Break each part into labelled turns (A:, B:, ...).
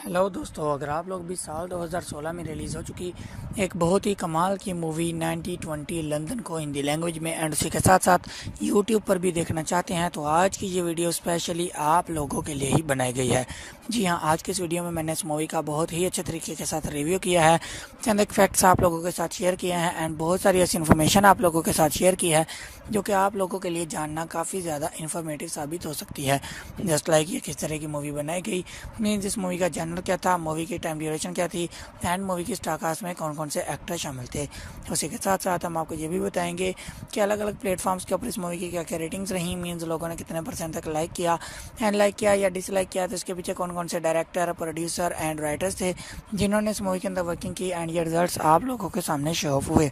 A: Hello दोस्तों, अगर आप लोग भी साल 2016 में रिलीज़ हो चुकी एक बहुत ही कमाल की मूवी 9020 लंदन को हिंदी लैंग्वेज में एंड उसी के साथ साथ यूट्यूब पर भी देखना चाहते हैं तो आज की ये वीडियो स्पेशली आप लोगों के लिए ही बनाई गई है। जी हाँ, आज के इस वीडियो में मैंने इस मूवी का बहुत ही अच्छे तरीके के साथ रिव्यू किया है, चंद एक फैक्ट्स आप लोगों के साथ शेयर किए हैं एंड बहुत सारी ऐसी इन्फॉर्मेशन आप लोगों के साथ शेयर की है जो कि आप लोगों के लिए जानना काफ़ी ज़्यादा इन्फॉर्मेटिव साबित हो सकती है। जस्ट लाइक ये किस तरह की मूवी बनाई गई, मीन्स इस मूवी का जनर क्या था, मूवी की टाइम ड्यूरेशन क्या थी एंड मूवी की स्टारकास्ट में कौन कौन से एक्टर शामिल थे। उसी के साथ साथ हम आपको ये भी बताएंगे कि अलग अलग प्लेटफॉर्म्स के ऊपर इस मूवी की क्या क्या रेटिंग्स रही, मीन्स लोगों ने कितने परसेंट तक लाइक किया एंड लाइक किया या डिसलाइक किया, तो इसके पीछे कौन कौन से डायरेक्टर, प्रोड्यूसर एंड राइटर्स थे जिन्होंने इस मूवी के अंदर वर्किंग की एंड ये रिजल्ट्स आप लोगों के सामने शो ऑफ हुए।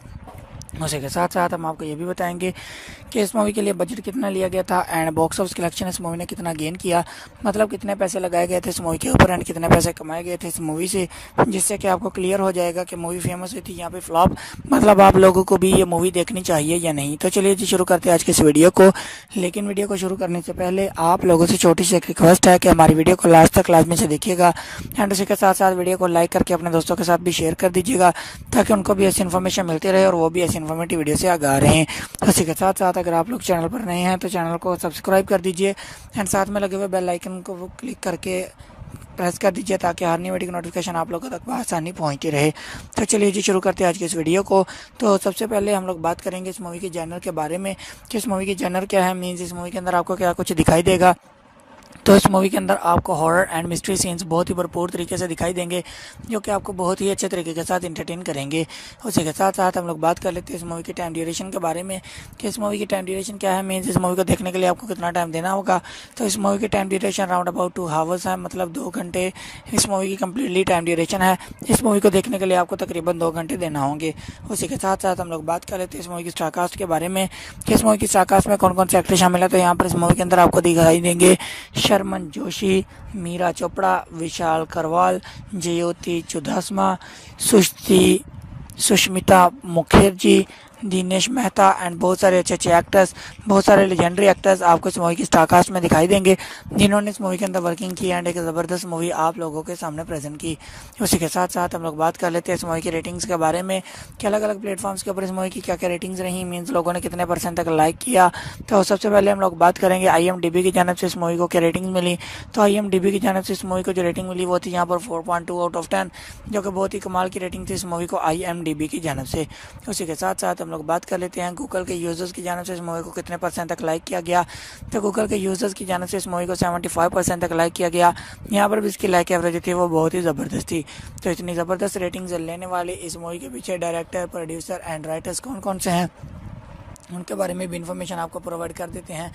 A: उसी के साथ साथ हम आपको ये भी बताएंगे कि इस मूवी के लिए बजट कितना लिया गया था एंड बॉक्स ऑफिस कलेक्शन इस मूवी ने कितना गेन किया, मतलब कितने पैसे लगाए गए थे इस मूवी के ऊपर एंड कितने पैसे कमाए गए थे इस मूवी से, जिससे कि आपको क्लियर हो जाएगा कि मूवी फेमस हुई थी यहाँ पे फ्लॉप, मतलब आप लोगों को भी ये मूवी देखनी चाहिए या नहीं। तो चलिए जी शुरू करते हैं आज के इस वीडियो को। लेकिन वीडियो को शुरू करने से पहले आप लोगों से छोटी सी एक रिक्वेस्ट है कि हमारी वीडियो को लास्ट तक लाजमी से देखिएगा एंड उसी के साथ साथ वीडियो को लाइक करके अपने दोस्तों के साथ भी शेयर कर दीजिएगा ताकि उनको भी ऐसी इन्फॉर्मेशन मिलती रहे और वो भी ऐसी इन्फॉर्मेटिव वीडियो से आगे आ रहे हैं। उसी के साथ साथ अगर आप लोग चैनल पर नए हैं तो चैनल को सब्सक्राइब कर दीजिए एंड साथ में लगे हुए बेल आइकन को क्लिक करके प्रेस कर दीजिए ताकि हर नई वीडियो की नोटिफिकेशन आप लोगों तक आसानी पहुंचती रहे। तो चलिए जी शुरू करते हैं आज की इस वीडियो को। तो सबसे पहले हम लोग बात करेंगे इस मूवी के जनर के बारे में कि इस मूवी की जनर क्या है, मीन्स इस मूवी के अंदर आपको क्या कुछ दिखाई देगा। तो इस मूवी के अंदर आपको हॉरर एंड मिस्ट्री सीन्स बहुत ही भरपूर तरीके से दिखाई देंगे जो कि आपको बहुत ही अच्छे तरीके के साथ इंटरटेन करेंगे। उसी के साथ साथ हम लोग बात कर लेते हैं इस मूवी की टाइम ड्यूरेशन के बारे में कि इस मूवी की टाइम ड्यूरेशन क्या है, मीन्स इस मूवी को देखने के लिए आपको कितना टाइम देना होगा। तो इस मूवी की time duration round about 2 hours है, मतलब 2 घंटे इस मूवी की कम्प्लीटली टाइम ड्यूरेशन है। इस मूवी को देखने के लिए आपको तकरीबन 2 घंटे देना होंगे। उसी के साथ साथ हम लोग बात कर लेते हैं इस मूवी की स्टारकास्ट के बारे में कि इस मूवी की स्टारकास्ट में कौन कौन से एक्टर शामिल है। तो यहाँ पर इस मूवी के अंदर आपको दिखाई देंगे शर्मन जोशी, मीरा चोपड़ा, विशाल करवाल, जयोति चुदासमा, सुष्मिता मुखर्जी, दिनेश मेहता एंड बहुत सारे अच्छे अच्छे एक्टर्स, बहुत सारे लेजेंडरी एक्टर्स आपको इस मूवी की स्टारकास्ट में दिखाई देंगे जिन्होंने इस मूवी के अंदर वर्किंग की एंड एक ज़बरदस्त मूवी आप लोगों के सामने प्रेजेंट की। उसी के साथ साथ हम लोग बात कर लेते हैं इस मूवी की रेटिंग्स के बारे में कि अलग अलग प्लेटफॉर्म्स के ऊपर इस मूवी की क्या क्या रेटिंग्स रही, मीन्स लोगों ने कितने परसेंट तक लाइक किया। तो सबसे पहले हम लोग बात करेंगे IMDb की जानिब से इस मूवी को क्या रेटिंग मिली। तो IMDb की जानिब से इस मूवी को जो रेटिंग मिली वो थी यहाँ पर 4.2 आउट ऑफ 10, जो कि बहुत ही कमाल की रेटिंग थी इस मूवी को IMDb की जानिब से। उसी के साथ साथ हम लोग बात कर लेते हैं गूगल के यूजर्स की जानिब से इस मूवी को कितने परसेंट तक लाइक किया गया। तो गूगल के यूजर्स की जानिब से इस मूवी को 75% तक लाइक किया गया। यहाँ पर भी इसकी लाइक एवरेज थी वो बहुत ही ज़बरदस्त थी। तो इतनी ज़बरदस्त रेटिंग्स लेने वाले इस मूवी के पीछे डायरेक्टर, प्रोड्यूसर एंड राइटर्स कौन कौन से हैं उनके बारे में भी इन्फॉर्मेशन आपको प्रोवाइड कर देते हैं।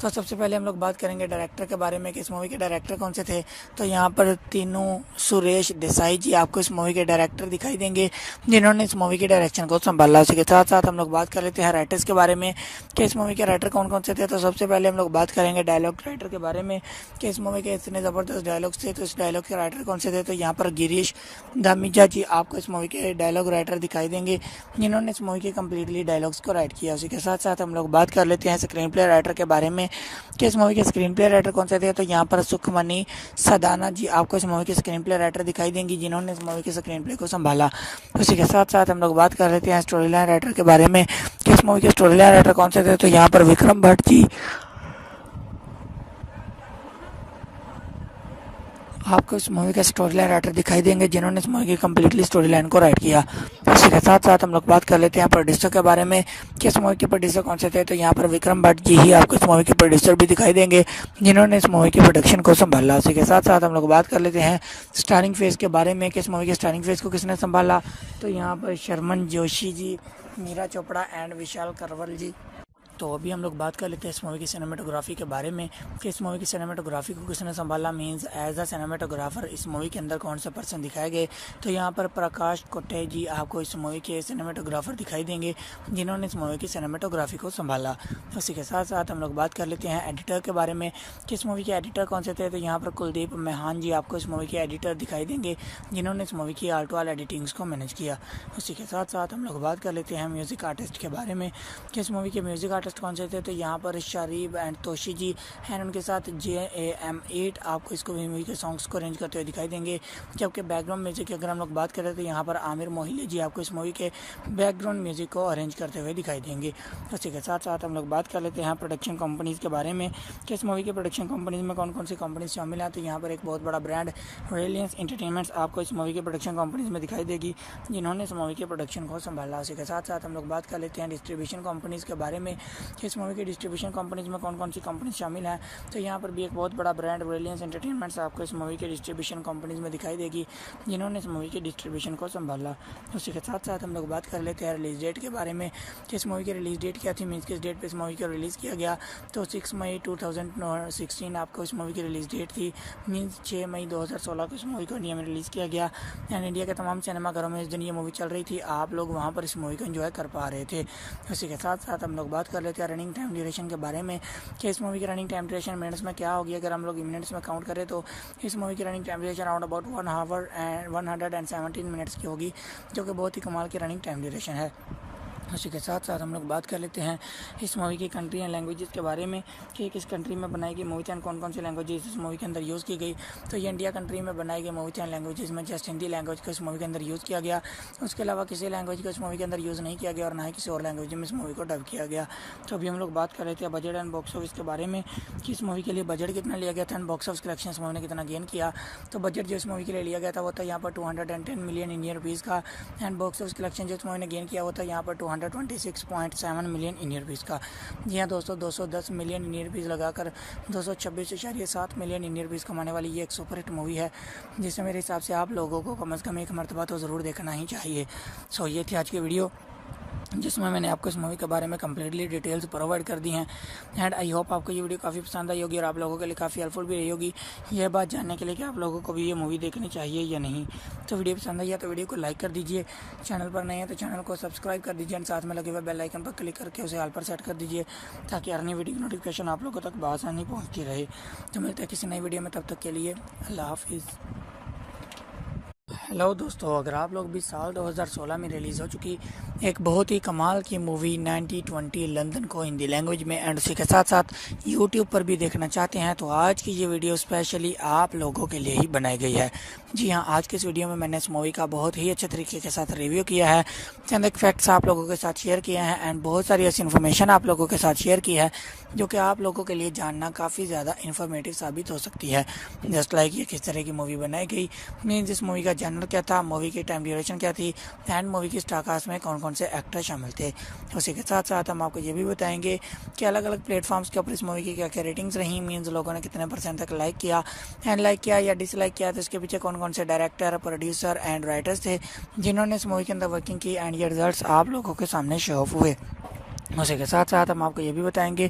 A: तो सबसे पहले हम लोग बात करेंगे डायरेक्टर के बारे में कि इस मूवी के डायरेक्टर कौन से थे। तो यहाँ पर तीनों सुरेश देसाई जी आपको इस मूवी के डायरेक्टर दिखाई देंगे जिन्होंने इस मूवी की डायरेक्शन को संभाला। उसी के साथ साथ हम लोग बात कर लेते हैं राइटर्स के बारे में कि इस मूवी के राइटर कौन कौन से थे। तो सबसे पहले हम लोग बात करेंगे डायलॉग राइटर के बारे में कि इस मूवी के इतने ज़बरदस्त डायलॉग्स थे, तो इस डायलॉग के राइटर कौन से थे। तो यहाँ पर गिरीश धामीजा जी आपको इस मूवी के डायलॉग राइटर दिखाई देंगे जिन्होंने इस मूवी के कम्प्लीटली डायलॉग्स को राइट किया। उसी के साथ साथ हम लोग बात कर लेते हैं स्क्रीन प्ले राइटर के बारे में कि इस मूवी के स्क्रीन प्ले राइटर कौन से थे। तो यहाँ पर सुखमनी सदाना जी आपको इस मूवी के स्क्रीन प्ले राइटर दिखाई देंगी जिन्होंने इस मूवी के स्क्रीन प्ले को संभाला। उसी के साथ साथ हम लोग बात कर लेते हैं स्टोरी लाइन राइटर के बारे में कि इस मूवी के स्टोरी लाइन राइटर कौन से थे। तो यहाँ पर विक्रम भट्ट जी आपको इस मूवी का स्टोरी लाइन राइटर दिखाई देंगे जिन्होंने इस मूवी की कम्प्लीटली स्टोरी लाइन को राइट किया। इसी के साथ साथ हम लोग बात कर लेते हैं प्रोड्यूसर के बारे में कि इस मूवी के प्रोड्यूसर कौन से थे। तो यहाँ पर विक्रम भट्ट जी ही आपको इस मूवी के प्रोड्यूसर भी दिखाई देंगे जिन्होंने इस मूवी की प्रोडक्शन को संभाला। उसी के साथ साथ हम लोग बात कर लेते हैं स्टारिंग फेज के बारे में कि इस मूवी के स्टारिंग फेज को किसने संभाला। तो यहाँ पर शर्मन जोशी जी, मीरा चोपड़ा एंड विशाल करवल जी। तो अभी हम लोग बात कर लेते हैं इस मूवी की सिनेमेटोग्राफी के बारे में कि इस मूवी की सिनेमेटोग्राफी को किसने संभाला, मींस एज अ सिनेमेटोग्राफर इस मूवी के अंदर कौन से पर्सन दिखाए गए। तो यहाँ पर प्रकाश कोटे जी आपको इस मूवी के सिनेमेटोग्राफर दिखाई देंगे जिन्होंने इस मूवी की सिनेमेटोग्राफी को संभाला। उसी के साथ साथ हम लोग बात कर लेते हैं एडिटर के बारे में कि इस मूवी के एडिटर कौन से थे। तो यहाँ पर कुलदीप मेहान जी आपको इस मूवी के एडिटर दिखाई देंगे जिन्होंने इस मूवी की आल टू आल एडिटिंग्स को मैनेज किया। उसी के साथ साथ हम लोग बात कर लेते हैं म्यूज़िक आर्टिस्ट के बारे में कि इस मूवी के म्यूज़िक आर्टिस्ट आर्टिस्ट कौन से थे, तो यहाँ पर शारीब एंड तोशी जी एंड उनके साथ JAM8 आपको इसको मूवी के सॉन्ग्स को अरेंज करते हुए दिखाई देंगे। जबकि बैकग्राउंड म्यूजिक की अगर हम लोग बात करें तो यहाँ पर आमिर मोहिले जी आपको इस मूवी के बैकग्राउंड म्यूजिक को अरेंज करते हुए दिखाई देंगे। उसी के साथ साथ हम लोग बात कर लेते हैं प्रोडक्शन कंपनीज़ के बारे में कि इस मूवी के प्रोडक्शन कंपनीज़ में कौन कौन सी कंपनीज शामिल हैं। तो यहाँ पर एक बहुत बड़ा ब्रांड रिलायंस एंटरटेनमेंट्स आपको इस मूवी के प्रोडक्शन कंपनीज में दिखाई देगी, जिन्होंने इस मूवी के प्रोडक्शन को संभाला। उसी के साथ साथ हम लोग बात कर लेते हैं डिस्ट्रीब्यूशन कंपनीज़ के बारे में कि इस मूवी के डिस्ट्रीब्यूशन कंपनीज में कौन कौन सी कंपनीज शामिल हैं। तो यहाँ पर भी एक बहुत बड़ा ब्रांड रिलायंस एंटरटेनमेंट्स आपको इस मूवी के डिस्ट्रीब्यूशन कंपनीज में दिखाई देगी, जिन्होंने इस मूवी के डिस्ट्रीब्यूशन को संभाला। उसी के साथ साथ हम लोग बात कर लेते हैं रिलीज डेट के बारे में कि इस मूवी की रिलीज डेट क्या थी, मीन्स किस डेट पे इस मूवी को रिलीज़ किया गया। तो 6 मई 2016 आपको इस मूवी की रिलीज डेट थी, मीन्स 6 मई 2016 को इस मूवी को इंडिया में रिलीज़ किया गया एंड इंडिया के तमाम सिनेमाघरों में इस दिन ये मूवी चल रही थी, आप लोग वहाँ पर इस मूवी को एंजॉय कर पा रहे थे। उसी के साथ साथ हम लोग बात कर लेते हैं रनिंग टाइम ड्यूरेशन के बारे में कि इस मूवी की रनिंग टाइम ड्यूरेशन मिनट्स में क्या होगी। अगर हम लोग मिनट्स में काउंट करें तो इस मूवी की running time duration around about 1 our and 117 minutes की होगी, जो कि बहुत ही कमाल की रनिंग टाइम ड्यूरेशन है। उसी के साथ साथ हम लोग बात कर लेते हैं इस मूवी की कंट्री एंड लैंग्वेजेस के बारे में कि किस कंट्री में बनाई गई मूवी थी एंड कौन कौन सी लैंग्वेजेस इस मूवी के अंदर यूज़ की गई। तो ये इंडिया कंट्री में बनाई गई मूवी थी एंड लैंग्वेजेस में जस्ट हिंदी लैंग्वेज को इस मूवी के अंदर यूज़ किया गया, उसके अलावा किसी लैंग्वेज को इस मूवी के अंदर यूज़ नहीं किया गया और ना ही किसी और लैंग्वेज में इस मूवी को डब किया गया। तो अभी हम लोग बात कर रहे थे बजट एंड बॉक्स ऑफिस के बारे में कि इस मूवी के लिए बजट कितना लिया गया था एंड बॉक्स ऑफिस कलेक्शन इस मूवी ने कितना गेन किया। तो बजट जो इस मूवी के लिए लिया गया था वो था यहाँ पर 210 मिलियन इंडियन रुपीज़ का एंड बॉक्स ऑफिस कलेक्शन जो इस मूवी ने गेन किया वो था यहाँ पर 226.7 मिलियन इंडियन रुपीज़ का। जी हाँ दोस्तों, 210 मिलियन इंडियन रुपीज़ लगाकर 226.7 मिलियन इंडियन रुपीज़ कमाने वाली ये एक सुपरहिट मूवी है, जिसे मेरे हिसाब से आप लोगों को कम से कम एक मरतबा तो ज़रूर देखना ही चाहिए। सो ये थी आज की वीडियो जिसमें मैंने आपको इस मूवी के बारे में कम्प्लीटली डिटेल्स प्रोवाइड कर दी हैं एंड आई होप आपको ये वीडियो काफ़ी पसंद आई होगी और आप लोगों के लिए काफ़ी हेल्पफुल भी रही होगी यह बात जानने के लिए कि आप लोगों को भी ये मूवी देखनी चाहिए या नहीं। तो वीडियो पसंद आई है तो वीडियो को लाइक कर दीजिए, चैनल पर नए हैं तो चैनल को सब्सक्राइब कर दीजिए एंड साथ में लगे हुए बेल आइकन पर क्लिक करके उसे ऑल पर सेट कर दीजिए ताकि हर नई वीडियो की नोटिफिकेशन आप लोगों तक बआसानी पहुँचती रहे। तो मिलते हैं किसी नई वीडियो में, तब तक के लिए अल्लाह हाफिज़। हेलो दोस्तों, अगर आप लोग भी साल 2016 में रिलीज़ हो चुकी एक बहुत ही कमाल की मूवी 9020 लंदन को हिंदी लैंग्वेज में एंड उसी के साथ साथ यूट्यूब पर भी देखना चाहते हैं तो आज की ये वीडियो स्पेशली आप लोगों के लिए ही बनाई गई है। जी हाँ, आज के इस वीडियो में मैंने इस मूवी का बहुत ही अच्छे तरीके के साथ रिव्यू किया है, चंद एक फैक्ट्स आप लोगों के साथ शेयर किए हैं एंड बहुत सारी ऐसी इन्फॉर्मेशन आप लोगों के साथ शेयर की है जो कि आप लोगों के लिए जानना काफ़ी ज़्यादा इन्फॉर्मेटिव साबित हो सकती है। जस्ट लाइक ये किस तरह की मूवी बनाई गई, मीन्स इस मूवी का जनरल क्या था, मूवी की टाइम ड्यूरेशन क्या थी एंड मूवी की स्टार कास्ट में कौन कौन से एक्टर शामिल थे। उसी के साथ साथ हम आपको ये भी बताएंगे कि अलग अलग प्लेटफॉर्म्स के ऊपर इस मूवी की क्या क्या रेटिंग्स रही, मीन्स लोगों ने कितने % तक लाइक किया एंड लाइक किया या डिसलाइक किया, तो इसके पीछे कौन कौन से डायरेक्टर, प्रोड्यूसर एंड राइटर्स थे जिन्होंने इस मूवी के अंदर वर्किंग की एंड ये रिजल्ट्स आप लोगों के सामने शो ऑफ हुए। उसी के साथ साथ हम आपको ये भी बताएंगे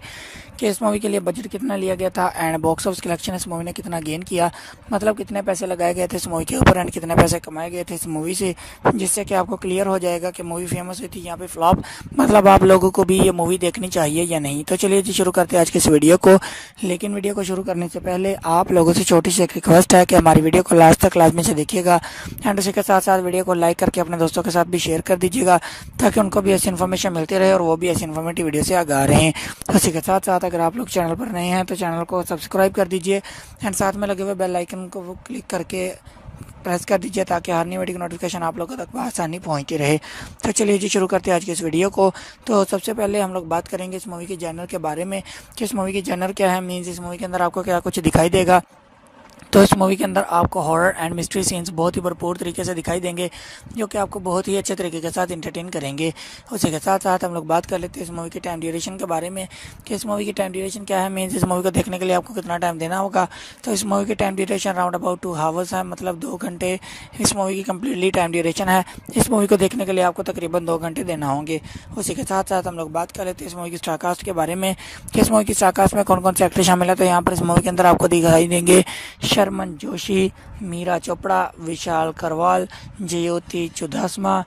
A: कि इस मूवी के लिए बजट कितना लिया गया था एंड बॉक्स ऑफिस कलेक्शन इस मूवी ने कितना गेन किया, मतलब कितने पैसे लगाए गए थे इस मूवी के ऊपर एंड कितने पैसे कमाए गए थे इस मूवी से, जिससे कि आपको क्लियर हो जाएगा कि मूवी फेमस हुई थी यहाँ पे फ्लॉप, मतलब आप लोगों को भी ये मूवी देखनी चाहिए या नहीं। तो चलिए जी शुरू करते हैं आज के इस वीडियो को, लेकिन वीडियो को शुरू करने से पहले आप लोगों से छोटी सी एक रिक्वेस्ट है कि हमारी वीडियो को लास्ट तक लाजमी से देखिएगा एंड उसी के साथ साथ वीडियो को लाइक करके अपने दोस्तों के साथ भी शेयर कर दीजिएगा ताकि उनको भी ऐसी इन्फॉर्मेशन मिलती रहे और वो भी ऐसी इन्फॉर्मेटिव वीडियो से आ रहे हैं। उसी के साथ साथ अगर आप लोग चैनल पर नए हैं तो चैनल को सब्सक्राइब कर दीजिए एंड साथ में लगे हुए बेल आइकन को क्लिक करके प्रेस कर दीजिए ताकि हर नई वीडियो की नोटिफिकेशन आप लोगों तक आसानी पहुंचती रहे। तो चलिए जी शुरू करते हैं आज की इस वीडियो को। तो सबसे पहले हम लोग बात करेंगे इस मूवी के जॉनर के बारे में कि इस मूवी की जॉनर क्या है, मीन्स इस मूवी के अंदर आपको क्या कुछ दिखाई देगा। तो इस मूवी के अंदर आपको हॉरर एंड मिस्ट्री सीन्स बहुत ही भरपूर तरीके से दिखाई देंगे जो कि आपको बहुत ही अच्छे तरीके के साथ इंटरटेन करेंगे। उसी के साथ साथ हम लोग बात कर लेते हैं इस मूवी की टाइम ड्यूरेशन के बारे में कि इस मूवी की टाइम ड्यूरेशन क्या है, मीन्स इस मूवी को देखने के लिए आपको कितना टाइम देना होगा। तो इस मूवी की time duration around about 2 hours है, मतलब 2 घंटे इस मूवी की कम्प्लीटली टाइम ड्यूरेशन है। इस मूवी को देखने के लिए आपको तकरीबन 2 घंटे देना होंगे। उसी के साथ साथ हम लोग बात कर लेते हैं इस मूवी की स्टार कास्ट के बारे में कि इस मूवी की स्टार कास्ट में कौन कौन से एक्टर शामिल है। तो यहाँ पर इस मूवी के अंदर आपको दिखाई देंगे शर्मन जोशी, मीरा चोपड़ा, विशाल करवाल, जयोति चुदासमा,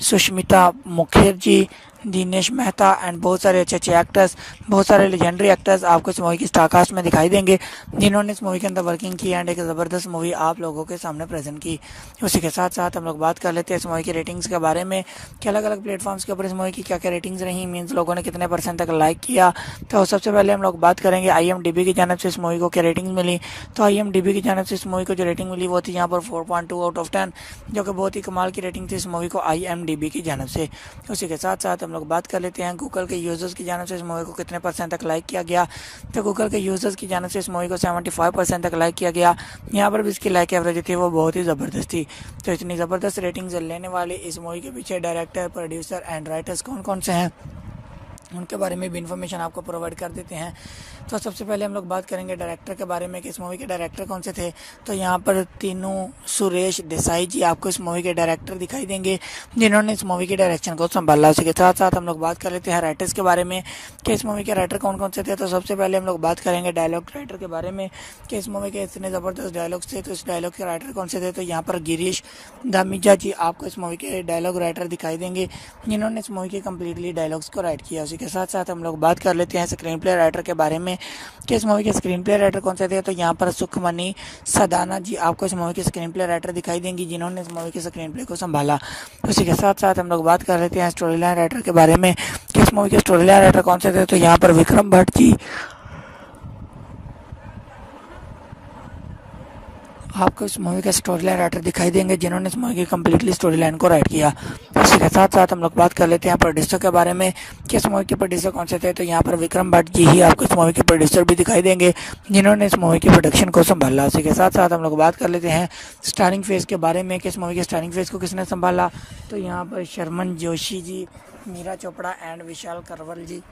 A: सुष्मिता मुखर्जी, दिनेश मेहता एंड बहुत सारे अच्छे अच्छे एक्टर्स, बहुत सारे लेजेंडरी एक्टर्स आपको इस मूवी की स्टारकास्ट में दिखाई देंगे, जिन्होंने इस मूवी के अंदर वर्किंग की एंड एक ज़बरदस्त मूवी आप लोगों के सामने प्रेजेंट की। उसी के साथ साथ हम लोग बात कर लेते हैं इस मूवी की रेटिंग्स के बारे में कि अलग अलग प्लेटफॉर्म्स के ऊपर इस मूवी की क्या क्या रेटिंग्स रही, मीन्स लोगों ने कितने % तक लाइक किया। तो सबसे पहले हम लोग बात करेंगे IMDb की जानिब से इस मूवी को क्या रेटिंग्स मिली। तो IMDb की जानिब से इस मूवी को जो रेटिंग मिली वो थी यहाँ पर 4.2 आउट ऑफ 10, जो कि बहुत ही कमाल की रेटिंग थी इस मूवी को IMDb की जानिब से। उसी के साथ साथ हम लोग बात कर लेते हैं गूगल के यूज़र्स की जानिब से इस मूवी को कितने % तक लाइक किया गया। तो गूगल के यूज़र्स की जानिब से इस मूवी को 75% तक लाइक किया गया। यहाँ पर भी इसकी लाइक एवरेज थी वो बहुत ही ज़बरदस्त थी। तो इतनी ज़बरदस्त रेटिंग्स लेने वाले इस मूवी के पीछे डायरेक्टर, प्रोड्यूसर एंड राइटर्स कौन कौन से हैं, उनके बारे में भी इन्फॉर्मेशन आपको प्रोवाइड कर देते हैं। तो सबसे पहले हम लोग बात करेंगे डायरेक्टर के बारे में कि इस मूवी के डायरेक्टर कौन से थे। तो यहाँ पर तीनों सुरेश देसाई जी आपको इस मूवी के डायरेक्टर दिखाई देंगे, जिन्होंने इस मूवी के डायरेक्शन को संभाला। उसी के साथ साथ हम लोग बात कर लेते हैं राइटर्स के बारे में कि इस मूवी के राइटर कौन कौन से थे। तो सबसे पहले हम लोग बात करेंगे डायलॉग राइटर के बारे में कि इस मूवी के इतने ज़बरदस्त डायलॉग्स थे। तो इस डायलॉग के राइटर कौन से थे। तो यहाँ पर गिरीश दामीजा जी आपको इस मूवी के डायलॉग राइटर दिखाई देंगे, जिन्होंने इस मूवी के कम्प्लीटली डायलॉग्स को राइट किया। उसी के साथ साथ हम लोग बात कर लेते हैं स्क्रीन प्ले राइटर के बारे में कि इस मूवी के स्क्रीन प्ले राइटर कौन से थे। तो यहाँ पर सुखमनी सदाना जी आपको इस मूवी के स्क्रीन प्ले राइटर दिखाई देंगी, जिन्होंने इस मूवी के स्क्रीन प्ले को संभाला। उसी के साथ साथ हम लोग बात कर लेते हैं स्टोरी लाइन राइटर के बारे में कि इस मूवी के स्टोरी लाइन राइटर कौन से थे। तो यहाँ पर विक्रम भट्ट जी आपको इस मूवी का स्टोरी लाइन राइटर दिखाई देंगे, जिन्होंने इस मूवी की कम्प्लीटली स्टोरी लाइन को राइट किया। इसी के साथ साथ हम लोग बात कर लेते हैं प्रोड्यूसर के बारे में कि इस मूवी के प्रोड्यूसर कौन से थे। तो यहाँ पर विक्रम भट्ट जी ही आपको इस मूवी के प्रोड्यूसर भी दिखाई देंगे, जिन्होंने इस मूवी की प्रोडक्शन को संभाला। उसी के साथ साथ हम लोग बात कर लेते हैं स्टारिंग फेज के बारे में कि इस मूवी के स्टारिंग फेज को किसने संभाला। तो यहाँ पर शर्मन जोशी जी, मीरा चोपड़ा एंड विशाल करवल जी।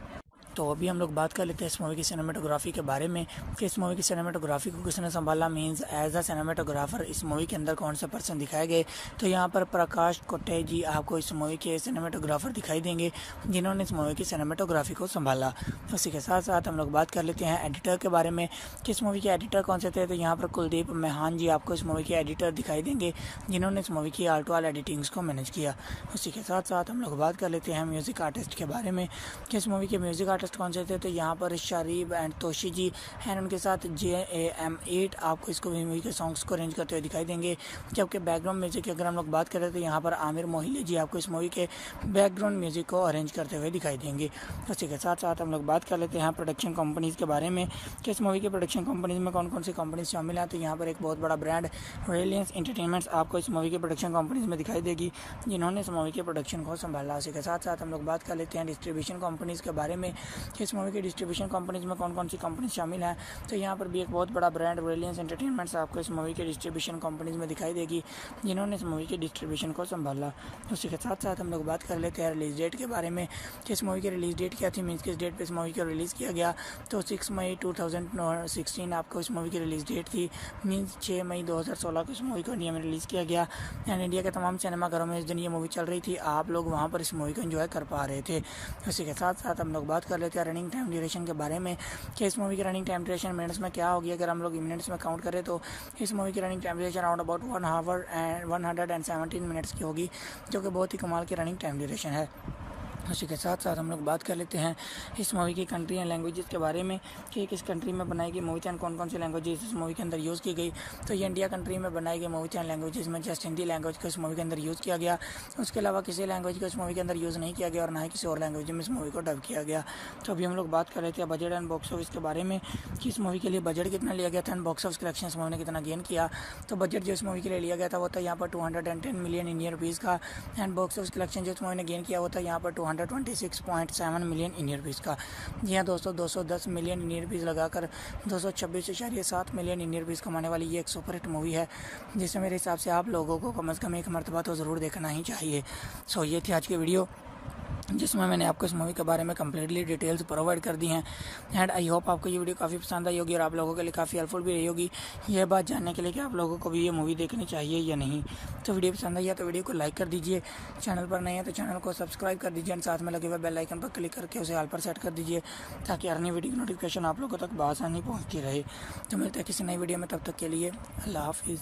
A: तो अभी हम लोग बात कर लेते हैं इस मूवी की सिनेमेटोग्राफी के बारे में कि इस मूवी की सिनेमेटोग्राफी को किसने संभाला, मींस एज अ सिनेमेटोग्राफर इस मूवी के अंदर कौन से पर्सन दिखाए गए। तो यहाँ पर प्रकाश कोटे जी आपको इस मूवी के सिनेमेटोग्राफर दिखाई देंगे, जिन्होंने इस मूवी की सिनेमेटोग्राफी को संभाला। उसी के साथ साथ हम लोग बात कर लेते हैं एडिटर के बारे में कि इस मूवी के एडिटर कौन से थे। तो यहाँ पर कुलदीप मेहान जी आपको इस मूवी के एडिटर दिखाई देंगे, जिन्होंने इस मूवी की आर्ट वाल एडिटिंग्स को मैनेज किया। उसी के साथ साथ हम लोग बात कर लेते हैं म्यूज़िक आर्टिस्ट के बारे में कि इस मूवी के म्यूज़िक आर्टिस्ट कौन से थे। तो यहाँ पर शारीब एंड तोशी जी एंड उनके साथ JAM8 आपको इसको मूवी के सॉन्ग्स को अरेंज करते हुए दिखाई देंगे। जबकि बैकग्राउंड म्यूजिक की अगर हम लोग बात करें तो यहाँ पर आमिर मोहिले जी आपको इस मूवी के बैकग्राउंड म्यूजिक को अरेंज करते हुए दिखाई देंगे। उसी के साथ साथ हम लोग बात कर लेते हैं प्रोडक्शन कंपनीज़ के बारे में कि इस मूवी के प्रोडक्शन कंपनीज में कौन कौन सी कंपनीज शामिल हैं। तो यहाँ पर एक बहुत बड़ा ब्रांड रिलायंस एंटरटेनमेंट्स आपको इस मूवी के प्रोडक्शन कंपनीज में दिखाई देगी, जिन्होंने इस मूवी के प्रोडक्शन को संभाला। उसी के साथ साथ हम लोग बात कर लेते हैं डिस्ट्रीब्यूशन कंपनीज़ के बारे में कि इस मूवी की डिस्ट्रीब्यूशन कंपनीज में कौन कौन सी कंपनी शामिल हैं। तो यहाँ पर भी एक बहुत बड़ा ब्रांड रिलायंस एंटरटेनमेंट्स आपको इस मूवी के डिस्ट्रीब्यूशन कंपनीज में दिखाई देगी, जिन्होंने इस मूवी की डिस्ट्रीब्यूशन को संभाला। उसी के साथ साथ हम लोग बात कर लेते हैं रिलीज डेट के बारे में कि इस मूवी की रिलीज डेट क्या थी, मीन्स किस डेट पे इस मूवी को रिलीज़ किया गया। तो 6 मई 2016 आपको इस मूवी की रिलीज डेट थी, मीन्स 6 मई 2016 को इस मूवी को इंडिया में रिलीज़ किया गया एंड इंडिया के तमाम सिनेमाघरों में इस दिन ये मूवी चल रही थी, आप लोग वहाँ पर इस मूवी को एंजॉय कर पा रहे थे। उसी के साथ साथ हम लोग बात कर लेते हैं रनिंग टाइम ड्यूरेशन के बारे में कि इस मूवी की रनिंग टाइम ड्यूरेशन मिनट्स में क्या होगी। अगर हम लोग मिनट्स में काउंट करें तो इस मूवी की running time duration around about 1 our and 117 minutes की होगी, जो कि बहुत ही कमाल की रनिंग टाइम ड्यूरेशन है। उसी के साथ साथ हम लोग बात कर लेते हैं इस मूवी की कंट्री एंड लैंग्वेजेस के बारे में कि किस कंट्री में बनाई गई मूवी थी एंड कौन कौन सी लैंग्वेजेस इस मूवी के अंदर यूज़ की गई। तो ये इंडिया कंट्री में बनाई गई मूवी थी एंड लैंग्वेजेस में जस्ट हिंदी लैंग्वेज को इस मूवी के अंदर यूज़ किया गया, उसके अलावा किसी लैंग्वेज को इस मूवी के अंदर यूज़ नहीं किया गया और ना ही किसी और लैंग्वेज में इस मूवी को डब किया गया। तो अभी हम लोग बात कर रहे थे बजट एंड बॉक्स ऑफिस के बारे में कि इस मूवी के लिए बजट कितना लिया गया था एंड बॉक्स ऑफिस कलेक्शन इस मूवी ने कितना गेन किया। तो बजट जो इस मूवी के लिए लिया गया था वो था यहाँ पर 210 मिलियन इंडियन रुपीज़ का एंड बॉक्स ऑफिस कलेक्शन जो इस मूवी ने गेन किया वो था यहाँ पर 226.7 मिलियन इंडियन रुपीज़ का। जी हाँ दोस्तों, 210 मिलियन इंडियन रुपीज़ लगाकर 226.7 मिलियन इंडियन रुपीज़ कमाने वाली ये एक सुपरहिट मूवी है, जिसे मेरे हिसाब से आप लोगों को कम से कम एक मरतबा तो ज़रूर देखना ही चाहिए। सो ये थी आज की वीडियो, जिसमें मैंने आपको इस मूवी के बारे में कम्प्लीटली डिटेल्स प्रोवाइड कर दी हैं एंड आई होप आपको ये वीडियो काफ़ी पसंद आई होगी और आप लोगों के लिए काफ़ी हेल्पफुल भी रही होगी यह बात जानने के लिए कि आप लोगों को भी ये मूवी देखनी चाहिए या नहीं। तो वीडियो पसंद आई है तो वीडियो को लाइक कर दीजिए, चैनल पर नहीं है तो चैनल को सब्सक्राइब कर दीजिए एंड साथ में लगे हुए बेल आइकन पर क्लिक करके उसे ऑल पर सेट कर दीजिए ताकि हर नई वीडियो की नोटिफिकेशन आप लोगों तक बआसानी पहुँचती रहे। तो मिलते हैं किसी नई वीडियो में, तब तक के लिए अल्लाह हाफिज़।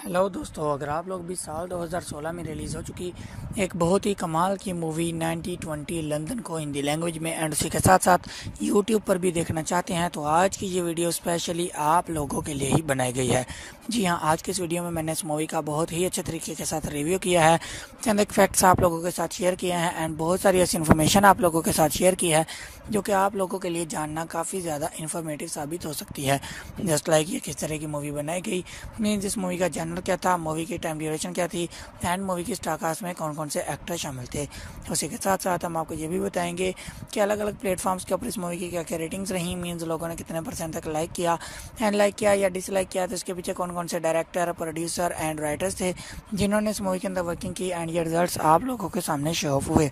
A: हेलो दोस्तों, अगर आप लोग भी साल 2016 में रिलीज़ हो चुकी एक बहुत ही कमाल की मूवी 9020 लंदन को हिंदी लैंग्वेज में एंड उसी के साथ साथ यूट्यूब पर भी देखना चाहते हैं तो आज की ये वीडियो स्पेशली आप लोगों के लिए ही बनाई गई है। जी हाँ, आज के इस वीडियो में मैंने इस मूवी का बहुत ही अच्छे तरीके के साथ रिव्यू किया है, चंद एक फैक्ट्स आप लोगों के साथ शेयर किए हैं एंड बहुत सारी ऐसी इन्फॉर्मेशन आप लोगों के साथ शेयर की है जो कि आप लोगों के लिए जानना काफ़ी ज़्यादा इन्फॉर्मेटिव साबित हो सकती है। जस्ट लाइक ये किस तरह की मूवी बनाई गई, मीन्स इस मूवी का जनर क्या था, मूवी की टाइम ड्यूरेशन क्या थी एंड मूवी की स्टार कास्ट में कौन कौन से एक्टर शामिल थे। उसी के साथ साथ हम आपको ये भी बताएंगे कि अलग अलग प्लेटफॉर्म्स के ऊपर इस मूवी की क्या क्या रेटिंग्स रही, मीन्स लोगों ने कितने % तक लाइक किया एंड लाइक किया या डिसलाइक किया, तो इसके पीछे कौन कौन से डायरेक्टर, प्रोड्यूसर एंड राइटर्स थे जिन्होंने इस मूवी के अंदर वर्किंग की एंड ये रिजल्ट्स आप लोगों के सामने शो ऑफ हुए।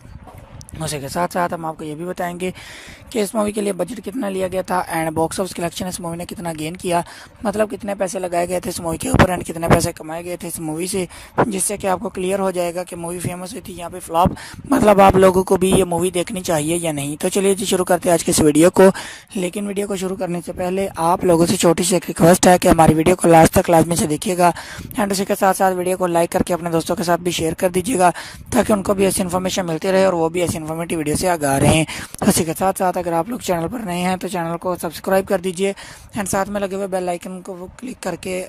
A: उसी के साथ साथ हम आपको ये भी बताएंगे कि इस मूवी के लिए बजट कितना लिया गया था एंड बॉक्स ऑफिस कलेक्शन इस मूवी ने कितना गेन किया, मतलब कितने पैसे लगाए गए थे इस मूवी के ऊपर एंड कितने पैसे कमाए गए थे इस मूवी से, जिससे कि आपको क्लियर हो जाएगा कि मूवी फेमस हुई थी यहाँ पे फ्लॉप, मतलब आप लोगों को भी ये मूवी देखनी चाहिए या नहीं। तो चलिए जी शुरू करते हैं आज की इस वीडियो को। लेकिन वीडियो को शुरू करने से पहले आप लोगों से छोटी सी एक रिक्वेस्ट है कि हमारी वीडियो को लास्ट तक लाजमी से देखिएगा एंड उसी के साथ साथ वीडियो को लाइक करके अपने दोस्तों के साथ भी शेयर कर दीजिएगा ताकि उनको भी ऐसी इन्फॉर्मेशन मिलती रहे और वो भी ऐसी इन्फॉर्मेटिव वीडियो से गा रहे हैं। उसी के साथ साथ अगर आप लोग चैनल पर नए हैं तो चैनल को सब्सक्राइब कर दीजिए एंड साथ में लगे हुए बेल आइकन को क्लिक करके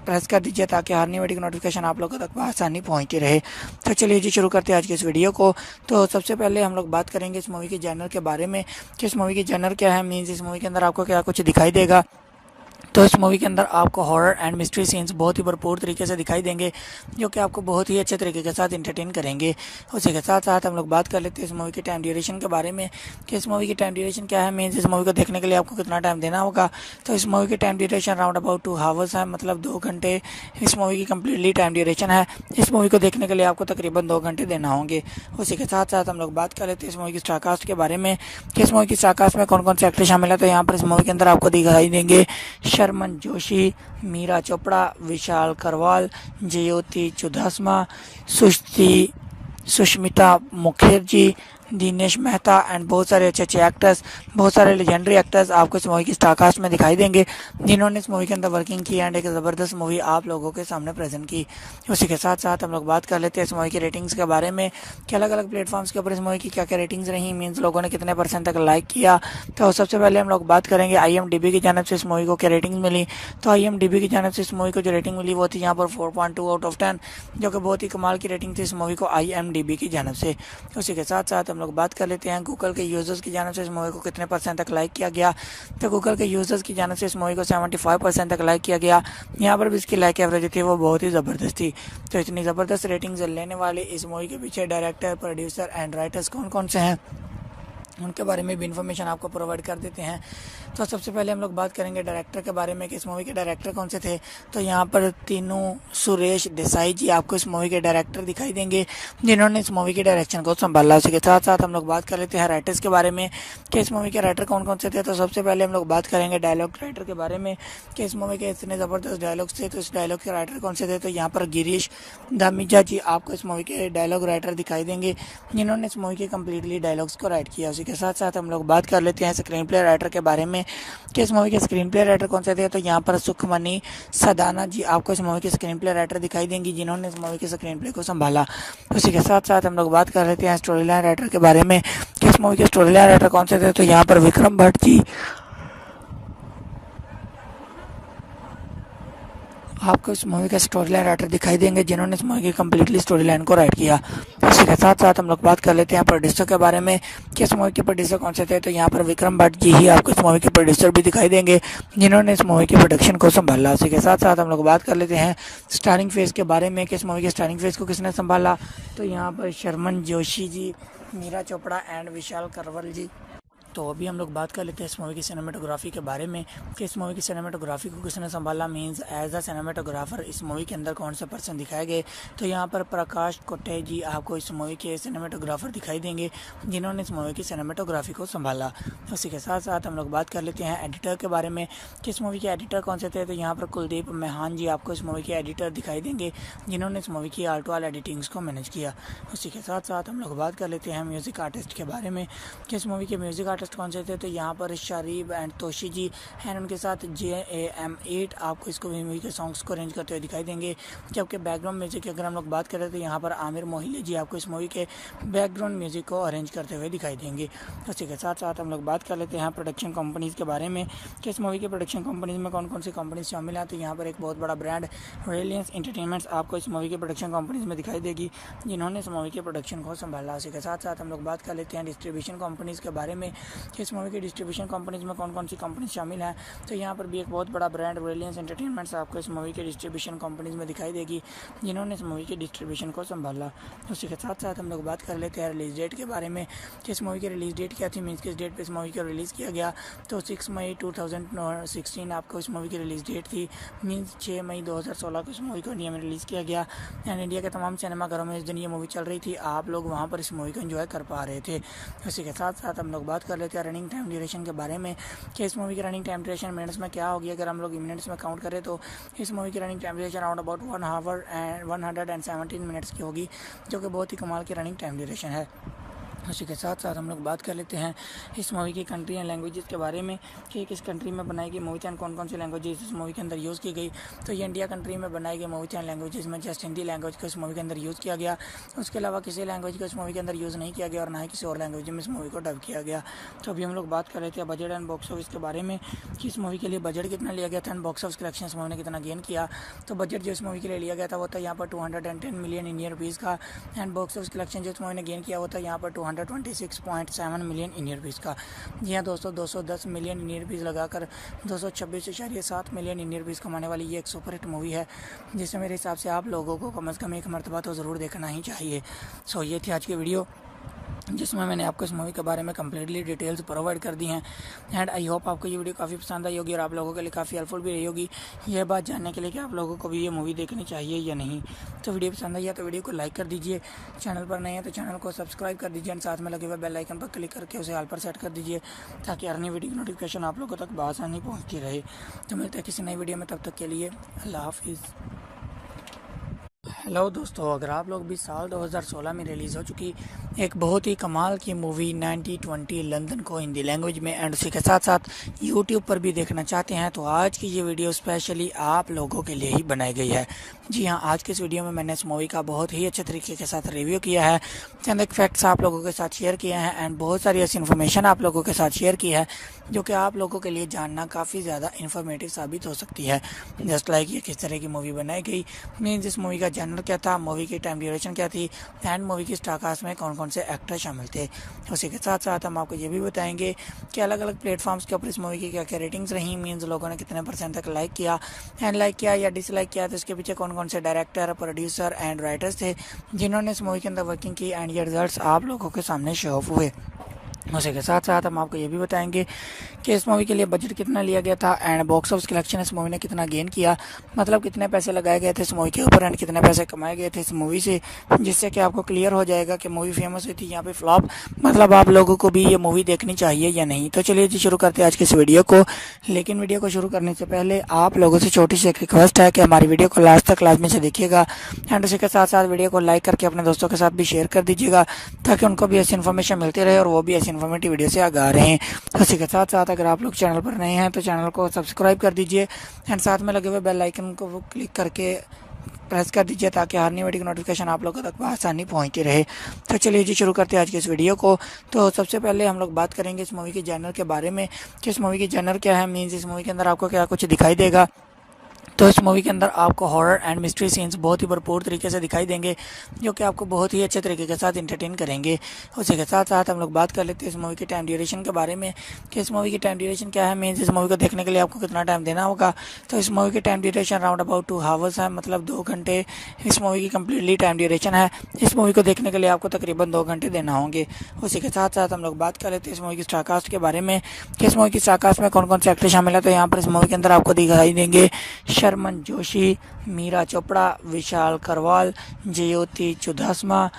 A: प्रेस कर दीजिए ताकि हर नई वीडियो की नोटिफिकेशन आप लोगों तक आसानी पहुंचती रहे। तो चलिए जी शुरू करते हैं आज की इस वीडियो को। तो सबसे पहले हम लोग बात करेंगे इस मूवी के जॉनर के बारे में कि इस मूवी की जॉनर क्या है, मीन्स इस मूवी के अंदर आपको क्या कुछ दिखाई देगा। तो इस मूवी के अंदर आपको हॉरर एंड मिस्ट्री सीन्स बहुत ही भरपूर तरीके से दिखाई देंगे जो कि आपको बहुत ही अच्छे तरीके के साथ इंटरटेन करेंगे। उसी के साथ साथ हम लोग बात कर लेते हैं इस मूवी की टाइम ड्यूरेशन के बारे में कि इस मूवी की टाइम ड्यूरेशन क्या है, मीन्स इस मूवी को देखने के लिए आपको कितना टाइम देना होगा। तो इस मूवी की time duration round about 2 hours है, मतलब 2 घंटे इस मूवी की कम्प्लीटली टाइम ड्यूरेशन है। इस मूवी को देखने के लिए आपको तकरीबन 2 घंटे देना होंगे। उसी के साथ साथ हम लोग बात कर लेते हैं इस मूवी की स्टार कास्ट के बारे में कि इस मूवी की स्टार कास्ट में कौन कौन से एक्टर शामिल है। तो यहाँ पर इस मूवी के अंदर आपको दिखाई देंगे शर्मन जोशी, मीरा चोपड़ा, विशाल करवाल, जयोति चुडासमा, सुष्मिता मुखर्जी, दिनेश मेहता एंड बहुत सारे अच्छे अच्छे एक्टर्स, बहुत सारे लेजेंडरी एक्टर्स आपको इस मूवी की स्टारकास्ट में दिखाई देंगे जिन्होंने इस मूवी के अंदर वर्किंग की एंड एक ज़बरदस्त मूवी आप लोगों के सामने प्रेजेंट की। उसी के साथ साथ हम लोग बात कर लेते हैं इस मूवी की रेटिंग्स के बारे में कि अलग अलग प्लेटफॉर्म्स के ऊपर इस मूवी की क्या क्या रेटिंग्स रही, मीन्स लोगों ने कितने % तक लाइक किया। तो सबसे पहले हम लोग बात करेंगे IMDb की जानिब से इस मूवी को क्या रेटिंग्स मिली। तो IMDb की जानिब से इस मूवी को जो रेटिंग मिली वो थी यहाँ पर 4.2 आउट ऑफ 10, जो कि बहुत ही कमाल की रेटिंग थी इस मूवी को IMDb की जानिब से। उसी के साथ साथ हम लोग बात कर लेते हैं गूगल के यूजर्स की जानिब से इस मूवी को कितने % तक लाइक किया गया। तो गूगल के यूजर्स की जानिब से इस मूवी को 75% तक लाइक किया गया। यहाँ पर भी इसकी लाइक एवरेज थी वो बहुत ही ज़बरदस्त थी। तो इतनी ज़बरदस्त रेटिंग्स लेने वाले इस मूवी के पीछे डायरेक्टर, प्रोड्यूसर एंड राइटर्स कौन कौन से हैं उनके बारे में भी इन्फॉर्मेशन आपको प्रोवाइड कर देते हैं। तो सबसे पहले हम लोग बात करेंगे डायरेक्टर के बारे में कि इस मूवी के डायरेक्टर कौन से थे। तो यहाँ पर तीनों सुरेश देसाई जी आपको इस मूवी के डायरेक्टर दिखाई देंगे जिन्होंने इस मूवी की डायरेक्शन को संभाला। उसी के साथ साथ हम लोग बात कर लेते हैं राइटर्स के बारे में कि इस मूवी के राइटर कौन कौन से थे। तो सबसे पहले हम लोग बात करेंगे डायलॉग राइटर के बारे में कि इस मूवी के इतने ज़बरदस्त डायलॉग्स थे, तो इस डायलॉग के राइटर कौन से थे। तो यहाँ पर गिरीश धामीजा जी आपको इस मूवी के डायलॉग राइटर दिखाई देंगे जिन्होंने इस मूवी के कम्प्लीटली डायलॉग्स को राइट किया। उसी के साथ साथ हम लोग बात कर लेते हैं स्क्रीन प्ले राइटर के बारे में कि इस मूवी के स्क्रीन प्ले राइटर कौन से थे। तो यहाँ पर सुखमनी सदाना जी आपको इस मूवी के स्क्रीन प्ले राइटर दिखाई देंगी जिन्होंने इस मूवी के स्क्रीन प्ले को संभाला। उसी के साथ साथ हम लोग बात कर लेते हैं स्टोरी लाइन राइटर के बारे में कि इस मूवी के स्टोरी लाइन राइटर कौन से थे। तो यहाँ पर विक्रम भट्ट जी आपको इस मूवी का स्टोरी लाइन राइटर दिखाई देंगे जिन्होंने इस मूवी की कम्प्लीटली स्टोरी लाइन को राइट किया। इसी के साथ साथ हम लोग बात कर लेते हैं प्रोड्यूसर के बारे में कि इस मूवी के प्रोड्यूसर कौन से थे। तो यहाँ पर विक्रम भट्ट जी ही आपको इस मूवी के प्रोड्यूसर भी दिखाई देंगे जिन्होंने इस मूवी की प्रोडक्शन को संभाला। इसी के साथ साथ हम लोग बात कर लेते हैं स्टारिंग फेज के बारे में कि इस मूवी के स्टारिंग फेज को किसने संभाला। तो यहाँ पर शर्मन जोशी जी, मीरा चोपड़ा एंड विशाल करवल जी। तो अभी हम लोग बात कर लेते हैं इस मूवी की सिनेमेटोग्राफी के बारे में कि इस मूवी की सिनेमेटोग्राफी को किसने संभाला, मींस एज अ सिनेमेटोग्राफर इस मूवी के अंदर कौन से पर्सन दिखाए गए। तो यहाँ पर प्रकाश कोटे जी आपको इस मूवी के सिनेमेटोग्राफर दिखाई देंगे जिन्होंने इस मूवी की सिनेमेटोग्राफी को संभाला। उसी के साथ साथ हम लोग बात कर लेते हैं एडिटर के बारे में कि इस मूवी के एडिटर कौन से थे। तो यहाँ पर कुलदीप मेहान जी आपको इस मूवी के एडिटर दिखाई देंगे जिन्होंने इस मूवी की आर्टवाल एडिटिंग्स को मैनेज किया। उसी के साथ साथ हम लोग बात कर लेते हैं म्यूज़िक आर्टिस्ट के बारे में कि इस मूवी के म्यूज़िक आर्टिस्ट कौन से थे, तो यहाँ पर शारीब एंड तोशी जी एंड उनके साथ JAM8 आपको इसको मूवी के सॉन्ग्स को अरेंज करते हुए दिखाई देंगे। जबकि बैकग्राउंड म्यूजिक की अगर हम लोग बात करें तो यहाँ पर आमिर मोहिले जी आपको इस मूवी के बैकग्राउंड म्यूजिक को अरेंज करते हुए दिखाई देंगे। उसी के साथ साथ हम लोग बात कर लेते हैं प्रोडक्शन कंपनीज़ के बारे में कि इस मूवी के प्रोडक्शन कंपनीज़ में कौन कौन सी कंपनीज शामिल हैं। तो यहाँ पर एक बहुत बड़ा ब्रांड रिलायंस एंटरटेनमेंट्स आपको इस मूवी के प्रोडक्शन कंपनीज में दिखाई देगी, जिन्होंने इस मूवी के प्रोडक्शन को संभाला। उसी के साथ साथ हम लोग बात कर लेते हैं डिस्ट्रीब्यूशन कंपनीज़ के बारे में कि इस मूवी के डिस्ट्रीब्यूशन कंपनीज में कौन कौन सी कंपनीज शामिल हैं। तो यहाँ पर भी एक बहुत बड़ा ब्रांड रिलायंस एंटरटेनमेंट्स आपको इस मूवी के डिस्ट्रीब्यूशन कंपनीज में दिखाई देगी, जिन्होंने इस मूवी के डिस्ट्रीब्यूशन को संभाला। उसी के साथ साथ हम लोग बात कर लेते हैं रिलीज डेट के बारे में कि इस मूवी की रिलीज डेट क्या थी, मीन्स किस डेट पे इस मूवी को रिलीज़ किया गया। तो 6 मई 2016 आपको इस मूवी की रिलीज डेट थी, मीन्स 6 मई 2016 को इस मूवी को इंडिया में रिलीज़ किया गया एंड इंडिया के तमाम सिनेमाघरों में इस दिन ये मूवी चल रही थी, आप लोग वहाँ पर इस मूवी को एंजॉय कर पा रहे थे। उसी के साथ साथ हम लोग बात कर लेते हैं रनिंग टाइम ड्यूरेशन के बारे में कि इस मूवी की रनिंग टाइम ड्यूरेशन मिनट्स में क्या होगी। अगर हम लोग मिनट्स में काउंट करें तो इस मूवी की running time duration around about 1 our and 117 minutes की होगी, जो कि बहुत ही कमाल की रनिंग टाइम ड्यूरेशन है। उसी के साथ साथ हम लोग बात कर लेते हैं इस मूवी की कंट्री एंड लैंग्वेजेस के बारे में कि किस कंट्री में बनाई गई मूवी थी एंड कौन कौन सी लैंग्वेजेस इस मूवी के अंदर यूज़ की गई। तो ये इंडिया कंट्री में बनाई गई मूवी थी एंड लैंग्वेजेस में जस्ट हिंदी लैंग्वेज को इस मूवी के अंदर यूज़ किया गया। उसके अलावा किसी लैंग्वेज को इस मूवी के अंदर यूज़ नहीं किया गया और ना ही किसी और लैंग्वेज में इस मूवी को डब किया गया। तो अभी हम लोग बात कर रहे थे बजट एंड बॉक्स ऑफिस के बारे में कि इस मूवी के लिए बजट कितना लिया गया था एंड बॉक्स ऑफिस कलेक्शन इस मूवी ने कितना गेन किया। तो बजट जो इस मूवी के लिए लिया गया था वो था यहाँ पर 210 मिलियन इंडियन रुपीज़ का एंड बॉक्स ऑफिस कलेक्शन जो इस मूवी ने गेन किया वो था यहाँ पर 226.7 मिलियन इंडियन रुपीज़ का। जी हाँ दोस्तों, 210 मिलियन इंडियन रुपीज़ लगाकर 226.7 मिलियन इंडियन रुपीज़ कमाने वाली ये एक सुपरहिट मूवी है, जिसे मेरे हिसाब से आप लोगों को कम से कम एक मरतबा तो ज़रूर देखना ही चाहिए। सो ये थी आज की वीडियो, जिसमें मैंने आपको इस मूवी के बारे में कम्प्लीटली डिटेल्स प्रोवाइड कर दी हैं एंड आई होप आपको ये वीडियो काफ़ी पसंद आई होगी और आप लोगों के लिए काफ़ी हेल्पफुल भी रही होगी ये बात जानने के लिए कि आप लोगों को भी ये मूवी देखनी चाहिए या नहीं। तो वीडियो पसंद आई है तो वीडियो को लाइक कर दीजिए, चैनल पर नए हैं तो चैनल को सब्सक्राइब कर दीजिए एंड साथ में लगे हुए बेल आइकन पर क्लिक करके उसे ऑल पर सेट कर दीजिए ताकि हर नई वीडियो की नोटिफिकेशन आप लोगों तक आसानी पहुँचती रहे। तो मिलते हैं किसी नई वीडियो में, तब तक के लिए अल्लाह हाफिज़। हेलो दोस्तों, अगर आप लोग भी साल 2016 में रिलीज़ हो चुकी एक बहुत ही कमाल की मूवी 9020 लंदन को हिंदी लैंग्वेज में एंड उसी के साथ साथ यूट्यूब पर भी देखना चाहते हैं तो आज की ये वीडियो स्पेशली आप लोगों के लिए ही बनाई गई है। जी हाँ, आज के इस वीडियो में मैंने इस मूवी का बहुत ही अच्छे तरीके के साथ रिव्यू किया है, चंद एक फैक्ट्स आप लोगों के साथ शेयर किए हैं एंड बहुत सारी ऐसी इन्फॉर्मेशन आप लोगों के साथ शेयर की है जो कि आप लोगों के लिए जानना काफ़ी ज़्यादा इन्फॉर्मेटिव साबित हो सकती है। जस्ट लाइक ये किस तरह की मूवी बनाई गई, मीन्स इस मूवी का जनर क्या था, मूवी की टाइम ड्यूरेशन क्या थी एंड मूवी की स्टार कास्ट में कौन कौन से एक्टर शामिल थे। उसी के साथ साथ हम आपको ये भी बताएंगे कि अलग अलग प्लेटफॉर्म्स के ऊपर इस मूवी की क्या क्या रेटिंग्स रही, मीन्स लोगों ने कितने % तक लाइक किया एंड लाइक किया या डिसलाइक किया, तो इसके पीछे कौन कौन से डायरेक्टर, प्रोड्यूसर एंड राइटर्स थे जिन्होंने इस मूवी के अंदर वर्किंग की एंड ये रिजल्ट्स आप लोगों के सामने शो ऑफ हुए। उसी के साथ साथ हम आपको ये भी बताएंगे कि इस मूवी के लिए बजट कितना लिया गया था एंड बॉक्स ऑफिस कलेक्शन इस मूवी ने कितना गेन किया, मतलब कितने पैसे लगाए गए थे इस मूवी के ऊपर एंड कितने पैसे कमाए गए थे इस मूवी से, जिससे कि आपको क्लियर हो जाएगा कि मूवी फेमस हुई थी यहाँ पे फ्लॉप, मतलब आप लोगों को भी ये मूवी देखनी चाहिए या नहीं। तो चलिए जी शुरू करते हैं आज की इस वीडियो को, लेकिन वीडियो को शुरू करने से पहले आप लोगों से छोटी सी एक रिक्वेस्ट है कि हमारी वीडियो को लास्ट तक लाजमी से देखिएगा एंड उसी के साथ साथ वीडियो को लाइक करके अपने दोस्तों के साथ भी शेयर कर दीजिएगा ताकि उनको भी ऐसी इन्फॉर्मेशन मिलती रहे और वो भी ऐसी इन्फॉर्मेटिव वीडियो से आ रहे हैं। उसी के साथ साथ अगर आप लोग चैनल पर नए हैं तो चैनल को सब्सक्राइब कर दीजिए एंड साथ में लगे हुए बेल आइकन को क्लिक करके प्रेस कर दीजिए ताकि हर नई वीडियो की नोटिफिकेशन आप लोगों तक आसानी पहुंचती रहे। तो चलिए जी शुरू करते हैं आज की इस वीडियो को। तो सबसे पहले हम लोग बात करेंगे इस मूवी के जॉनर के बारे में कि इस मूवी की जॉनर क्या है, मीन्स इस मूवी के अंदर आपको क्या कुछ दिखाई देगा। तो इस मूवी के अंदर आपको हॉरर एंड मिस्ट्री सीन्स बहुत ही भरपूर तरीके से दिखाई देंगे जो कि आपको बहुत ही अच्छे तरीके के साथ इंटरटेन करेंगे। उसी के साथ साथ हम लोग बात कर लेते हैं इस मूवी की टाइम ड्यूरेशन के बारे में कि इस मूवी की टाइम ड्यूरेशन क्या है, मीन्स इस मूवी को देखने के लिए आपको कितना टाइम देना होगा। तो इस मूवी की time duration around about 2 hours है, मतलब 2 घंटे इस मूवी की कम्प्लीटली टाइम ड्यूरेशन है। इस मूवी को देखने के लिए आपको तकरीबन 2 घंटे देना होंगे। उसी के साथ साथ हम लोग बात कर लेते हैं इस मूवी की स्टार कास्ट के बारे में कि इस मूवी की स्टार कास्ट में कौन कौन से एक्टर शामिल है। तो यहाँ पर इस मूवी के अंदर आपको दिखाई देंगे शर्मन जोशी, मीरा चोपड़ा, विशाल करवाल, जयोति चुदासमा,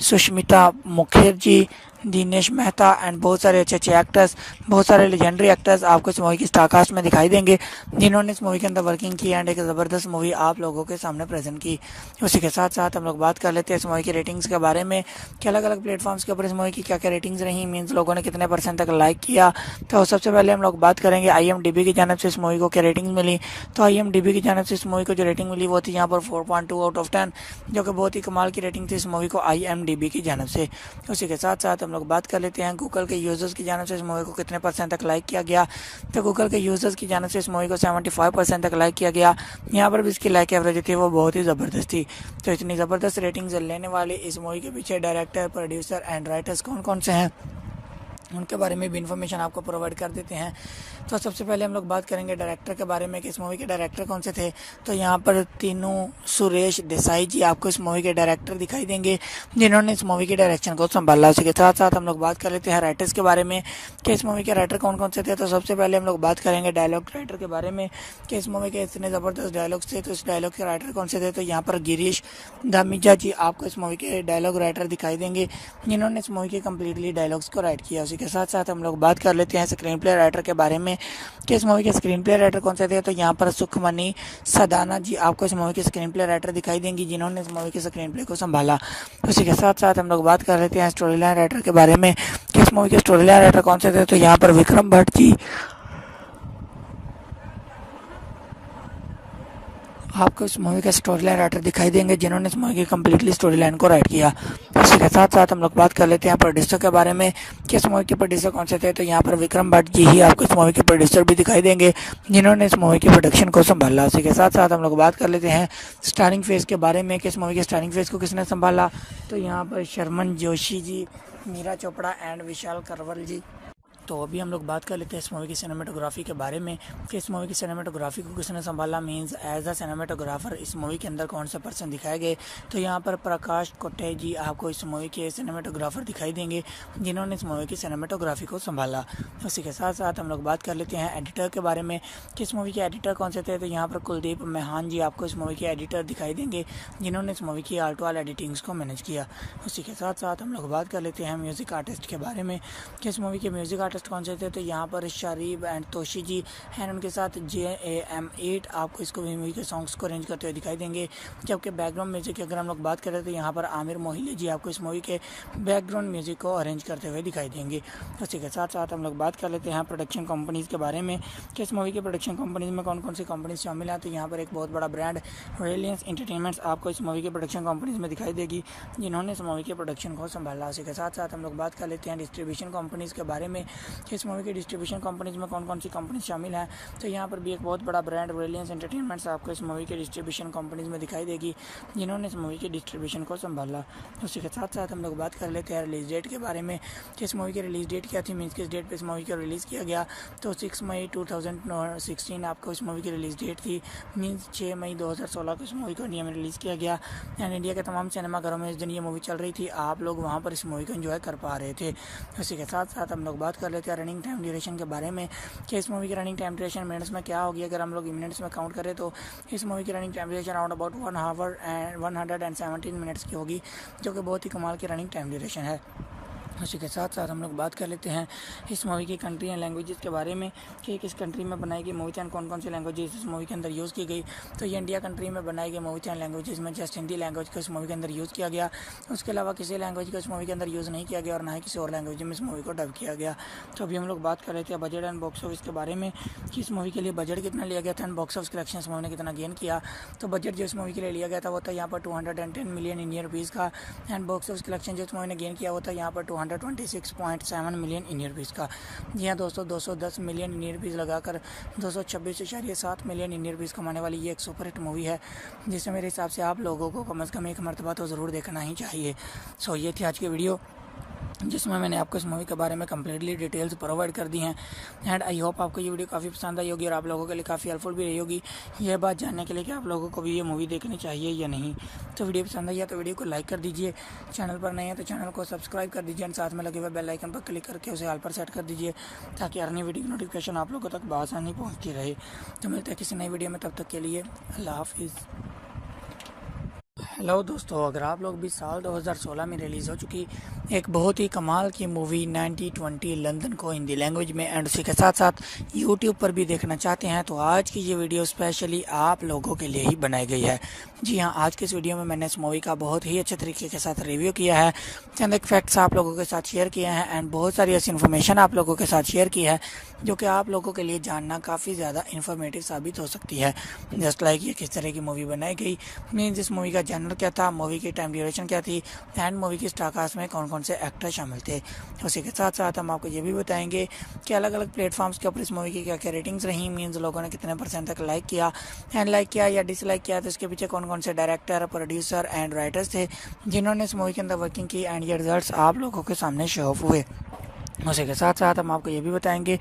A: सुष्मिता मुखर्जी, दिनेश मेहता एंड बहुत सारे अच्छे अच्छे एक्टर्स, बहुत सारे लेजेंडरी एक्टर्स आपको इस मूवी की स्टारकास्ट में दिखाई देंगे, जिन्होंने इस मूवी के अंदर वर्किंग की एंड एक ज़बरदस्त मूवी आप लोगों के सामने प्रेजेंट की। उसी के साथ साथ हम लोग बात कर लेते हैं इस मूवी की रेटिंग्स के बारे में कि अलग अलग प्लेटफॉर्म्स के ऊपर इस मूवी की क्या क्या रेटिंग्स रही, मीन्स लोगों ने कितने % तक लाइक किया। तो सबसे पहले हम लोग बात करेंगे IMDb की जानब से इस मूवी को क्या रेटिंग्स मिली। तो IMDb की जानब से इस मूवी को जो रेटिंग मिली वो थी यहाँ पर 4.2 आउट ऑफ 10, जो कि बहुत ही कमाल की रेटिंग थी इस मूवी को IMDb की जानब से। उसी के साथ साथ हम लोग बात कर लेते हैं गूगल के यूज़र्स की जानब से इस मूवी को कितने % तक लाइक किया गया। तो गूगल के यूज़र्स की जानब से इस मूवी को 75% तक लाइक किया गया। यहाँ पर भी इसकी लाइक एवरेज थी वो बहुत ही ज़बरदस्त थी। तो इतनी ज़बरदस्त रेटिंग्स लेने वाले इस मूवी के पीछे डायरेक्टर, प्रोड्यूसर एंड राइटर्स कौन कौन से हैं, उनके बारे में भी इन्फॉर्मेशन आपको प्रोवाइड कर देते हैं। तो सबसे पहले हम लोग बात करेंगे डायरेक्टर के बारे में कि इस मूवी के डायरेक्टर कौन से थे। तो यहाँ पर तीनों सुरेश देसाई जी आपको इस मूवी के डायरेक्टर दिखाई देंगे, जिन्होंने इस मूवी के डायरेक्शन को संभाला। उसी के साथ साथ हम लोग बात कर लेते हैं राइटर्स के बारे में कि इस मूवी के राइटर कौन कौन से थे। तो सबसे पहले हम लोग बात करेंगे डायलॉग राइटर के बारे में कि इस मूवी के इतने ज़बरदस्त डायलॉग्स थे, तो इस डायलॉग के राइटर कौन से थे। तो यहाँ पर गिरीश धामीजा जी आपको इस मूवी के डायलॉग राइटर दिखाई देंगे, जिन्होंने इस मूवी के कम्प्लीटली डायलॉग्स को राइट किया। उसी के साथ हम लोग बात कर लेते हैं स्क्रीन प्ले राइटर के बारे में कि इस मूवी के स्क्रीन प्ले राइटर कौन से थे। तो यहाँ पर सुखमनी सदाना जी आपको इस मूवी के स्क्रीन प्ले राइटर दिखाई देंगी, जिन्होंने इस मूवी के स्क्रीन प्ले को संभाला। उसी के साथ साथ हम लोग बात कर लेते हैं स्टोरी लाइन राइटर के बारे में कि इस मूवी के स्टोरी लाइन राइटर कौन से थे। तो यहाँ पर विक्रम भट्ट जी आपको इस मूवी का स्टोरी लाइन राइटर दिखाई देंगे, जिन्होंने इस मूवी की कम्प्लीटली स्टोरी लाइन को राइट किया। इसी के साथ साथ हम लोग बात कर लेते हैं प्रोड्यूसर के बारे में कि इस मूवी के प्रोड्यूसर कौन से थे। तो यहाँ पर विक्रम भट्ट जी ही आपको इस मूवी के प्रोड्यूसर भी दिखाई देंगे, जिन्होंने इस मूवी की प्रोडक्शन को संभाला। इसी के साथ साथ हम लोग बात कर लेते हैं स्टारिंग फेस के बारे में कि इस मूवी के स्टारिंग फेस को किसने संभाला। तो यहाँ पर शर्मन जोशी जी, मीरा चोपड़ा एंड विशाल करवल जी। तो अभी हम लोग बात कर लेते हैं इस मूवी की सिनेमेटोग्राफी के बारे में कि इस मूवी की सिनेमेटोग्राफी को किसने संभाला, मींस एज अ सिनेमेटोग्राफर इस मूवी के अंदर कौन से पर्सन दिखाए गए। तो यहाँ पर प्रकाश कोटे जी आपको इस मूवी के सिनेमेटोग्राफर दिखाई देंगे, जिन्होंने इस मूवी की सिनेमेटोग्राफी को संभाला। उसी के साथ साथ हम लोग बात कर लेते हैं एडिटर के बारे में कि इस मूवी के एडिटर कौन से थे। तो यहाँ पर कुलदीप मेहान जी आपको इस मूवी के एडिटर दिखाई देंगे, जिन्होंने इस मूवी की आर्ट वाल एडिटिंग्स को मैनेज किया। उसी के साथ साथ हम लोग बात कर लेते हैं म्यूज़िक आर्टिस्ट के बारे में कि इस मूवी के म्यूज़िक आर्टिस्ट कौन से थे। तो यहाँ पर शरीफ एंड तोशी जी एंड उनके साथ JAM8 आपको इसको मूवी के सॉन्ग्स को अरेंज करते हुए दिखाई देंगे। जबकि बैकग्राउंड म्यूजिक की अगर हम लोग बात करें तो यहाँ पर आमिर मोहिले जी आपको इस मूवी के बैकग्राउंड म्यूजिक को अरेंज करते हुए दिखाई देंगे। उसी के साथ साथ हम लोग बात कर लेते हैं प्रोडक्शन कंपनीज़ के बारे में कि इस मूवी के प्रोडक्शन कंपनीज़ में कौन कौन सी कंपनीज शामिल हैं। तो यहाँ पर एक बहुत बड़ा ब्रांड रिलायंस एंटरटेनमेंट्स आपको इस मूवी के प्रोडक्शन कंपनीज़ में दिखाई देगी, जिन्होंने इस मूवी के प्रोडक्शन को संभाला। उसी के साथ साथ हम लोग बात कर लेते हैं डिस्ट्रीब्यूशन कंपनीज़ के बारे में कि इस मूवी की डिस्ट्रीब्यूशन कंपनीज में कौन कौन सी कंपनी शामिल हैं। तो यहाँ पर भी एक बहुत बड़ा ब्रांड रिलायंस एंटरटेनमेंट्स आपको इस मूवी के डिस्ट्रीब्यूशन कंपनीज में दिखाई देगी, जिन्होंने इस मूवी की डिस्ट्रीब्यूशन को संभाला। उसी के साथ साथ हम लोग बात कर लेते हैं रिलीज डेट के बारे में कि इस मूवी की रिलीज डेट क्या थी, मीन्स किस डेट पे इस मूवी को रिलीज़ किया गया। तो 6 मई 2016 आपको इस मूवी की रिलीज डेट थी, मीन्स 6 मई 2016 को इस मूवी को इंडिया में रिलीज़ किया गया एंड इंडिया के तमाम सिनेमाघरों में इस दिन ये मूवी चल रही थी, आप लोग वहाँ पर इस मूवी को एंजॉय कर पा रहे थे। उसी के साथ साथ हम लोग बात कर लेते हैं रनिंग टाइम ड्यूरेशन के बारे में कि इस मूवी की रनिंग टाइम ड्यूरेशन मिनट्स में क्या होगी। अगर हम लोग मिनट्स में काउंट करें तो इस मूवी की running time duration around about 1 our and 117 minutes की होगी, जो कि बहुत ही कमाल की रनिंग टाइम ड्यूरेशन है। उसी के साथ साथ हम लोग बात कर लेते हैं इस मूवी की कंट्री एंड लैंग्वेजेस के बारे में कि किस कंट्री में बनाई गई मूवी थी एंड कौन कौन सी लैंग्वेजेस इस मूवी के अंदर यूज़ की गई। तो ये इंडिया कंट्री में बनाई गई मूवी थी एंड लैंग्वेजेस में जस्ट हिंदी लैंग्वेज को इस मूवी के अंदर यूज़ किया गया। उसके अलावा किसी लैंग्वेज को इस मूवी के अंदर यूज़ नहीं किया गया और ना ही किसी और लैंग्वेज में इस मूवी को डब किया गया। तो अभी हम लोग बात कर लेते हैं बजट एंड बॉक्स ऑफिस के बारे में कि इस मूवी के लिए बजट कितना लिया गया था एंड बॉक्स ऑफिस कलेक्शन इस मूवी ने कितना गेन किया। तो बजट जो इस मूवी के लिए लिया गया था वो था यहाँ पर 210 मिलियन इंडियन रुपीज़ का एंड बॉक्स ऑफिस कलेक्शन जो इस मूवी ने गेन किया वो था यहाँ पर 226.7 मिलियन इंडियन रुपीज़ का। जी हाँ दोस्तों, 210 मिलियन इंडियन रुपीज़ लगाकर 226.7 मिलियन इंडियन रुपीज़ कमाने वाली ये एक सुपरहिट मूवी है, जिसे मेरे हिसाब से आप लोगों को कम से कम एक मरतबा तो ज़रूर देखना ही चाहिए। सो ये थी आज की वीडियो, जिसमें मैंने आपको इस मूवी के बारे में कम्प्लीटली डिटेल्स प्रोवाइड कर दी हैं एंड आई होप आपको ये वीडियो काफ़ी पसंद आई होगी और आप लोगों के लिए काफ़ी हेल्पफुल भी रही होगी यह बात जानने के लिए कि आप लोगों को भी ये मूवी देखनी चाहिए या नहीं। तो वीडियो पसंद आई है तो वीडियो को लाइक कर दीजिए, चैनल पर नए हैं तो चैनल को सब्सक्राइब कर दीजिए एंड साथ में लगे हुए बेल आइकन पर क्लिक करके उसे ऑल पर सेट कर दीजिए, ताकि हर नई वीडियो की नोटिफिकेशन आप लोगों तक बआसानी पहुँचती रहे। तो मिलते हैं किसी नई वीडियो में, तब तक के लिए अल्लाह हाफिज़। हेलो दोस्तों, अगर आप लोग भी साल 2016 में रिलीज़ हो चुकी एक बहुत ही कमाल की मूवी 9020 लंदन को हिंदी लैंग्वेज में एंड उसी के साथ साथ यूट्यूब पर भी देखना चाहते हैं तो आज की ये वीडियो स्पेशली आप लोगों के लिए ही बनाई गई है। जी हाँ, आज के इस वीडियो में मैंने इस मूवी का बहुत ही अच्छे तरीके के साथ रिव्यू किया है, चंद एक फैक्ट्स आप लोगों के साथ शेयर किए हैं एंड बहुत सारी ऐसी इन्फॉर्मेशन आप लोगों के साथ शेयर की है जो कि आप लोगों के लिए जानना काफ़ी ज़्यादा इन्फॉर्मेटिव साबित हो सकती है। जस्ट लाइक ये किस तरह की मूवी बनाई गई, मीन्स इस मूवी का जनर क्या था, मूवी की टाइम ड्यूरेशन क्या थी एंड मूवी की स्टार कास्ट में कौन कौन से एक्टर शामिल थे। उसी के साथ साथ हम आपको ये भी बताएंगे कि अलग अलग प्लेटफॉर्म्स के ऊपर इस मूवी की क्या क्या रेटिंग्स रही, मीन्स लोगों ने कितने परसेंट तक लाइक किया एंड लाइक किया या डिसलाइक किया, तो इसके पीछे कौन कौन से डायरेक्टर, प्रोड्यूसर एंड राइटर्स थे जिन्होंने इस मूवी के अंदर वर्किंग की एंड ये रिजल्ट्स आप लोगों के सामने शो ऑफ हुए। उसी के साथ साथ हम आपको ये भी बताएंगे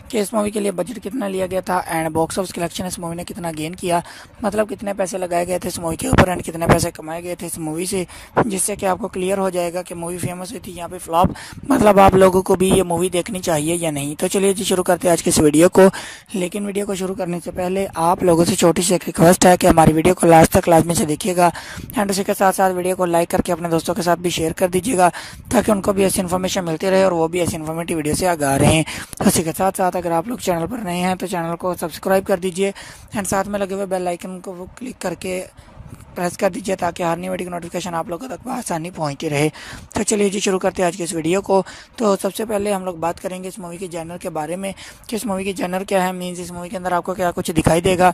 A: कि इस मूवी के लिए बजट कितना लिया गया था एंड बॉक्स ऑफिस कलेक्शन इस मूवी ने कितना गेन किया, मतलब कितने पैसे लगाए गए थे इस मूवी के ऊपर एंड कितने पैसे कमाए गए थे इस मूवी से, जिससे कि आपको क्लियर हो जाएगा कि मूवी फेमस हुई थी यहाँ पे फ्लॉप, मतलब आप लोगों को भी ये मूवी देखनी चाहिए या नहीं। तो चलिए जी शुरू करते हैं आज के इस वीडियो को। लेकिन वीडियो को शुरू करने से पहले आप लोगों से छोटी सी एक रिक्वेस्ट है कि हमारी वीडियो को लास्ट तक लाजमी से देखिएगा एंड उसी के साथ साथ वीडियो को लाइक करके अपने दोस्तों के साथ भी शेयर कर दीजिएगा ताकि उनको भी ऐसी इन्फॉर्मेशन मिलती रहे और वो भी ऐसी इन्फॉर्मेटिव वीडियो से आ रहे हैं। उसी के साथ साथ अगर आप लोग चैनल पर नए हैं तो चैनल को सब्सक्राइब कर दीजिए एंड साथ में लगे हुए बेल आइकन को क्लिक करके प्रेस कर दीजिए ताकि हर नई वीडियो की नोटिफिकेशन आप लोगों तक आसानी पहुंचती रहे। तो चलिए जी शुरू करते हैं आज के इस वीडियो को। तो सबसे पहले हम लोग बात करेंगे इस मूवी के जनर के बारे में कि इस मूवी की जनर क्या है, मीन्स इस मूवी के अंदर आपको क्या कुछ दिखाई देगा।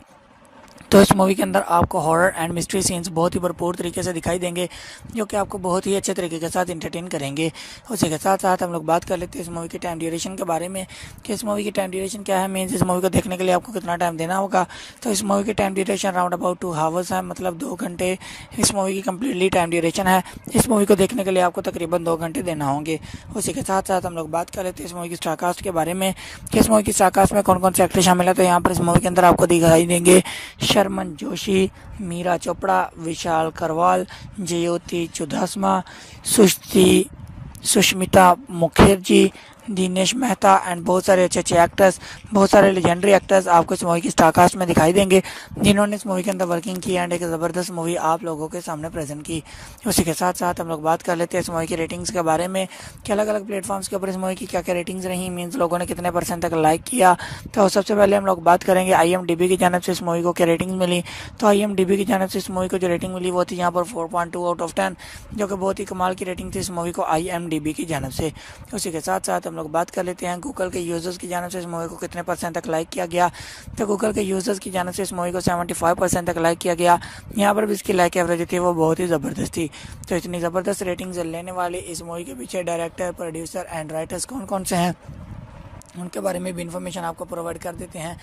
A: तो इस मूवी के अंदर आपको हॉरर एंड मिस्ट्री सीन्स बहुत ही भरपूर तरीके से दिखाई देंगे जो कि आपको बहुत ही अच्छे तरीके के साथ इंटरटेन करेंगे। उसी के साथ साथ हम लोग बात कर लेते हैं इस मूवी की टाइम ड्यूरेशन के बारे में कि इस मूवी की टाइम ड्यूरेशन क्या है, मीन्स इस मूवी को देखने के लिए आपको कितना टाइम देना होगा। तो इस मूवी की time duration round about 2 hours है, मतलब 2 घंटे इस मूवी की कम्प्लीटली टाइम ड्यूरेशन है। इस मूवी को देखने के लिए आपको तकरीबन 2 घंटे देना होंगे। उसी के साथ साथ हम लोग बात कर लेते हैं इस मूवी की स्टार कास्ट के बारे में कि इस मूवी की स्टार कास्ट में कौन कौन से एक्टर शामिल है। तो यहाँ पर इस मूवी के अंदर आपको दिखाई देंगे शर्मन जोशी, मीरा चोपड़ा, विशाल करवाल, जयोति चुडासमा, सुष्मिता मुखर्जी, दिनेश मेहता एंड बहुत सारे अच्छे अच्छे एक्टर्स, बहुत सारे लेजेंडरी एक्टर्स आपको इस मूवी की स्टार कास्ट में दिखाई देंगे जिन्होंने इस मूवी के अंदर वर्किंग की एंड एक ज़बरदस्त मूवी आप लोगों के सामने प्रेजेंट की। उसी के साथ साथ हम लोग बात कर लेते हैं इस मूवी की रेटिंग्स के बारे में कि अलग अलग प्लेटफॉर्म्स के ऊपर इस मूवी की क्या क्या रेटिंग्स रही, मीन्स लोगों ने कितने परसेंट तक लाइक किया। तो सबसे पहले हम लोग बात करेंगे IMDb की जानिब से इस मूवी को क्या रेटिंग्स मिली। तो IMDb की जानिब से इस मूवी को जो रेटिंग मिली वो थी यहाँ पर 4.2 आउट ऑफ 10, जो कि बहुत ही कमाल की रेटिंग थी इस मूवी को IMDb की जानिब से। उसी के साथ साथ हम लोग बात कर लेते हैं गूगल के यूजर्स की जानिब से इस मूवी को कितने परसेंट तक लाइक किया गया। तो गूगल के यूजर्स की जानिब से इस मूवी को 75% तक लाइक किया गया। यहाँ पर भी इसकी लाइक एवरेज थी वो बहुत ही ज़बरदस्त थी। तो इतनी ज़बरदस्त रेटिंग्स लेने वाले इस मूवी के पीछे डायरेक्टर, प्रोड्यूसर एंड राइटर्स कौन कौन से हैं उनके बारे में भी इन्फॉर्मेशन आपको प्रोवाइड कर देते हैं।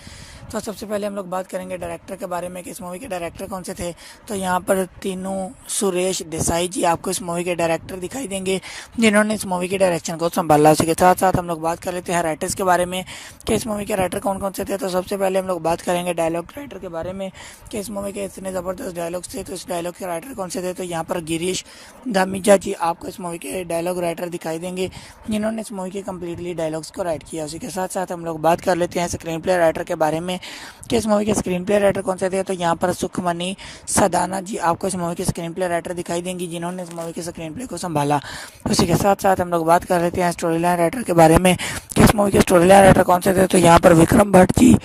A: तो सबसे पहले हम लोग बात करेंगे डायरेक्टर के बारे में कि इस मूवी के डायरेक्टर कौन से थे। तो यहाँ पर तीनों सुरेश देसाई जी आपको इस मूवी के डायरेक्टर दिखाई देंगे जिन्होंने इस मूवी के डायरेक्शन को संभाला। उसी के साथ साथ हम लोग बात कर लेते हैं राइटर्स के बारे में कि इस मूवी के राइटर कौन कौन से थे। तो सबसे पहले हम लोग बात करेंगे डायलॉग राइटर के बारे में कि इस मूवी के इतने ज़बरदस्त डायलॉग्स थे, तो इस डायलॉग के राइटर कौन से थे। तो यहाँ पर गिरीश धामीजा जी आपको इस मूवी के डायलॉग राइटर दिखाई देंगे जिन्होंने इस मूवी के कम्प्लीटली डायलॉग्स को राइट किया। उसी के साथ साथ हम लोग बात कर लेते हैं स्क्रीन प्ले राइटर के बारे में कि इस मूवी के स्क्रीन प्ले राइटर कौन से थे। तो यहाँ पर सुखमनी सदाना जी आपको इस मूवी के स्क्रीन प्ले राइटर दिखाई देंगी जिन्होंने इस मूवी के स्क्रीन प्ले को संभाला। उसी के साथ साथ हम लोग बात कर लेते हैं स्टोरी लाइन राइटर के बारे में कि इस मूवी के स्टोरी लाइन राइटर कौन से थे। तो यहाँ पर विक्रम भट्ट जी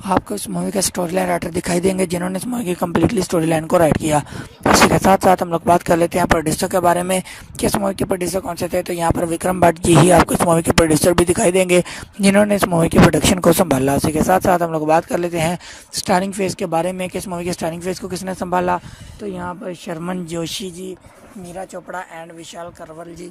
A: आपको इस मूवी का स्टोरी लाइन राइटर दिखाई देंगे जिन्होंने इस मूवी की कम्प्लीटली स्टोरी लाइन को राइट किया। इसी के साथ साथ हम लोग बात कर लेते हैं प्रोड्यूसर के बारे में कि इस मूवी के प्रोड्यूसर कौन से थे। तो यहाँ पर विक्रम भट्ट जी ही आपको इस मूवी के प्रोड्यूसर भी दिखाई देंगे जिन्होंने इस मूवी की प्रोडक्शन को संभाला। उसी के साथ साथ हम लोग बात कर लेते हैं स्टारिंग फेस के बारे में कि इस मूवी के स्टारिंग फेस को किसने संभाला। तो यहाँ पर शर्मन जोशी जी, मीरा चोपड़ा एंड विशाल करवल जी।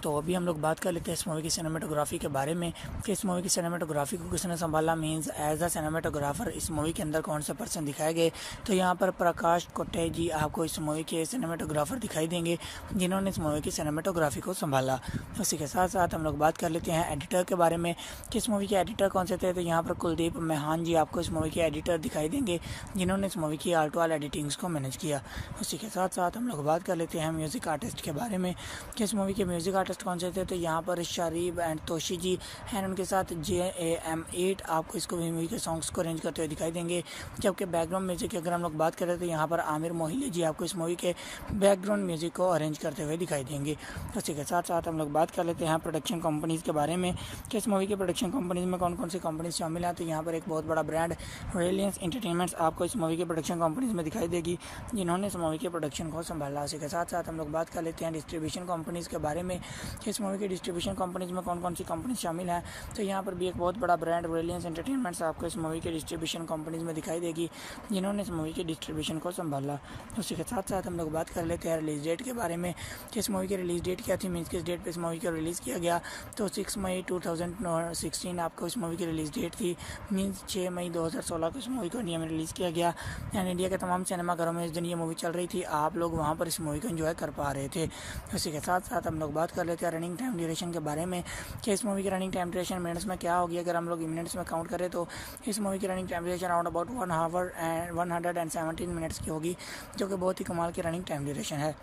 A: तो अभी हम लोग बात कर लेते हैं इस मूवी की सिनेमेटोग्राफी के बारे में कि इस मूवी की सिनेमेटोग्राफी को किसने संभाला, मींस एज अ सिनेमेटोग्राफर इस मूवी के अंदर कौन से पर्सन दिखाए गए। तो यहाँ पर प्रकाश कोटे जी आपको इस मूवी के सिनेमेटोग्राफर दिखाई देंगे जिन्होंने इस मूवी की सिनेमेटोग्राफी को संभाला। उसी के साथ साथ हम लोग बात कर लेते हैं एडिटर के बारे में कि इस मूवी के एडिटर कौन से थे। तो यहाँ पर कुलदीप मेहान जी आपको इस मूवी के एडिटर दिखाई देंगे जिन्होंने इस मूवी की आर्ट वाल एडिटिंग्स को मैनेज किया। उसी के साथ साथ हम लोग बात कर लेते हैं म्यूज़िक आर्टिस्ट के बारे में कि इस मूवी के म्यूज़िक आर्टिस्ट कौन से थे, तो यहाँ पर शारीब एंड तोशी जी हैं, उनके साथ JAM8 आपको इसको मूवी के सॉन्ग्स को अरेंज करते हुए दिखाई देंगे। जबकि बैकग्राउंड म्यूजिक की अगर हम लोग बात करें तो यहाँ पर आमिर मोहिल्ले जी आपको इस मूवी के बैकग्राउंड म्यूजिक को अरेंज करते हुए दिखाई देंगे। उसी के साथ साथ हम लोग बात कर लेते हैं प्रोडक्शन कंपनीज़ के बारे में कि इस मूवी के प्रोडक्शन कंपनीज़ में कौन कौन सी कंपनीज शामिल हैं। तो यहाँ पर एक बहुत बड़ा ब्रांड रिलायंस एंटरटेनमेंट्स आपको इस मूवी के प्रोडक्शन कंपनीज में दिखाई देगी, जिन्होंने इस मूवी के प्रोडक्शन को संभाला। उसी के साथ साथ हम लोग बात कर लेते हैं डिस्ट्रीब्यूशन कंपनीज़ के बारे में कि इस मूवी की डिस्ट्रीब्यूशन कंपनीज में कौन कौन सी कंपनी शामिल हैं। तो यहाँ पर भी एक बहुत बड़ा ब्रांड रिलायंस एंटरटेनमेंट्स आपको इस मूवी के डिस्ट्रीब्यूशन कंपनीज में दिखाई देगी, जिन्होंने इस मूवी के डिस्ट्रीब्यूशन को संभाला। उसी के साथ साथ हम लोग बात कर लेते हैं रिलीज डेट के बारे में कि इस मूवी की रिलीज डेट क्या थी, मीन्स किस डेट पे इस मूवी को रिलीज़ किया गया। तो 6 मई 2016 आपको इस मूवी की रिलीज डेट थी, मीन्स 6 मई 2016 को इस मूवी को इंडिया में रिलीज़ किया गया एंड इंडिया के तमाम सिनेमाघरों में इस दिन ये मूवी चल रही थी, आप लोग वहाँ पर इस मूवी को एंजॉय कर पा रहे थे। उसी के साथ साथ हम लोग बात कर लेते हैं रनिंग टाइम ड्यूरेशन के बारे में कि इस मूवी की रनिंग टाइम ड्यूरेशन मिनट्स में क्या होगी। अगर हम लोग मिनट्स में काउंट करें तो इस मूवी की running time duration around about 1 our and 117 minutes की होगी, जो कि बहुत ही कमाल की रनिंग टाइम ड्यूरेशन है।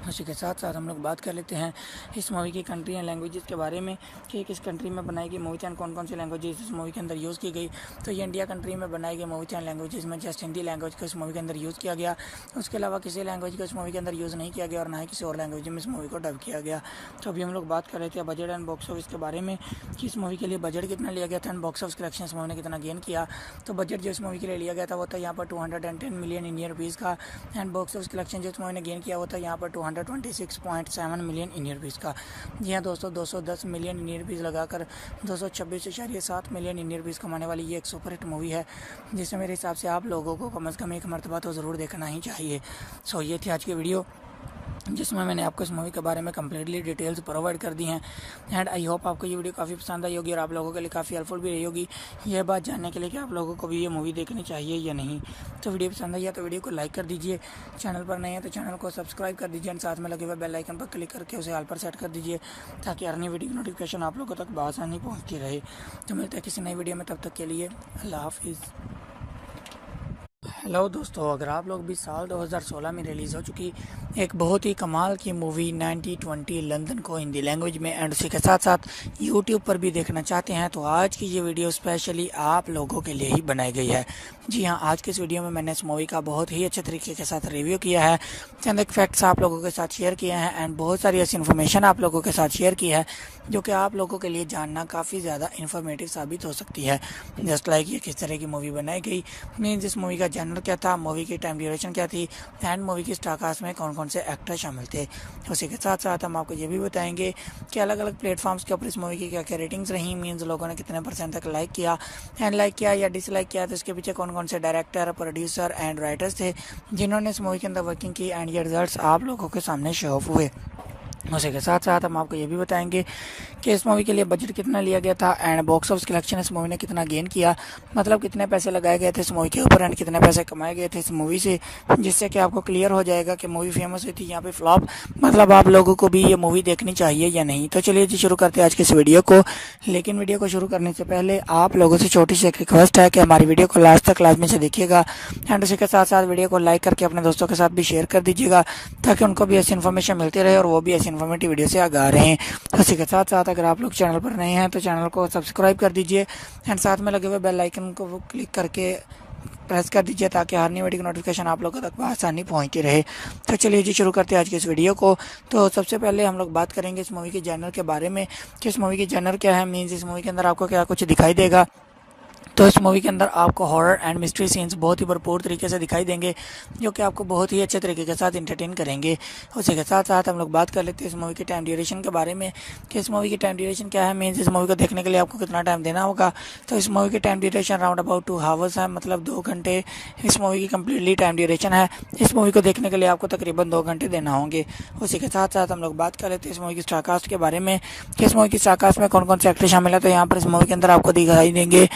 A: उसी के साथ साथ हम लोग बात कर लेते हैं इस मूवी की कंट्री एंड लैंग्वेजेस के बारे में कि किस कंट्री में बनाई गई मूवी थी एंड कौन कौन सी लैंग्वेजेस इस मूवी के अंदर यूज़ की गई। तो ये इंडिया कंट्री में बनाई गई मूवी थी एंड लैंग्वेजेस में जस्ट हिंदी लैंग्वेज को इस मूवी के अंदर यूज़ किया गया। उसके अलावा किसी लैंग्वेज को इस मूवी के अंदर यूज़ नहीं किया गया और ना ही किसी और लैंग्वेज में इस मूवी को डब किया गया। तो अभी हम लोग बात कर रहे थे बजट एंड बॉक्स ऑफिस के बारे में कि इस मूवी के लिए बजट कितना लिया गया था एंड बॉक्स ऑफिस कलेक्शन इस मूवी ने कितना गेन किया। तो बजट जो इस मूवी के लिए लिया गया था वो था यहाँ पर 210 मिलियन इंडियन रुपीज़ का एंड बॉक्स ऑफिस कलेक्शन जो इस मूवी ने गेन किया वो था यहाँ पर 226.7 मिलियन इंडियन रुपीज़ का। जी हाँ दोस्तों, 210 मिलियन इंडियन रुपीज़ लगाकर 226.7 मिलियन इंडियन रुपीज़ कमाने वाली ये एक सुपरहिट मूवी है, जिसमें मेरे हिसाब से आप लोगों को कम से कम एक मरतबा तो ज़रूर देखना ही चाहिए। सो ये थी आज की वीडियो, जिसमें मैंने आपको इस मूवी के बारे में कम्प्लीटली डिटेल्स प्रोवाइड कर दी हैं एंड आई होप आपको ये वीडियो काफ़ी पसंद आई होगी और आप लोगों के लिए काफ़ी हेल्पफुल भी रही होगी यह बात जानने के लिए कि आप लोगों को भी ये मूवी देखनी चाहिए या नहीं। तो वीडियो पसंद आई है तो वीडियो को लाइक कर दीजिए, चैनल पर नए हैं तो चैनल को सब्सक्राइब कर दीजिए एंड साथ में लगे हुए बेल आइकन पर क्लिक करके उसे ऑल पर सेट कर दीजिए ताकि हर नई वीडियो की नोटिफिकेशन आप लोगों तक बआसानी पहुँचती रहे। तो मिलते हैं किसी नई वीडियो में, तब तक के लिए अल्लाह हाफिज़। हेलो दोस्तों, अगर आप लोग भी साल 2016 में रिलीज़ हो चुकी एक बहुत ही कमाल की मूवी 9020 लंदन को हिंदी लैंग्वेज में एंड उसी के साथ साथ यूट्यूब पर भी देखना चाहते हैं तो आज की ये वीडियो स्पेशली आप लोगों के लिए ही बनाई गई है। जी हाँ, आज के इस वीडियो में मैंने इस मूवी का बहुत ही अच्छे तरीके के साथ रिव्यू किया है, चंद एक फैक्ट्स आप लोगों के साथ शेयर किए हैं एंड बहुत सारी ऐसी इन्फॉर्मेशन आप लोगों के साथ शेयर की है जो कि आप लोगों के लिए जानना काफ़ी ज़्यादा इन्फॉर्मेटिव साबित हो सकती है। जस्ट लाइक ये किस तरह की मूवी बनाई गई, मीन्स इस मूवी का जनर क्या था, मूवी की टाइम ड्यूरेशन क्या थी एंड मूवी की स्टार कास्ट में कौन कौन से एक्टर शामिल थे। उसी के साथ साथ हम आपको ये भी बताएंगे कि अलग अलग प्लेटफॉर्म्स के ऊपर इस मूवी की क्या क्या रेटिंग्स रही, मीन्स लोगों ने कितने % तक लाइक किया एंड लाइक किया या डिसलाइक किया, तो इसके पीछे कौन कौन से डायरेक्टर, प्रोड्यूसर एंड राइटर्स थे जिन्होंने इस मूवी के अंदर वर्किंग की एंड ये रिजल्ट्स आप लोगों के सामने शो ऑफ हुए। उसी के साथ साथ हम आपको ये भी बताएंगे कि इस मूवी के लिए बजट कितना लिया गया था एंड बॉक्स ऑफिस कलेक्शन इस मूवी ने कितना गेन किया, मतलब कितने पैसे लगाए गए थे इस मूवी के ऊपर एंड कितने पैसे कमाए गए थे इस मूवी से, जिससे कि आपको क्लियर हो जाएगा कि मूवी फेमस हुई थी यहाँ पे फ्लॉप, मतलब आप लोगों को भी ये मूवी देखनी चाहिए या नहीं। तो चलिए जी शुरू करते हैं आज की इस वीडियो को, लेकिन वीडियो को शुरू करने से पहले आप लोगों से छोटी सी एक रिक्वेस्ट है कि हमारी वीडियो को लास्ट तक लाजमी से देखिएगा एंड उसी के साथ साथ वीडियो को लाइक करके अपने दोस्तों के साथ भी शेयर कर दीजिएगा ताकि उनको भी ऐसी इन्फॉर्मेशन मिलती रहे और वो भी ऐसी इन्फॉर्मेटिव वीडियो से गा रहे हैं। उसी के साथ साथ अगर आप लोग चैनल पर नए हैं तो चैनल को सब्सक्राइब कर दीजिए एंड साथ में लगे हुए बेल आइकन को क्लिक करके प्रेस कर दीजिए ताकि हर नई वीडियो की नोटिफिकेशन आप लोगों तक आसानी पहुंचती रहे। तो चलिए जी शुरू करते हैं आज की इस वीडियो को। तो सबसे पहले हम लोग बात करेंगे इस मूवी के जनर के बारे में कि इस मूवी की जनर क्या है, मीन्स इस मूवी के अंदर आपको क्या कुछ दिखाई देगा। तो इस मूवी के अंदर आपको हॉरर एंड मिस्ट्री सीन्स बहुत ही भरपूर तरीके से दिखाई देंगे जो कि आपको बहुत ही अच्छे तरीके के साथ इंटरटेन करेंगे। उसी के साथ साथ हम लोग बात कर लेते हैं इस मूवी की टाइम ड्यूरेशन के बारे में कि इस मूवी की टाइम ड्यूरेशन क्या है, मीन्स इस मूवी को देखने के लिए आपको कितना टाइम देना होगा। तो इस मूवी की time duration round about 2 hours है, मतलब 2 घंटे इस मूवी की कम्प्लीटली टाइम ड्यूरेशन है। इस मूवी को देखने के लिए आपको तकरीबन 2 घंटे देना होंगे। उसी के साथ साथ हम लोग बात कर लेते हैं इस मूवी की स्टार कास्ट के बारे में कि इस मूवी की स्टार कास्ट में कौन कौन से एक्टर शामिल है। तो यहाँ पर इस मूवी के अंदर आपको दिखाई देंगे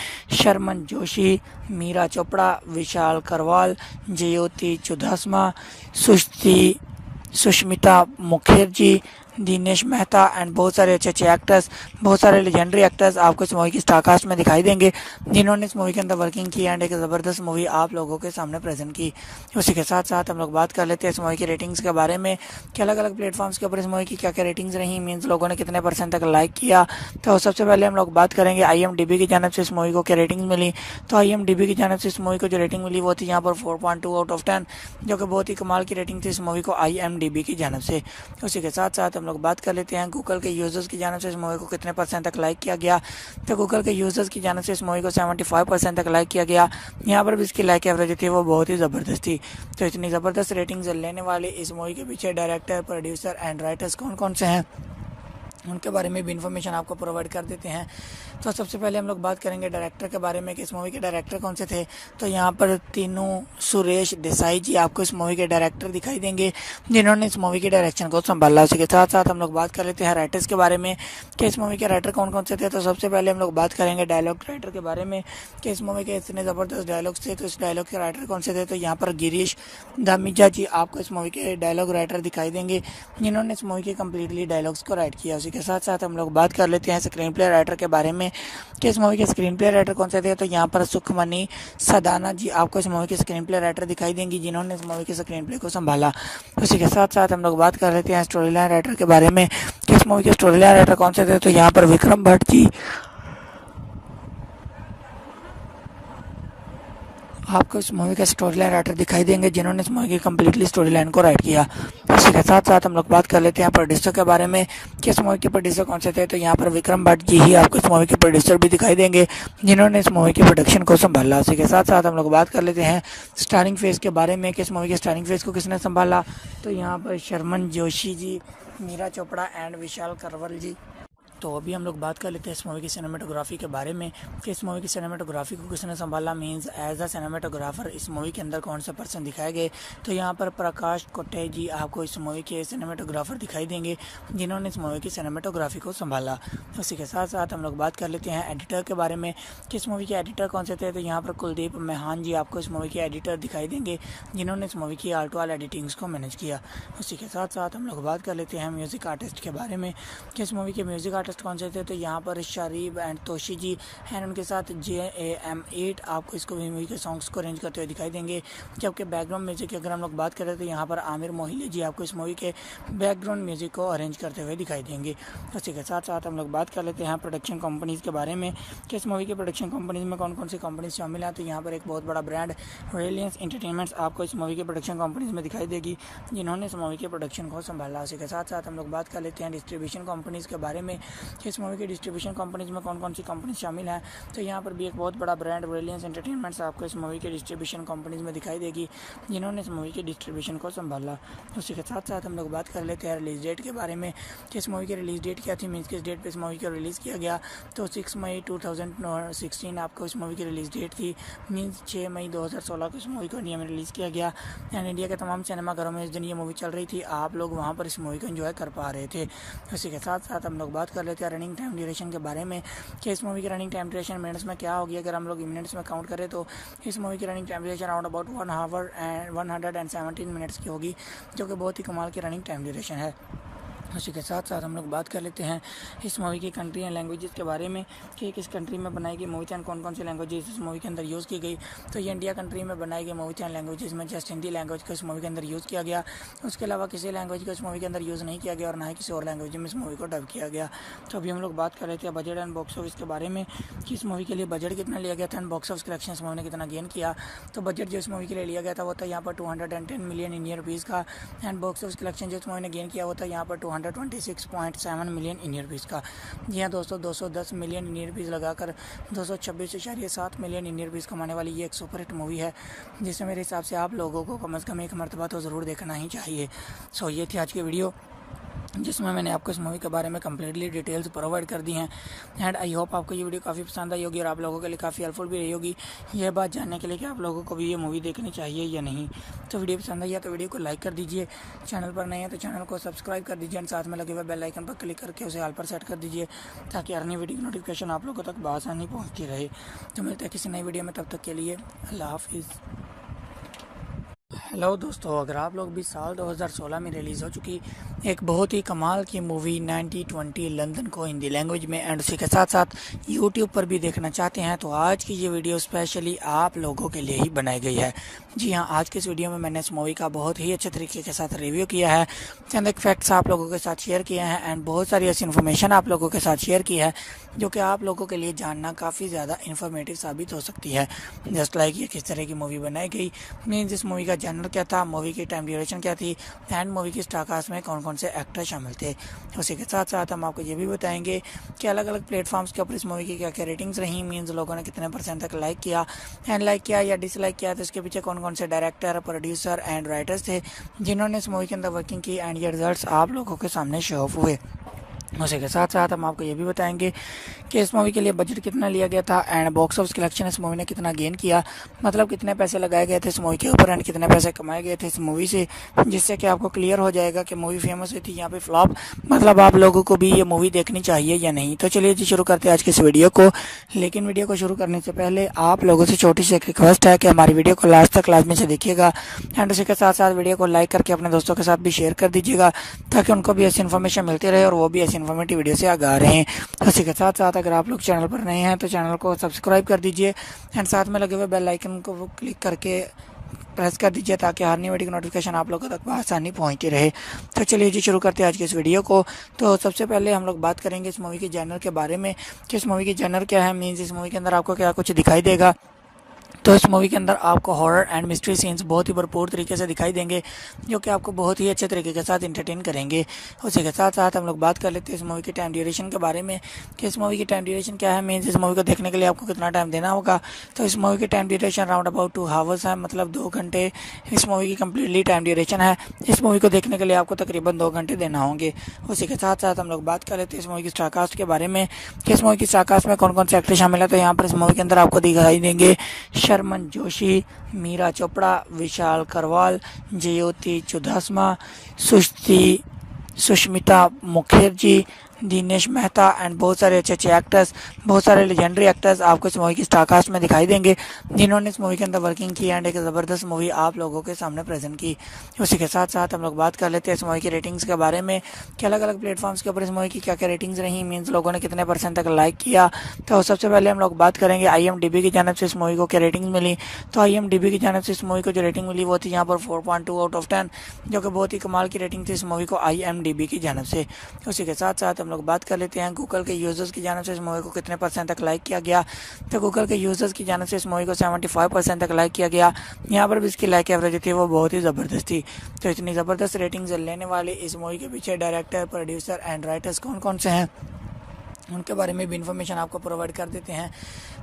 A: शर्मन जोशी, मीरा चोपड़ा, विशाल करवाल, जयोति चुदासमा, सुष्मिता मुखर्जी, दिनेश मेहता एंड बहुत सारे अच्छे अच्छे एक्टर्स, बहुत सारे लेजेंडरी एक्टर्स आपको इस मूवी की स्टारकास्ट में दिखाई देंगे, जिन्होंने इस मूवी के अंदर वर्किंग की एंड एक ज़बरदस्त मूवी आप लोगों के सामने प्रेजेंट की। उसी के साथ साथ हम लोग बात कर लेते हैं इस मूवी की रेटिंग्स के बारे में कि अलग अलग प्लेटफॉर्म्स के ऊपर इस मूवी की क्या क्या रेटिंग्स रही, मीन्स लोगों ने कितने % तक लाइक किया। तो सबसे पहले हम लोग बात करेंगे IMDb की जानब से इस मूवी को क्या रेटिंग्स मिली। तो IMDb की जानब से इस मूवी को जो रेटिंग मिली वो थी यहाँ पर 4.2 आउट ऑफ 10, जो कि बहुत ही कमाल की रेटिंग थी इस मूवी को IMDb की जानब से। उसी के साथ साथ हम लोग बात कर लेते हैं गूगल के यूज़र्स की जानब से इस मूवी को कितने % तक लाइक किया गया। तो गूगल के यूज़र्स की जानब से इस मूवी को 75% तक लाइक किया गया। यहाँ पर भी इसकी लाइक एवरेज थी वो बहुत ही ज़बरदस्त थी। तो इतनी ज़बरदस्त रेटिंग्स लेने वाले इस मूवी के पीछे डायरेक्टर, प्रोड्यूसर एंड राइटर्स कौन कौन से हैं, उनके बारे में भी इन्फॉर्मेशन आपको प्रोवाइड कर देते हैं। तो सबसे पहले हम लोग बात करेंगे डायरेक्टर के बारे में कि इस मूवी के डायरेक्टर कौन से थे। तो यहाँ पर तीनों सुरेश देसाई जी आपको इस मूवी के डायरेक्टर दिखाई देंगे, जिन्होंने इस मूवी की डायरेक्शन को संभाला। उसी के साथ साथ हम लोग बात कर लेते हैं राइटर्स के बारे में कि इस मूवी के राइटर कौन कौन से थे। तो सबसे पहले हम लोग बात करेंगे डायलॉग राइटर के बारे में कि इस मूवी के इतने ज़बरदस्त डायलॉग्स थे, तो इस डायलॉग के राइटर कौन से थे। तो यहाँ पर गिरीश धामीजा जी आपको इस मूवी के डायलॉग राइटर दिखाई देंगे, जिन्होंने इस मूवी के कम्प्लीटली डायलॉग्स को राइट किया। उसी के साथ साथ हम लोग बात कर लेते हैं स्क्रीन प्ले राइटर के बारे में कि इस मूवी के स्क्रीन प्ले राइटर कौन से थे। तो यहाँ पर सुखमनी सदाना जी आपको इस मूवी के स्क्रीन प्ले राइटर दिखाई देंगी, जिन्होंने इस मूवी के स्क्रीन प्ले को संभाला। उसी के साथ साथ हम लोग बात कर लेते हैं स्टोरी लाइन राइटर के बारे में कि इस मूवी के स्टोरी लाइन राइटर कौन से थे। तो यहाँ पर विक्रम भट्ट जी आपको इस मूवी का स्टोरी लाइन राइटर दिखाई देंगे, जिन्होंने इस मूवी की कम्प्लीटली स्टोरी लाइन को राइट किया। इसी के साथ साथ हम लोग बात कर लेते हैं प्रोड्यूसर के बारे में कि इस मूवी के प्रोड्यूसर कौन से थे। तो यहाँ पर विक्रम भट्ट जी ही आपको इस मूवी के प्रोड्यूसर भी दिखाई देंगे, जिन्होंने इस मूवी की प्रोडक्शन को संभाला। इसी के साथ साथ हम लोग बात कर लेते हैं स्टारिंग फेस के बारे में कि इस मूवी के स्टारिंग फेस को किसने संभाला। तो यहाँ पर शर्मन जोशी जी, मीरा चोपड़ा एंड विशाल करवल जी। तो अभी हम लोग बात कर लेते हैं इस मूवी की सिनेमेटोग्राफी के बारे में कि इस मूवी की सिनेमेटोग्राफी को किसने संभाला, मींस एज अ सिनेमेटोग्राफर इस मूवी के अंदर कौन से पर्सन दिखाए गए। तो यहाँ पर प्रकाश कोटे जी आपको इस मूवी के सिनेमेटोग्राफर दिखाई देंगे, जिन्होंने इस मूवी की सिनेमेटोग्राफी को संभाला। उसी के साथ साथ हम लोग बात कर लेते हैं एडिटर के बारे में कि इस मूवी के एडिटर कौन से थे। तो यहाँ पर कुलदीप मेहान जी आपको इस मूवी के एडिटर दिखाई देंगे, जिन्होंने इस मूवी की आर्टवाल एडिटिंग्स को मैनेज किया। उसी के साथ साथ हम लोग बात कर लेते हैं म्यूज़िक आर्टिस्ट के बारे में कि इस मूवी के म्यूज़िक आर्टिस्ट कौन से थे। तो यहाँ पर शरीफ एंड तोशी जी एंड उनके साथ JAM8 आपको इसको मूवी के सॉन्ग्स को अरेंज करते हुए दिखाई देंगे। जबकि बैकग्राउंड म्यूजिक की अगर हम लोग बात करें तो यहाँ पर आमिर मोहिले जी आपको इस मूवी के बैकग्राउंड म्यूजिक को अरेंज करते हुए दिखाई देंगे। उसी के साथ साथ हम लोग बात कर लेते हैं प्रोडक्शन कंपनीज़ के बारे में कि इस मूवी के प्रोडक्शन कंपनीज़ में कौन कौन सी कंपनीज शामिल हैं। तो यहाँ पर एक बहुत बड़ा ब्रांड रिलायंस एंटरटेनमेंट्स आपको इस मूवी के प्रोडक्शन कंपनीज़ में दिखाई देगी, जिन्होंने इस मूवी के प्रोडक्शन को संभाला। उसी के साथ साथ हम लोग बात कर लेते हैं डिस्ट्रीब्यूशन कंपनीज़ के बारे में कि इस मूवी की डिस्ट्रीब्यूशन कंपनीज में कौन कौन सी कंपनीज शामिल हैं। तो यहाँ पर भी एक बहुत बड़ा ब्रांड रिलायंस एंटरटेनमेंट्स आपको इस मूवी के डिस्ट्रीब्यूशन कंपनीज में दिखाई देगी, जिन्होंने इस मूवी की डिस्ट्रीब्यूशन को संभाला। उसी के साथ साथ हम लोग बात कर लेते हैं रिलीज डेट के बारे में कि इस मूवी की रिलीज डेट क्या थी, मीन्स किस डेट पे इस मूवी को रिलीज़ किया गया। तो 6 मई 2016 आपको इस मूवी की रिलीज डेट थी, मीन्स 6 मई 2016 को इस मूवी को इंडिया में रिलीज़ किया गया एंड इंडिया के तमाम सिनेमाघरों में इस दिन ये मूवी चल रही थी, आप लोग वहाँ पर इस मूवी को एंजॉय कर पा रहे थे। उसी के साथ साथ हम लोग बात कर लेते हैं रनिंग टाइम ड्यूरेशन के बारे में कि इस मूवी की रनिंग टाइम ड्यूरेशन मिनट्स में क्या होगी। अगर हम लोग मिनट्स में काउंट करें तो इस मूवी की running time duration around about 1 our and 117 minutes की होगी, जो कि बहुत ही कमाल की रनिंग टाइम ड्यूरेशन है। उसी के साथ साथ हम लोग बात कर लेते हैं इस मूवी की कंट्री एंड लैंग्वेजेस के बारे में कि किस कंट्री में बनाई गई मूवी थी एंड कौन कौन सी लैंग्वेजेस इस मूवी के अंदर यूज़ की गई। तो ये इंडिया कंट्री में बनाई गई मूवी थी एंड लैंग्वेजेस में जस्ट हिंदी लैंग्वेज को इस मूवी के अंदर यूज़ किया गया, उसके अलावा किसी लैंग्वेज को इस मूवी के अंदर यूज़ नहीं किया गया और ना ही किसी और लैंग्वेज में इस मूवी को डब किया गया। तो अभी हम लोग बात कर लेते हैं बजट एंड बॉक्स ऑफिस के बारे में कि इस मूवी के लिए बजट कितना लिया गया था एंड बॉक्स ऑफिस कलेक्शन इस मूवी ने कितना गेन किया। तो बजट जो इस मूवी के लिए लिया गया था वो था यहाँ पर 210 मिलियन इंडियन रुपीज़ का एंड बॉक्स ऑफिस कलेक्शन जो इस मूवी ने गेन किया वो था यहाँ पर 226.7 मिलियन इंडियन रुपीज़ का। जी हाँ दोस्तों, 210 मिलियन इंडियन रुपीज़ लगाकर 226.7 मिलियन इंडियन रुपीज़ कमाने वाली ये एक सुपरहिट मूवी है, जिसे मेरे हिसाब से आप लोगों को कम से कम एक मरतबा तो ज़रूर देखना ही चाहिए। सो ये थी आज की वीडियो, जिसमें मैंने आपको इस मूवी के बारे में कम्प्लीटली डिटेल्स प्रोवाइड कर दी हैं एंड आई होप आपको ये वीडियो काफ़ी पसंद आई होगी और आप लोगों के लिए काफ़ी हेल्पफुल भी रही होगी यह बात जानने के लिए कि आप लोगों को भी ये मूवी देखनी चाहिए या नहीं। तो वीडियो पसंद आई है तो वीडियो को लाइक कर दीजिए, चैनल पर नहीं है तो चैनल को सब्सक्राइब कर दीजिए एंड साथ में लगे हुए बेल आइकन पर क्लिक करके उसे ऑल पर सेट कर दीजिए, ताकि हर नई वीडियो की नोटिफिकेशन आप लोगों तक बआसानी पहुँचती रहे। तो मिलते हैं किसी नई वीडियो में, तब तक के लिए अल्लाह हाफिज़। हेलो दोस्तों, अगर आप लोग भी साल 2016 में रिलीज़ हो चुकी एक बहुत ही कमाल की मूवी 9020 लंदन को हिंदी लैंग्वेज में एंड उसी के साथ साथ यूट्यूब पर भी देखना चाहते हैं तो आज की ये वीडियो स्पेशली आप लोगों के लिए ही बनाई गई है। जी हाँ, आज के इस वीडियो में मैंने इस मूवी का बहुत ही अच्छे तरीके के साथ रिव्यू किया है, चंद एक फैक्ट्स आप लोगों के साथ शेयर किए हैं एंड बहुत सारी ऐसी इन्फॉर्मेशन आप लोगों के साथ शेयर की है जो कि आप लोगों के लिए जानना काफ़ी ज़्यादा इन्फॉर्मेटिव साबित हो सकती है। जस्ट लाइक ये किस तरह की मूवी बनाई गई, मीन्स इस मूवी का जनर क्या था, मूवी की टाइम ड्यूरेशन क्या थी एंड मूवी की स्टार कास्ट में कौन कौन से एक्टर शामिल थे। उसी के साथ साथ हम आपको ये भी बताएंगे कि अलग अलग प्लेटफॉर्म्स के ऊपर इस मूवी की क्या क्या रेटिंग्स रही, मीन्स लोगों ने कितने परसेंट तक लाइक किया एंड लाइक किया या डिसलाइक किया, तो इसके पीछे कौन कौन से डायरेक्टर, प्रोड्यूसर एंड राइटर्स थे जिन्होंने इस मूवी के अंदर वर्किंग की एंड ये रिजल्ट्स आप लोगों के सामने शो ऑफ हुए। उसी के साथ साथ हम आपको ये भी बताएंगे कि इस मूवी के लिए बजट कितना लिया गया था एंड बॉक्स ऑफिस कलेक्शन इस मूवी ने कितना गेन किया, मतलब कितने पैसे लगाए गए थे इस मूवी के ऊपर एंड कितने पैसे कमाए गए थे इस मूवी से, जिससे कि आपको क्लियर हो जाएगा कि मूवी फेमस हुई थी यहाँ पे फ्लॉप, मतलब आप लोगों को भी ये मूवी देखनी चाहिए या नहीं। तो चलिए जी शुरू करते हैं आज के इस वीडियो को। लेकिन वीडियो को शुरू करने से पहले आप लोगों से छोटी सी एक रिक्वेस्ट है कि हमारी वीडियो को लास्ट तक लाजमी से देखिएगा एंड उसी के साथ साथ वीडियो को लाइक करके अपने दोस्तों के साथ भी शेयर कर दीजिएगा ताकि उनको भी ऐसी इन्फॉर्मेशन मिलती रहे और वो भी ऐसी इन्फॉर्मेटिव वीडियो से आगे आ रहे हैं। उसी के साथ साथ अगर आप लोग चैनल पर नए हैं तो चैनल को सब्सक्राइब कर दीजिए एंड साथ में लगे हुए बेल आइकन को क्लिक करके प्रेस कर दीजिए ताकि हर नई वीडियो की नोटिफिकेशन आप लोगों तक आसानी पहुंचती रहे। तो चलिए जी शुरू करते हैं आज के इस वीडियो को। तो सबसे पहले हम लोग बात करेंगे इस मूवी के जनर के बारे में कि इस मूवी की जनर क्या है, मीन्स इस मूवी के अंदर आपको क्या कुछ दिखाई देगा। तो इस मूवी के अंदर आपको हॉरर एंड मिस्ट्री सीन्स बहुत ही भरपूर तरीके से दिखाई देंगे जो कि आपको बहुत ही अच्छे तरीके के साथ इंटरटेन करेंगे। उसी के साथ साथ हम लोग बात कर लेते हैं इस मूवी की टाइम ड्यूरेशन के बारे में कि इस मूवी की टाइम ड्यूरेशन क्या है, मीन्स इस मूवी को देखने के लिए आपको कितना टाइम देना होगा। तो इस मूवी की time duration round about 2 hours है, मतलब 2 घंटे इस मूवी की कम्प्लीटली टाइम ड्यूरेशन है। इस मूवी को देखने के लिए आपको तकरीबन 2 घंटे देना होंगे। उसी के साथ साथ हम लोग बात कर लेते हैं इस मूवी की स्टार कास्ट के बारे में कि इस मूवी की स्टार कास्ट में कौन कौन से एक्टर शामिल है। तो यहाँ पर इस मूवी के अंदर आपको दिखाई देंगे शर्मन जोशी, मीरा चोपड़ा, विशाल करवाल, जयोति चुदासमा, सुष्मिता मुखर्जी, दिनेश मेहता एंड बहुत सारे अच्छे अच्छे एक्टर्स, बहुत सारे लेजेंडरी एक्टर्स आपको इस मूवी की स्टार कास्ट में दिखाई देंगे जिन्होंने इस मूवी के अंदर वर्किंग की एंड एक ज़बरदस्त मूवी आप लोगों के सामने प्रेजेंट की। उसी के साथ साथ हम लोग बात कर लेते हैं इस मूवी की रेटिंग्स के बारे में कि अलग अलग प्लेटफॉर्म्स के ऊपर इस मूवी की क्या क्या रेटिंग्स रही, मीन्स लोगों ने कितने परसेंट तक लाइक किया। तो सबसे पहले हम लोग बात करेंगे IMDb की जानब से इस मूवी को क्या रेटिंग्स मिली। तो IMDb की जानब से इस मूवी को जो रेटिंग मिली वो थी यहाँ पर 4.2 आउट ऑफ 10, जो कि बहुत ही कमाल की रेटिंग थी इस मूवी को IMDb की जानब से। उसी के साथ साथ हम लोग बात कर लेते हैं गूगल के यूजर्स की जानब से इस मूवी को कितने परसेंट तक लाइक किया गया। तो गूगल के यूजर्स की जानब से इस मूवी को 75% तक लाइक किया गया। यहाँ पर भी इसकी लाइक एवरेज थी वो बहुत ही ज़बरदस्त थी। तो इतनी ज़बरदस्त रेटिंग्स लेने वाले इस मूवी के पीछे डायरेक्टर, प्रोड्यूसर एंड राइटर्स कौन कौन से हैं उनके बारे में भी इन्फॉर्मेशन आपको प्रोवाइड कर देते हैं।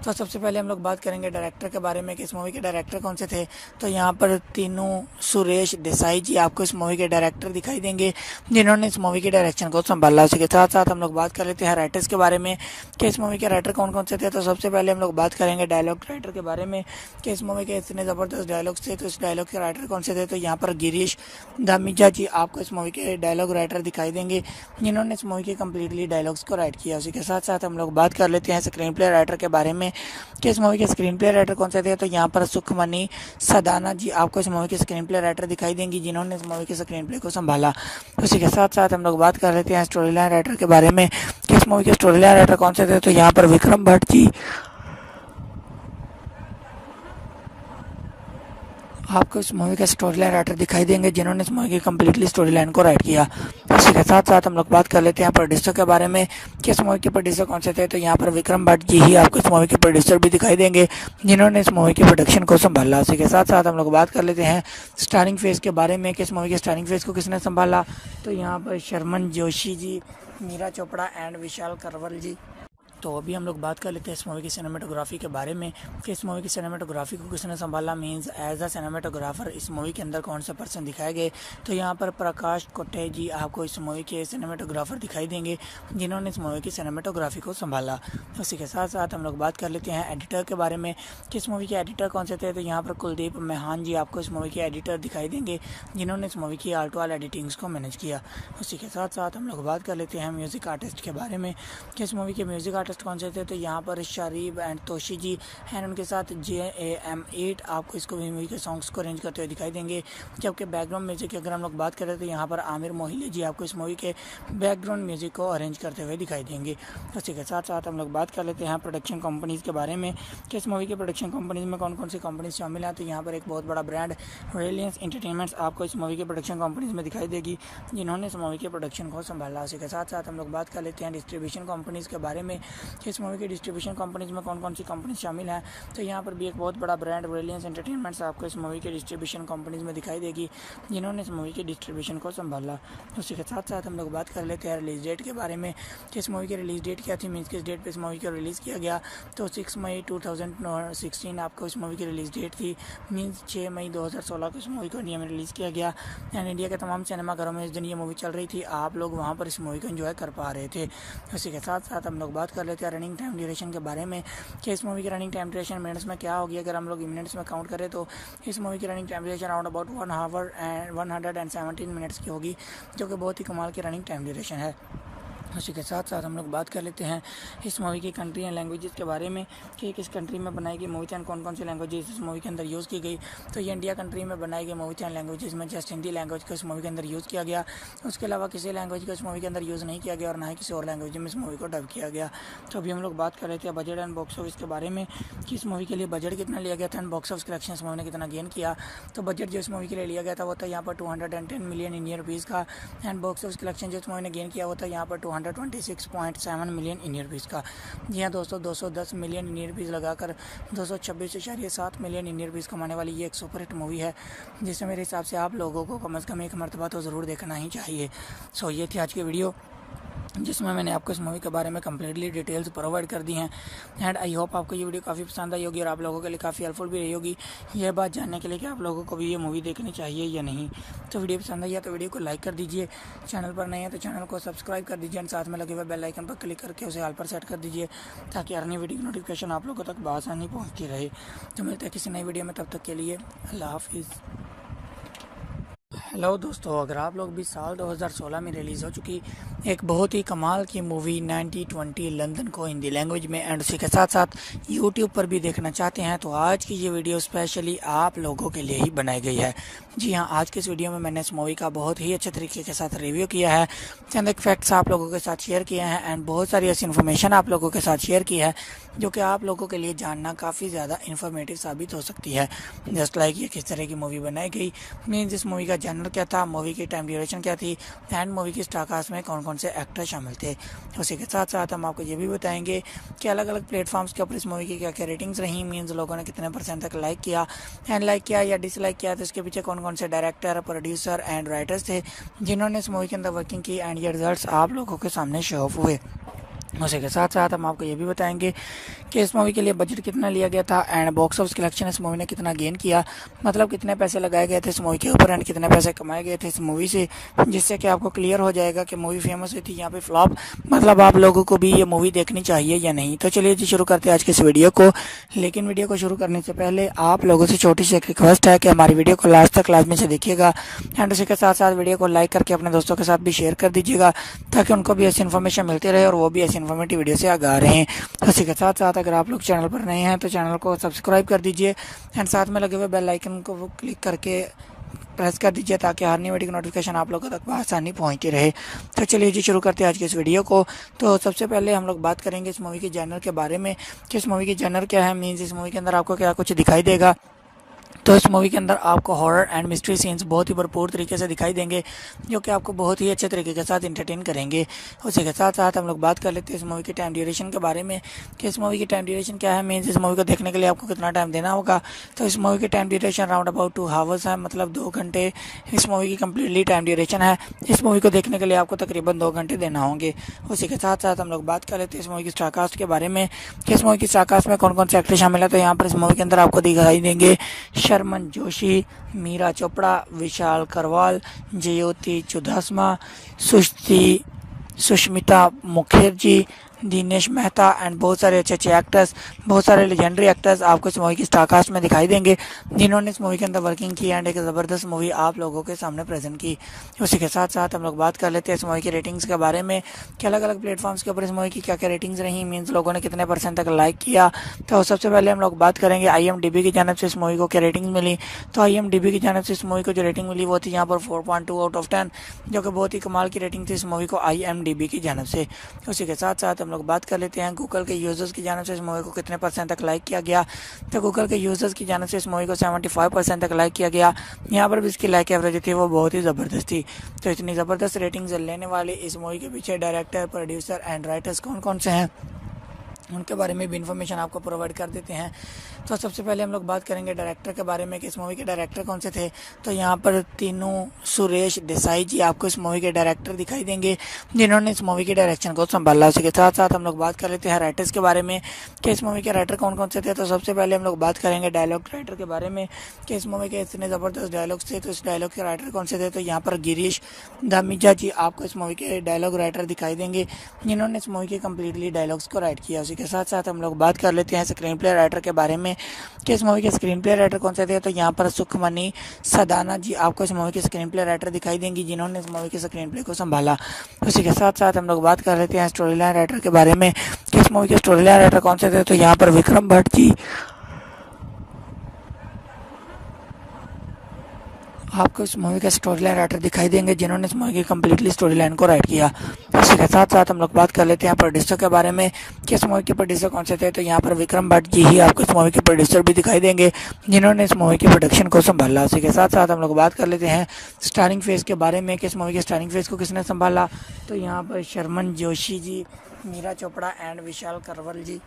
A: तो सबसे पहले हम लोग बात करेंगे डायरेक्टर के बारे में कि इस मूवी के डायरेक्टर कौन से थे। तो यहाँ पर तीनों सुरेश देसाई जी आपको इस मूवी के डायरेक्टर दिखाई देंगे जिन्होंने इस मूवी के डायरेक्शन को संभाला। उसी के साथ साथ हम लोग बात कर लेते हैं राइटर्स के बारे में कि इस मूवी के राइटर कौन कौन से थे। तो सबसे पहले हम लोग बात करेंगे डायलॉग राइटर के बारे में कि इस मूवी के इतने ज़बरदस्त डायलॉग्स थे। तो इस डायलॉग के राइटर कौन से थे। तो यहाँ पर गिरीश धामीजा जी आपको इस मूवी के डायलॉग राइटर दिखाई देंगे जिन्होंने इस मूवी के कम्प्लीटली डायलॉग्स को राइट किया। उसी के साथ हम लोग बात कर लेते हैं स्क्रीन प्ले राइटर के बारे में कि इस मूवी के स्क्रीन प्ले राइटर कौन से थे। तो यहाँ पर सुखमनी सदाना जी आपको इस मूवी के स्क्रीन प्ले राइटर दिखाई देंगी जिन्होंने इस मूवी के स्क्रीन प्ले को संभाला। उसी के साथ साथ हम लोग बात कर लेते हैं स्टोरी लाइन राइटर के बारे में कि इस मूवी के स्टोरी लाइन राइटर कौन से थे। तो यहाँ पर विक्रम भट्ट जी आपको इस मूवी का स्टोरी लाइन राइटर दिखाई देंगे जिन्होंने इस मूवी की कम्प्लीटली स्टोरी लाइन को राइट किया। इसी के साथ साथ हम लोग बात कर लेते हैं प्रोड्यूसर के बारे में कि इस मूवी के प्रोड्यूसर कौन से थे। तो यहाँ पर विक्रम भट्ट जी ही आपको इस मूवी के प्रोड्यूसर भी दिखाई देंगे जिन्होंने इस मूवी की प्रोडक्शन को संभाला। उसी के साथ साथ हम लोग बात कर लेते हैं स्टारिंग फेस के बारे में कि इस मूवी के स्टारिंग फेस को किसने संभाला। तो यहाँ पर शर्मन जोशी जी, मीरा चोपड़ा एंड विशाल करवल जी। तो अभी हम लोग बात कर लेते हैं इस मूवी की सिनेमेटोग्राफी के बारे में कि इस मूवी की सिनेमेटोग्राफी को किसने संभाला, मींस एज अ सिनेमेटोग्राफर इस मूवी के अंदर कौन सा पर्सन दिखाए गए। तो यहाँ पर प्रकाश कोटे जी आपको इस मूवी के सिनेमेटोग्राफर दिखाई देंगे जिन्होंने इस मूवी की सिनेमेटोग्राफी को संभाला। उसी के साथ साथ हम लोग बात कर लेते हैं एडिटर के बारे में कि इस मूवी के एडिटर कौन से थे। तो यहाँ पर कुलदीप मेहान जी आपको इस मूवी के एडिटर दिखाई देंगे जिन्होंने इस मूवी की आर्ट वाल एडिटिंग्स को मैनेज किया। उसी के साथ साथ हम लोग बात कर लेते हैं म्यूज़िक आर्टिस्ट के बारे में कि इस मूवी के म्यूज़िक आर्टिस्ट आर्टिस्ट कौन से थे, तो यहाँ पर शारीब एंड तोशी जी एंड उनके साथ JAM8 आपको इसको मूवी के सॉन्ग्स को अरेंज करते हुए दिखाई देंगे। जबकि बैकग्राउंड म्यूजिक की अगर हम लोग बात करें तो यहाँ पर आमिर मोहिले जी आपको इस मूवी के बैकग्राउंड म्यूजिक को अरेंज करते हुए दिखाई देंगे। उसी के साथ साथ हम लोग बात कर लेते हैं प्रोडक्शन कंपनीज़ के बारे में कि इस मूवी के प्रोडक्शन कंपनीज़ में कौन कौन सी कंपनीज शामिल हैं। तो यहाँ पर एक बहुत बड़ा ब्रांड रिलायंस एंटरटेनमेंट्स आपको इस मूवी के प्रोडक्शन कंपनीज में दिखाई देगी, जिन्होंने इस मूवी के प्रोडक्शन को संभाला। उसी के साथ साथ हम लोग बात कर लेते हैं डिस्ट्रीब्यूशन कंपनीज़ के बारे में कि इस मूवी की डिस्ट्रीब्यूशन कंपनीज में कौन कौन सी कंपनीज शामिल हैं। तो यहाँ पर भी एक बहुत बड़ा ब्रांड रिलायंस एंटरटेनमेंट्स आपको इस मूवी के डिस्ट्रीब्यूशन कंपनीज में दिखाई देगी, जिन्होंने इस मूवी की डिस्ट्रीब्यूशन को संभाला। उसी के साथ साथ हम लोग बात कर लेते हैं रिलीज डेट के बारे में कि इस मूवी की रिलीज डेट क्या थी, मीन्स किस डेट पे इस मूवी को रिलीज़ किया गया। तो 6 मई 2016 आपको इस मूवी की रिलीज डेट थी, मीन्स 6 मई 2016 को इस मूवी को इंडिया में रिलीज़ किया गया एंड इंडिया के तमाम सिनेमाघरों में इस दिन ये मूवी चल रही थी, आप लोग वहाँ पर इस मूवी को एंजॉय कर पा रहे थे। उसी के साथ साथ हम लोग बात कर लेते हैं रनिंग टाइम ड्यूरेशन के बारे में कि इस मूवी की रनिंग टाइम ड्यूरेशन मिनट्स में क्या होगी। अगर हम लोग मिनट्स में काउंट करें तो इस मूवी की running time duration around about 1 our and 117 minutes की होगी, जो कि बहुत ही कमाल की रनिंग टाइम ड्यूरेशन है। उसी के साथ साथ हम लोग बात कर लेते हैं इस मूवी की कंट्री एंड लैंग्वेजेस के बारे में कि किस कंट्री में बनाई गई मूवी थी एंड कौन कौन सी लैंग्वेजेस इस मूवी के अंदर यूज़ की गई। तो ये इंडिया कंट्री में बनाई गई मूवी थी एंड लैंग्वेजेस में जस्ट हिंदी लैंग्वेज को इस मूवी के अंदर यूज़ किया गया, उसके अलावा किसी लैंग्वेज को इस मूवी के अंदर यूज़ नहीं किया गया और ना ही किसी और लैंग्वेज में इस मूवी को डब किया गया। तो अभी हम लोग बात कर रहे थे बजट एंड बॉक्स ऑफिस के बारे में कि इस मूवी के लिए बजट कितना लिया गया था एंड बॉक्स ऑफिस कलेक्शन इस मूवी ने कितना गेन किया। तो बजट जो इस मूवी के लिए लिया गया था वो था यहाँ पर 210 मिलियन इंडियन रुपीज़ का एंड बॉक्स ऑफिस कलेक्शन जो इस मूवी ने गेन किया वो था यहाँ पर 226.7 मिलियन इंडियन रुपीज़ का। जी हाँ दोस्तों, 210 मिलियन इंडियन रुपीज़ लगाकर 226.7 मिलियन इंडियन रुपीज़ कमाने वाली ये एक सुपरहिट मूवी है, जिसे मेरे हिसाब से आप लोगों को कम से कम एक मरतबा तो ज़रूर देखना ही चाहिए। सो ये थी आज की वीडियो, जिसमें मैंने आपको इस मूवी के बारे में कम्प्लीटली डिटेल्स प्रोवाइड कर दी हैं एंड आई होप आपको ये वीडियो काफ़ी पसंद आई होगी और आप लोगों के लिए काफ़ी हेल्पफुल भी रही होगी यह बात जानने के लिए कि आप लोगों को भी ये मूवी देखनी चाहिए या नहीं। तो वीडियो पसंद आई है तो वीडियो को लाइक कर दीजिए, चैनल पर नहीं है तो चैनल को सब्सक्राइब कर दीजिए एंड साथ में लगे हुए बेल आइकन पर क्लिक करके उसे ऑल पर सेट कर दीजिए ताकि हर नई वीडियो की नोटिफिकेशन आप लोगों तक बआसानी पहुँचती रहे। तो मिलते हैं किसी नई वीडियो में, तब तक के लिए अल्लाह हाफिज़। हेलो दोस्तों, अगर आप लोग भी साल 2016 में रिलीज़ हो चुकी एक बहुत ही कमाल की मूवी 9020 लंदन को हिंदी लैंग्वेज में एंड उसी के साथ साथ यूट्यूब पर भी देखना चाहते हैं तो आज की ये वीडियो स्पेशली आप लोगों के लिए ही बनाई गई है। जी हाँ, आज की इस वीडियो में मैंने इस मूवी का बहुत ही अच्छे तरीके के साथ रिव्यू किया है, चंद एक फैक्ट्स आप लोगों के साथ शेयर किए हैं एंड बहुत सारी ऐसी इन्फॉर्मेशन आप लोगों के साथ शेयर की है जो कि आप लोगों के लिए जानना काफ़ी ज़्यादा इन्फॉर्मेटिव साबित हो सकती है। जस्ट लाइक ये किस तरह की मूवी बनाई गई, मीन्स इस मूवी का जनर क्या था, मूवी की टाइम ड्यूरेशन क्या थी एंड मूवी की स्टार कास्ट में कौन कौन से एक्टर शामिल थे। उसी के साथ साथ हम आपको ये भी बताएंगे कि अलग अलग प्लेटफॉर्म्स के ऊपर इस मूवी की क्या क्या रेटिंग्स रही, मीन्स लोगों ने कितने % तक लाइक किया एंड लाइक किया या डिसलाइक किया, तो इसके पीछे कौन कौन से डायरेक्टर, प्रोड्यूसर एंड राइटर्स थे जिन्होंने इस मूवी के अंदर वर्किंग की एंड ये रिजल्ट्स आप लोगों के सामने शो ऑफ हुए। उसी के साथ साथ हम आपको ये भी बताएंगे कि इस मूवी के लिए बजट कितना लिया गया था एंड बॉक्स ऑफिस कलेक्शन इस मूवी ने कितना गेन किया, मतलब कितने पैसे लगाए गए थे इस मूवी के ऊपर एंड कितने पैसे कमाए गए थे इस मूवी से, जिससे कि आपको क्लियर हो जाएगा कि मूवी फेमस हुई थी यहाँ पे फ्लॉप, मतलब आप लोगों को भी ये मूवी देखनी चाहिए या नहीं। तो चलिए जी शुरू करते हैं आज की इस वीडियो को, लेकिन वीडियो को शुरू करने से पहले आप लोगों से छोटी सी एक रिक्वेस्ट है कि हमारी वीडियो को लास्ट तक लाजमी से देखिएगा एंड उसी के साथ साथ वीडियो को लाइक करके अपने दोस्तों के साथ भी शेयर कर दीजिएगा ताकि उनको भी ऐसी इन्फॉर्मेशन मिलती रहे और वो भी ऐसी इन्फॉर्मेटिव वीडियो से आ रहे हैं। उसी के साथ साथ अगर आप लोग चैनल पर नए हैं तो चैनल को सब्सक्राइब कर दीजिए एंड साथ में लगे हुए बेल आइकन को क्लिक करके प्रेस कर दीजिए ताकि हर नई वीडियो की नोटिफिकेशन आप लोगों तक आसानी पहुंचती रहे। तो चलिए जी शुरू करते हैं आज की इस वीडियो को। तो सबसे पहले हम लोग बात करेंगे इस मूवी के जॉनर के बारे में कि इस मूवी की जॉनर क्या है, मीन्स इस मूवी के अंदर आपको क्या कुछ दिखाई देगा। तो इस मूवी के अंदर आपको हॉरर एंड मिस्ट्री सीन्स बहुत ही भरपूर तरीके से दिखाई देंगे जो कि आपको बहुत ही अच्छे तरीके के साथ इंटरटेन करेंगे। उसी के साथ साथ हम लोग बात कर लेते हैं इस मूवी की टाइम ड्यूरेशन के बारे में कि इस मूवी की टाइम ड्यूरेशन क्या है, मीन्स इस मूवी को देखने के लिए आपको कितना टाइम देना होगा। तो इस मूवी की time duration round about 2 hours है, मतलब 2 घंटे इस मूवी की कम्प्लीटली टाइम ड्यूरेशन है। इस मूवी को देखने के लिए आपको तकरीबन 2 घंटे देना होंगे। उसी के साथ साथ हम लोग बात कर लेते हैं इस मूवी की स्टार कास्ट के बारे में कि इस मूवी की स्टार कास्ट में कौन कौन से एक्टर शामिल है। तो यहाँ पर इस मूवी के अंदर आपको दिखाई देंगे शर्मन जोशी, मीरा चोपड़ा, विशाल करवाल, जयोति चुदासमा, सुष्मिता मुखर्जी, दिनेश मेहता एंड बहुत सारे अच्छे अच्छे एक्टर्स, बहुत सारे लेजेंडरी एक्टर्स आपको इस मूवी की स्टारकास्ट में दिखाई देंगे, जिन्होंने इस मूवी के अंदर वर्किंग की एंड एक ज़बरदस्त मूवी आप लोगों के सामने प्रेजेंट की। उसी के साथ साथ हम लोग बात कर लेते हैं इस मूवी की रेटिंग्स के बारे में कि अलग अलग प्लेटफॉर्म्स के ऊपर इस मूवी की क्या क्या रेटिंग्स रही, मीन्स लोगों ने कितने % तक लाइक किया। तो सबसे पहले हम लोग बात करेंगे IMDb की जानिब से इस मूवी को क्या रेटिंग्स मिली। तो IMDb की जानिब से इस मूवी को जो रेटिंग मिली वो थी यहाँ पर 4.2 आउट ऑफ 10, जो कि बहुत ही कमाल की रेटिंग थी इस मूवी को IMDb की जानिब से। उसी के साथ साथ हम लोग बात कर लेते हैं गूगल के यूज़र्स की जानिब से इस मूवी को कितने % तक लाइक किया गया। तो गूगल के यूज़र्स की जानिब से इस मूवी को 75% तक लाइक किया गया। यहाँ पर भी इसकी लाइक एवरेज थी वो बहुत ही ज़बरदस्त थी। तो इतनी ज़बरदस्त रेटिंग्स लेने वाले इस मूवी के पीछे डायरेक्टर, प्रोड्यूसर एंड राइटर्स कौन कौन से हैं, उनके बारे में भी इन्फॉर्मेशन आपको प्रोवाइड कर देते हैं। तो सबसे पहले हम लोग बात करेंगे डायरेक्टर के बारे में कि इस मूवी के डायरेक्टर कौन से थे। तो यहाँ पर तीनों सुरेश देसाई जी आपको इस मूवी के डायरेक्टर दिखाई देंगे, जिन्होंने इस मूवी के डायरेक्शन को संभाला। उसी के साथ साथ हम लोग बात कर लेते हैं राइटर्स के बारे में कि इस मूवी के राइटर कौन कौन से थे। तो सबसे पहले हम लोग बात करेंगे डायलॉग राइटर के बारे में कि इस मूवी के इतने ज़बरदस्त डायलॉग्स थे, तो इस डायलॉग के राइटर कौन से थे। तो यहाँ पर गिरीश दामीजा जी आपको इस मूवी के डायलॉग राइटर दिखाई देंगे, जिन्होंने इस मूवी के कम्प्लीटली डायलॉग्स को राइट किया। उसी के साथ साथ हम लोग बात कर लेते हैं स्क्रीन प्ले राइटर के बारे में कि इस मूवी के स्क्रीन प्ले राइटर कौन से थे। तो यहाँ पर सुखमनी सदाना जी आपको इस मूवी के स्क्रीन प्ले राइटर दिखाई देंगी, जिन्होंने इस मूवी के स्क्रीन प्ले को संभाला। उसी के साथ साथ हम लोग बात कर लेते हैं स्टोरी लाइन राइटर के बारे में कि इस मूवी के स्टोरी लाइन राइटर कौन से थे। तो यहाँ पर विक्रम भट्ट जी आपको इस मूवी का स्टोरी लाइन राइटर दिखाई देंगे, जिन्होंने इस मूवी की कम्प्लीटली स्टोरी लाइन को राइट किया। इसी के साथ साथ हम लोग बात कर लेते हैं प्रोड्यूसर के बारे में कि इस मूवी के प्रोड्यूसर कौन से थे। तो यहाँ पर विक्रम भट्ट जी ही आपको इस मूवी के प्रोड्यूसर भी दिखाई देंगे, जिन्होंने इस मूवी की प्रोडक्शन को संभाला। इसी के साथ साथ हम लोग बात कर लेते हैं स्टारिंग फेस के बारे में कि इस मूवी के स्टारिंग फेस को किसने संभाला। तो यहाँ पर शर्मन जोशी जी, मीरा चोपड़ा एंड विशाल करवल जी।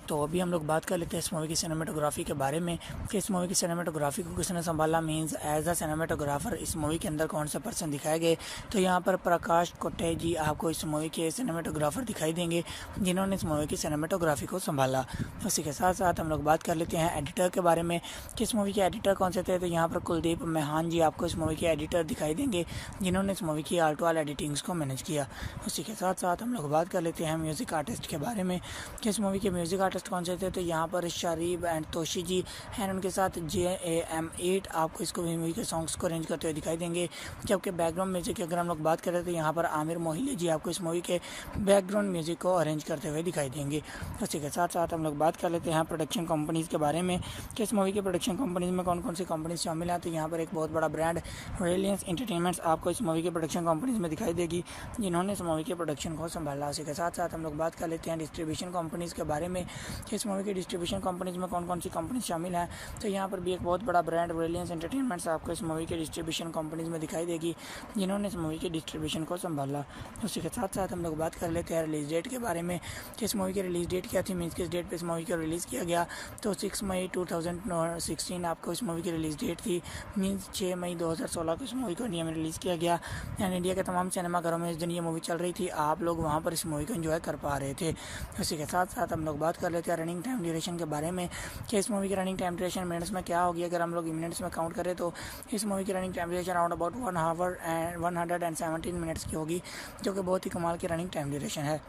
A: तो अभी हम लोग बात कर लेते हैं इस मूवी की सिनेमेटोग्राफी के बारे में कि इस मूवी की सिनेमेटोग्राफी को किसने संभाला, मींस एज अ सिनेमेटोग्राफर इस मूवी के अंदर कौन से पर्सन दिखाए गए। तो यहाँ पर प्रकाश कोटे जी आपको इस मूवी के सिनेमेटोग्राफर दिखाई देंगे, जिन्होंने इस मूवी की सिनेमेटोग्राफी को संभाला। उसी के साथ साथ हम लोग बात कर लेते हैं एडिटर के बारे में कि इस मूवी के एडिटर कौन से थे। तो यहाँ पर कुलदीप मेहान जी आपको इस मूवी के एडिटर दिखाई देंगे, जिन्होंने इस मूवी की आर्टवाल एडिटिंग्स को मैनेज किया। उसी के साथ साथ हम लोग बात कर लेते हैं म्यूज़िक आर्टिस्ट के बारे में कि इस मूवी के म्यूज़िक आर्टिस्ट कौन से थे। तो यहाँ पर शरीफ एंड तोशी जी हैं, उनके साथ JAM8 आपको इसको मूवी के सॉन्ग्स को अरेंज करते हुए दिखाई देंगे। जबकि बैकग्राउंड म्यूजिक की अगर हम लोग बात करें तो यहाँ पर आमिर मोहिले जी आपको इस मूवी के बैकग्राउंड म्यूजिक को अरेंज करते हुए दिखाई देंगे। उसी के साथ साथ हम लोग बात कर लेते हैं प्रोडक्शन कंपनीज़ के बारे में कि इस मूवी के प्रोडक्शन कंपनीज में कौन कौन सी कंपनीज शामिल हैं। तो यहाँ पर एक बहुत बड़ा ब्रांड रिलायंस एंटरटेनमेंट्स आपको इस मूवी के प्रोडक्शन कंपनीज में दिखाई देगी, जिन्होंने इस मूवी के प्रोडक्शन को संभाला। उसी के साथ साथ हम लोग बात कर लेते हैं डिस्ट्रीब्यूशन कंपनीज़ के बारे में कि इस मूवी के डिस्ट्रीब्यूशन कंपनीज में कौन कौन सी कंपनीज शामिल हैं। तो यहाँ पर भी एक बहुत बड़ा ब्रांड रिलायंस एंटरटेनमेंट्स आपको इस मूवी के डिस्ट्रीब्यूशन कंपनीज में दिखाई देगी, जिन्होंने इस मूवी के डिस्ट्रीब्यूशन को संभाला। उसी के साथ साथ हम लोग बात कर लेते हैं रिलीज डेट के बारे में कि इस मूवी की रिलीज डेट क्या थी, मीन्स किस डेट पे इस मूवी को रिलीज़ किया गया। तो 6 मई 2016 आपको इस मूवी की रिलीज डेट थी, मीन्स 6 मई 2016 को इस मूवी को इंडिया में रिलीज़ किया गया एंड इंडिया के तमाम सिनेमाघरों में इस दिन ये मूवी चल रही थी, आप लोग वहाँ पर इस मूवी को एंजॉय कर पा रहे थे। उसी के साथ साथ हम लोग बात कर लेते हैं रनिंग टाइम ड्यूरेशन के बारे में कि इस मूवी की रनिंग टाइम ड्यूरेशन मिनट्स में क्या होगी। अगर हम लोग मिनट्स में काउंट करें तो इस मूवी की running time duration around about 1 our and 117 minutes की होगी, जो कि बहुत ही कमाल की रनिंग टाइम ड्यूरेशन है।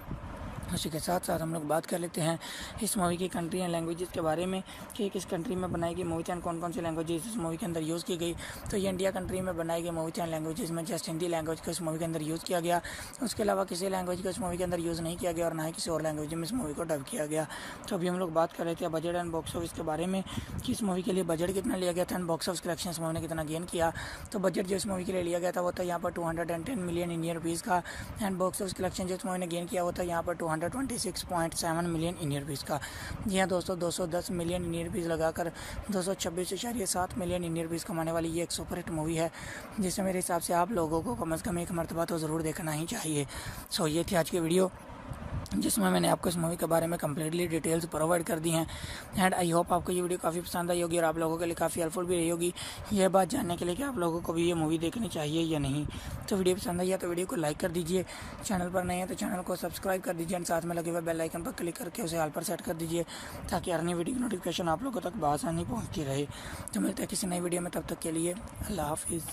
A: उसी के साथ साथ हम लोग बात कर लेते हैं इस मूवी की कंट्री एंड लैंग्वेजेस के बारे में कि किस कंट्री में बनाई गई मूवी थी एंड कौन कौन सी लैंग्वेजेस इस मूवी के अंदर यूज़ की गई। तो ये इंडिया कंट्री में बनाई गई मूवी थी एंड लैंग्वेजेस में जस्ट हिंदी लैंग्वेज को इस मूवी के अंदर यूज़ किया गया, उसके अलावा किसी लैंग्वेज को इस मूवी के अंदर यूज़ नहीं किया गया और ना ही किसी और लैंग्वेज में इस मूवी को डब किया गया। तो अभी हम लोग बात कर रहे थे बजट एंड बॉक्स ऑफिस के बारे में कि इस मूवी के लिए बजट कितना लिया गया था एंड बॉक्स ऑफिस कलेक्शन इस मूवी ने कितना गेन किया। तो बजट जो इस मूवी के लिए लिया गया था वो था यहाँ पर 210 मिलियन इंडियन रुपीज़ का एंड बॉक्स ऑफिस कलेक्शन जो इस मूवी ने गेन किया वो था यहाँ पर 226.7 मिलियन इंडियन रुपीज़ का। जी हाँ दोस्तों, 210 मिलियन इंडियन रुपीज़ लगाकर 226.7 मिलियन इंडियन रुपीज़ कमाने वाली ये एक सुपरहिट मूवी है, जिसे मेरे हिसाब से आप लोगों को कम से कम एक मरतबा तो ज़रूर देखना ही चाहिए। सो ये थी आज की वीडियो, जिसमें मैंने आपको इस मूवी के बारे में कम्प्लीटली डिटेल्स प्रोवाइड कर दी हैं एंड आई होप आपको ये वीडियो काफ़ी पसंद आई होगी और आप लोगों के लिए काफ़ी हेल्पफुल भी रही होगी ये बात जानने के लिए कि आप लोगों को भी ये मूवी देखनी चाहिए या नहीं। तो वीडियो पसंद आई है तो वीडियो को लाइक कर दीजिए, चैनल पर नहीं है तो चैनल को सब्सक्राइब कर दीजिए एंड साथ में लगे हुए बेल आइकन पर क्लिक करके उसे ऑल पर सेट कर दीजिए, ताकि हर नई वीडियो की नोटिफिकेशन आप लोगों तक बआसानी पहुँचती रहे। तो मिलते हैं किसी नई वीडियो में, तब तक के लिए अल्लाह हाफिज़।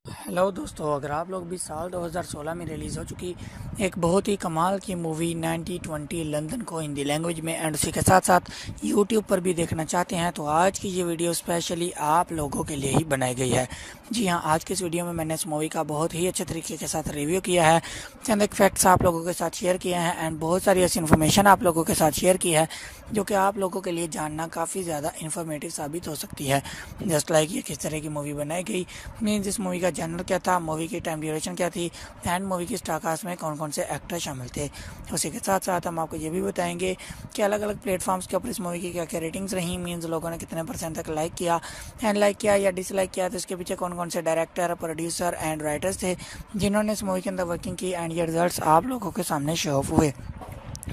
A: हेलो दोस्तों, अगर आप लोग भी साल 2016 में रिलीज़ हो चुकी एक बहुत ही कमाल की मूवी 9020 लंदन को हिंदी लैंग्वेज में एंड उसी के साथ साथ यूट्यूब पर भी देखना चाहते हैं तो आज की ये वीडियो स्पेशली आप लोगों के लिए ही बनाई गई है। जी हाँ, आज के इस वीडियो में मैंने इस मूवी का बहुत ही अच्छे तरीके के साथ रिव्यू किया है, चंद एक फैक्ट्स आप लोगों के साथ शेयर किए हैं एंड बहुत सारी ऐसी इन्फॉर्मेशन आप लोगों के साथ शेयर की है जो कि आप लोगों के लिए जानना काफ़ी ज़्यादा इन्फॉर्मेटिव साबित हो सकती है। जस्ट लाइक ये किस तरह की मूवी बनाई गई, मीन्स इस मूवी का जनर क्या था, मूवी की टाइम ड्यूरेशन क्या थी एंड मूवी की स्टार कास्ट में कौन कौन से एक्टर शामिल थे। उसी के साथ साथ हम आपको ये भी बताएंगे कि अलग अलग प्लेटफॉर्म्स के ऊपर इस मूवी की क्या क्या रेटिंग्स रही, मीन्स लोगों ने कितने % तक लाइक किया एंड लाइक किया या डिसलाइक किया, तो इसके पीछे कौन कौन से डायरेक्टर, प्रोड्यूसर एंड राइटर्स थे जिन्होंने इस मूवी के अंदर वर्किंग की एंड ये रिजल्ट्स आप लोगों के सामने शो ऑफ हुए।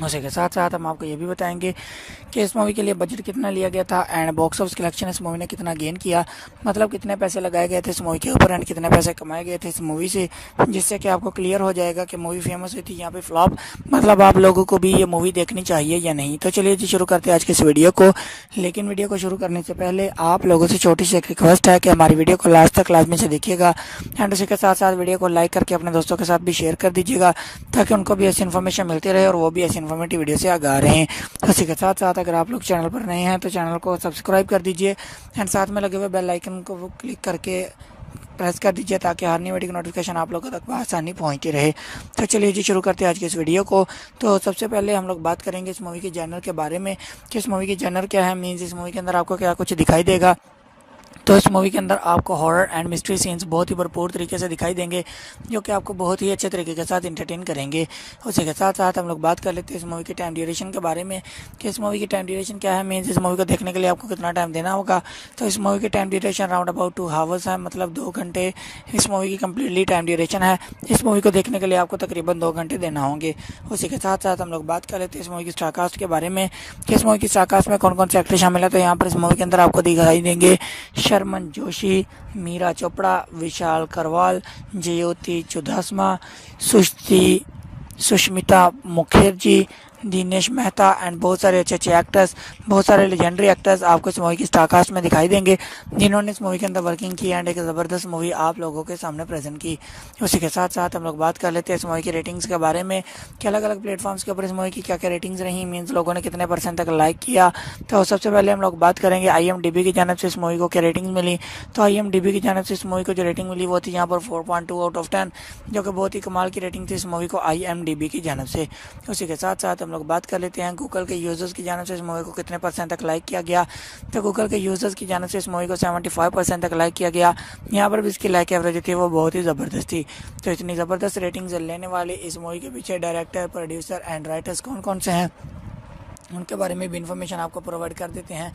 A: उसी के साथ साथ हम आपको ये भी बताएंगे कि इस मूवी के लिए बजट कितना लिया गया था एंड बॉक्स ऑफिस कलेक्शन इस मूवी ने कितना गेन किया, मतलब कितने पैसे लगाए गए थे इस मूवी के ऊपर एंड कितने पैसे कमाए गए थे इस मूवी से, जिससे कि आपको क्लियर हो जाएगा कि मूवी फेमस हुई थी यहाँ पे फ्लॉप, मतलब आप लोगों को भी ये मूवी देखनी चाहिए या नहीं। तो चलिए जी शुरू करते हैं आज के इस वीडियो को। लेकिन वीडियो को शुरू करने से पहले आप लोगों से छोटी सी एक रिक्वेस्ट है कि हमारी वीडियो को लास्ट तक लाजमी से देखिएगा एंड उसी के साथ साथ वीडियो को लाइक करके अपने दोस्तों के साथ भी शेयर कर दीजिएगा ताकि उनको भी ऐसी इन्फॉर्मेशन मिलती रहे और वो भी ऐसी इन्फॉर्मेटिव वीडियो से आ रहे हैं। उसी के साथ साथ अगर आप लोग चैनल पर नए हैं तो चैनल को सब्सक्राइब कर दीजिए एंड साथ में लगे हुए बेल आइकन को क्लिक करके प्रेस कर दीजिए ताकि हर नई वीडियो की नोटिफिकेशन आप लोगों तक आसानी पहुंचती रहे। तो चलिए जी शुरू करते हैं आज के इस वीडियो को। तो सबसे पहले हम लोग बात करेंगे इस मूवी के जनर के बारे में कि इस मूवी की जनर क्या है, मीन्स इस मूवी के अंदर आपको क्या कुछ दिखाई देगा। तो इस मूवी के अंदर आपको हॉरर एंड मिस्ट्री सीन्स बहुत ही भरपूर तरीके से दिखाई देंगे जो कि आपको बहुत ही अच्छे तरीके के साथ इंटरटेन करेंगे। उसी के साथ साथ हम लोग बात कर लेते हैं इस मूवी की टाइम ड्यूरेशन के बारे में कि इस मूवी की टाइम ड्यूरेशन क्या है, मीन्स इस मूवी को देखने के लिए आपको कितना टाइम देना होगा। तो इस मूवी की time duration round about 2 hours है, मतलब 2 घंटे इस मूवी की कम्प्लीटली टाइम ड्यूरेशन है। इस मूवी को देखने के लिए आपको तकरीबन 2 घंटे देना होंगे। उसी के साथ साथ हम लोग बात कर लेते हैं इस मूवी की स्टार कास्ट के बारे में कि इस मूवी की स्टार कास्ट में कौन कौन से एक्टर शामिल है। तो यहाँ पर इस मूवी के अंदर आपको दिखाई देंगे शर्मन जोशी, मीरा चोपड़ा, विशाल करवाल, जयोति चुडासमा, सुष्मिता मुखर्जी, दिनेश मेहता एंड बहुत सारे अच्छे अच्छे एक्टर्स, बहुत सारे लेजेंडरी एक्टर्स आपको इस मूवी की स्टार कास्ट में दिखाई देंगे जिन्होंने इस मूवी के अंदर वर्किंग की एंड एक ज़बरदस्त मूवी आप लोगों के सामने प्रेजेंट की। उसी के साथ साथ हम लोग बात कर लेते हैं इस मूवी की रेटिंग्स के बारे में कि अलग अलग प्लेटफॉर्म्स के ऊपर इस मूवी की क्या क्या रेटिंग्स रही, मीन्स लोगों ने कितने % तक लाइक किया। तो सबसे पहले हम लोग बात करेंगे IMDb की जानिब से इस मूवी को क्या रेटिंग्स मिली। तो IMDb की जानिब से इस मूवी को जो रेटिंग मिली वो थी यहाँ पर 4.2 आउट ऑफ 10, जो कि बहुत ही कमाल की रेटिंग थी इस मूवी को IMDb की जानिब से। उसी के साथ साथ हम लोग बात कर लेते हैं गूगल के यूजर्स की जानिब से इस मूवी को कितने % तक लाइक किया गया। तो गूगल के यूजर्स की जानिब से इस मूवी को 75% तक लाइक किया गया। यहाँ पर भी इसकी लाइक एवरेज थी वो बहुत ही ज़बरदस्त थी। तो इतनी ज़बरदस्त रेटिंग्स लेने वाले इस मूवी के पीछे डायरेक्टर, प्रोड्यूसर एंड राइटर्स कौन कौन से हैं उनके बारे में भी इन्फॉर्मेशन आपको प्रोवाइड कर देते हैं।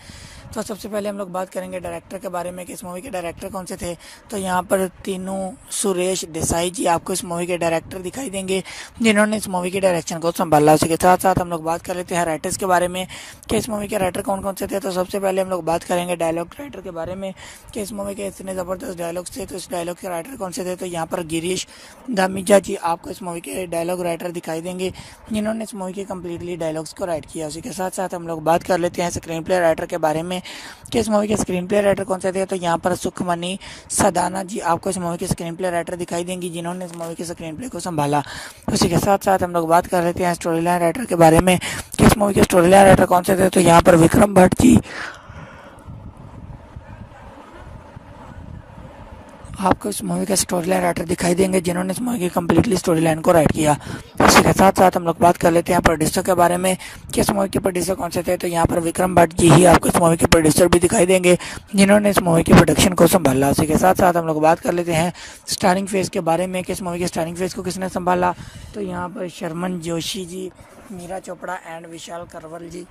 A: तो सबसे पहले हम लोग बात करेंगे डायरेक्टर के बारे में कि इस मूवी के डायरेक्टर कौन से थे। तो यहाँ पर तीनों सुरेश देसाई जी आपको इस मूवी के डायरेक्टर दिखाई देंगे जिन्होंने इस मूवी की डायरेक्शन को संभाला। उसी के साथ साथ हम लोग बात कर लेते हैं राइटर्स के बारे में कि इस मूवी के राइटर कौन कौन से थे। तो सबसे पहले हम लोग बात करेंगे डायलॉग राइटर के बारे में कि इस मूवी के इतने ज़बरदस्त डायलॉग्स थे। तो इस डायलॉग के राइटर कौन से थे। तो यहाँ पर गिरीश धामीजा जी आपको इस मूवी के डायलॉग राइटर दिखाई देंगे जिन्होंने इस मूवी के कम्प्लीटली डायलॉग्स को राइट किया। उसी के साथ हम लोग बात कर लेते हैं स्क्रीन प्ले राइटर के बारे में कि इस मूवी के स्क्रीन प्ले राइटर कौन से थे। तो यहाँ पर सुखमनी सदाना जी आपको इस मूवी के स्क्रीन प्ले राइटर दिखाई देंगी जिन्होंने इस मूवी के स्क्रीन प्ले को संभाला। उसी के साथ साथ हम लोग बात कर लेते हैं स्टोरी लाइन राइटर के बारे में कि इस मूवी के स्टोरी लाइन राइटर कौन से थे। तो यहाँ पर विक्रम भट्ट जी आपको इस मूवी का स्टोरी लाइन राइटर दिखाई देंगे जिन्होंने इस मूवी की कम्प्लीटली स्टोरी लाइन को राइट किया। इसी के साथ साथ हम लोग बात कर लेते हैं प्रोड्यूसर के बारे में कि इस मूवी के प्रोड्यूसर कौन से थे। तो यहाँ पर विक्रम भट्ट जी ही आपको इस मूवी के प्रोड्यूसर भी दिखाई देंगे जिन्होंने इस मूवी की प्रोडक्शन को संभाला। उसी के साथ साथ हम लोग बात कर लेते हैं स्टारिंग फेज के बारे में कि इस मूवी के स्टारिंग फेज को किसने संभाला। तो यहाँ पर शर्मन जोशी जी, मीरा चोपड़ा एंड विशाल करवल जी।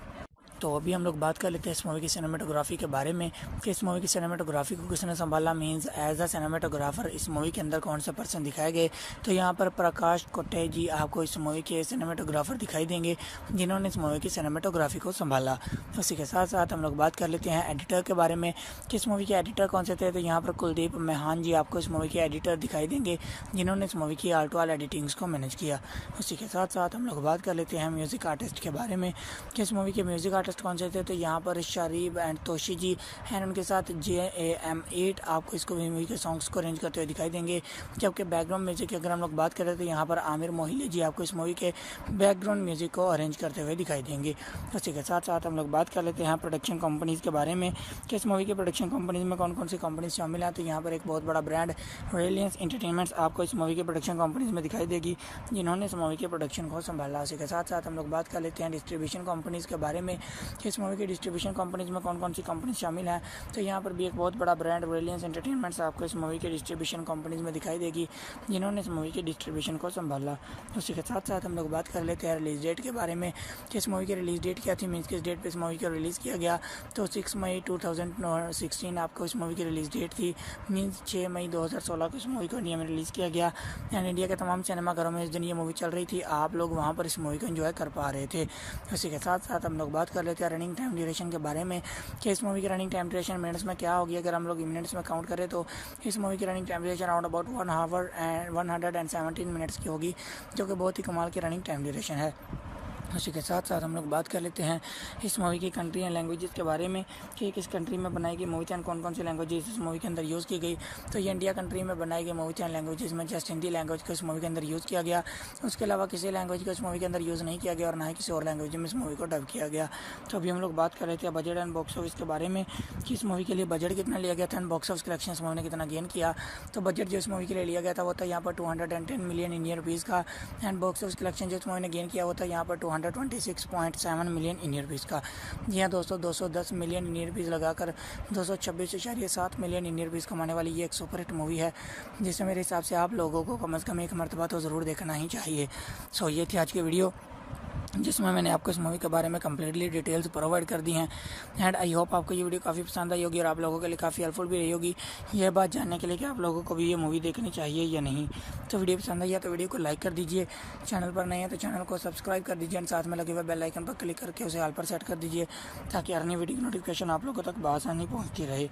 A: तो अभी हम लोग बात कर लेते हैं इस मूवी की सिनेमेटोग्राफी के बारे में कि इस मूवी की सिनेमेटोग्राफी को किसने संभाला, मींस एज अ सिनेमेटोग्राफर इस मूवी के अंदर कौन से पर्सन दिखाए गए। तो यहाँ पर प्रकाश कोटे जी आपको इस मूवी के सिनेमेटोग्राफर दिखाई देंगे जिन्होंने इस मूवी की सिनेमेटोग्राफी को संभाला। उसी के साथ साथ हम लोग बात कर लेते हैं एडिटर के बारे में कि इस मूवी के एडिटर कौन से थे। तो यहाँ पर कुलदीप मेहान जी आपको इस मूवी के एडिटर दिखाई देंगे जिन्होंने इस मूवी की आर्ट वाल एडिटिंग्स को मैनेज किया। उसी के साथ साथ हम लोग बात कर लेते हैं म्यूज़िक आर्टिस्ट के बारे में कि इस मूवी के म्यूज़िक आर्टिस्ट आर्टिस्ट कौन से थे, तो यहाँ पर शरीफ एंड तोशी जी एंड उनके साथ JAM8 आपको इसको मूवी के सॉन्ग्स को अरेंज करते हुए दिखाई देंगे। जबकि बैकग्राउंड म्यूजिक की अगर हम लोग बात करें तो यहाँ पर आमिर मोहिले जी आपको इस मूवी के बैकग्राउंड म्यूजिक को अरेंज करते हुए दिखाई देंगे। उसी के साथ साथ हम लोग बात कर लेते हैं प्रोडक्शन कंपनीज़ के बारे में कि इस मूवी के प्रोडक्शन कंपनीज़ में कौन कौन सी कंपनीज शामिल हैं। तो यहाँ पर एक बहुत बड़ा ब्रांड रिलायंस एंटरटेनमेंट्स आपको इस मूवी के प्रोडक्शन कंपनीज में दिखाई देगी, जिन्होंने इस मूवी के प्रोडक्शन को संभाला। उसी के साथ साथ हम लोग बात कर लेते हैं डिस्ट्रीब्यूशन कंपनीज़ के बारे में कि इस मूवी की डिस्ट्रीब्यूशन कंपनीज में कौन कौन सी कंपनीज शामिल हैं। तो यहाँ पर भी एक बहुत बड़ा ब्रांड रिलायंस एंटरटेनमेंट्स आपको इस मूवी के डिस्ट्रीब्यूशन कंपनीज में दिखाई देगी, जिन्होंने इस मूवी की डिस्ट्रीब्यूशन को संभाला। उसी के साथ साथ हम लोग बात कर लेते हैं रिलीज डेट के बारे में कि इस मूवी की रिलीज डेट क्या थी, मीन्स किस डेट पे इस मूवी को रिलीज़ किया गया। तो 6 मई 2016 आपको इस मूवी की रिलीज डेट थी, मीन्स 6 मई 2016 को इस मूवी को इंडिया में रिलीज़ किया गया एंड इंडिया के तमाम सिनेमाघरों में इस दिन ये मूवी चल रही थी, आप लोग वहाँ पर इस मूवी को एंजॉय कर पा रहे थे। उसी के साथ साथ हम लोग बात कर लेते हैं रनिंग टाइम ड्यूरेशन के बारे में कि इस मूवी की रनिंग टाइम ड्यूरेशन मिनट्स में क्या होगी। अगर हम लोग मिनट्स में काउंट करें तो इस मूवी की running time duration around about 1 our and 117 minutes की होगी, जो कि बहुत ही कमाल की रनिंग टाइम ड्यूरेशन है। उसी के साथ साथ हम लोग बात कर लेते हैं इस मूवी की कंट्री एंड लैंग्वेजेस के बारे में कि किस कंट्री में बनाई गई मूवी थी एंड कौन कौन सी लैंग्वेजेस इस मूवी के अंदर यूज़ की गई। तो ये इंडिया कंट्री में बनाई गई मूवी थी एंड लैंग्वेजेस में जस्ट हिंदी लैंग्वेज को इस मूवी के अंदर यूज़ किया गया। उसके अलावा किसी लैंग्वेज को इस मूवी के अंदर यूज़ नहीं किया गया और ना ही किसी और लैंग्वेज में इस मूवी को डब किया गया। तो अभी हम लोग बात कर रहे थे बजट एंड बॉक्स ऑफिस के बारे में कि इस मूवी के लिए बजट कितना लिया गया था एंड बॉक्स ऑफिस कलेक्शन इस मूवी ने कितना गेन किया। तो बजट जो इस मूवी के लिए लिया गया था वो था यहाँ पर 210 मिलियन इंडियन रुपीज़ का एंड बॉक्स ऑफिस कलेक्शन जो इस मूवी ने गेन किया वो था यहाँ पर 226.7 मिलियन इंडियन रुपीज़ का। जी हाँ दोस्तों, 210 मिलियन इंडियन रुपीज़ लगाकर 226.7 मिलियन इंडियन रुपीज़ कमाने वाली ये एक सुपरहिट मूवी है, जिसे मेरे हिसाब से आप लोगों को कम से कम एक मरतबा तो ज़रूर देखना ही चाहिए। सो ये थी आज की वीडियो जिसमें मैंने आपको इस मूवी के बारे में कम्प्लीटली डिटेल्स प्रोवाइड कर दी हैं एंड आई होप आपको ये वीडियो काफ़ी पसंद आई होगी और आप लोगों के लिए काफ़ी हेल्पफुल भी रही होगी यह बात जानने के लिए कि आप लोगों को भी ये मूवी देखनी चाहिए या नहीं। तो वीडियो पसंद आई है तो वीडियो को लाइक कर दीजिए, चैनल पर नहीं है तो चैनल को सब्सक्राइब कर दीजिए एंड साथ में लगे हुए बेल आइकन पर क्लिक करके उसे ऑल पर सेट कर दीजिए ताकि हर नई वीडियो की नोटिफिकेशन आप लोगों तक बआसानी पहुँचती रहे।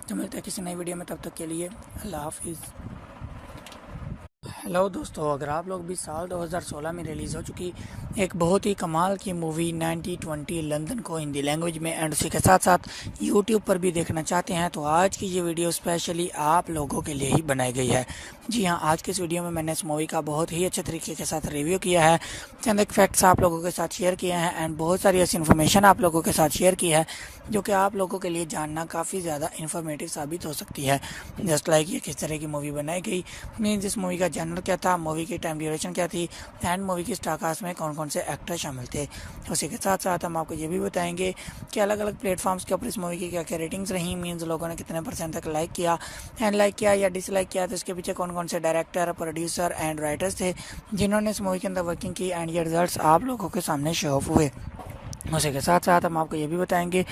A: तो मिलते हैं किसी नई वीडियो में, तब तक के लिए अल्लाह हाफिज़। हेलो दोस्तों, अगर आप लोग भी साल 2016 में रिलीज़ हो चुकी एक बहुत ही कमाल की मूवी 9020 लंदन को हिंदी लैंग्वेज में एंड उसी के साथ साथ यूट्यूब पर भी देखना चाहते हैं तो आज की ये वीडियो स्पेशली आप लोगों के लिए ही बनाई गई है। जी हाँ, आज के इस वीडियो में मैंने इस मूवी का बहुत ही अच्छे तरीके के साथ रिव्यू किया है, चंद एक फैक्ट्स आप लोगों के साथ शेयर किए हैं एंड बहुत सारी ऐसी इन्फॉर्मेशन आप लोगों के साथ शेयर की है जो कि आप लोगों के लिए जानना काफ़ी ज़्यादा इन्फॉर्मेटिव साबित हो सकती है। जस्ट लाइक ये किस तरह की मूवी बनाई गई, मीन्स इस मूवी का जनर क्या था, मूवी की टाइम ड्यूरेशन क्या थी एंड मूवी की स्टार कास्ट में कौन कौन से एक्टर शामिल थे। उसी के साथ साथ हम आपको ये भी बताएंगे कि अलग अलग प्लेटफॉर्म्स के ऊपर इस मूवी की क्या क्या रेटिंग्स रही, मीन्स लोगों ने कितने % तक लाइक किया एंड लाइक किया या डिसलाइक किया, तो इसके पीछे कौन कौन से डायरेक्टर, प्रोड्यूसर एंड राइटर्स थे जिन्होंने इस मूवी के अंदर वर्किंग की एंड ये रिजल्ट्स आप लोगों के सामने शो ऑफ हुए। उसी के साथ साथ हम आपको ये भी बताएंगे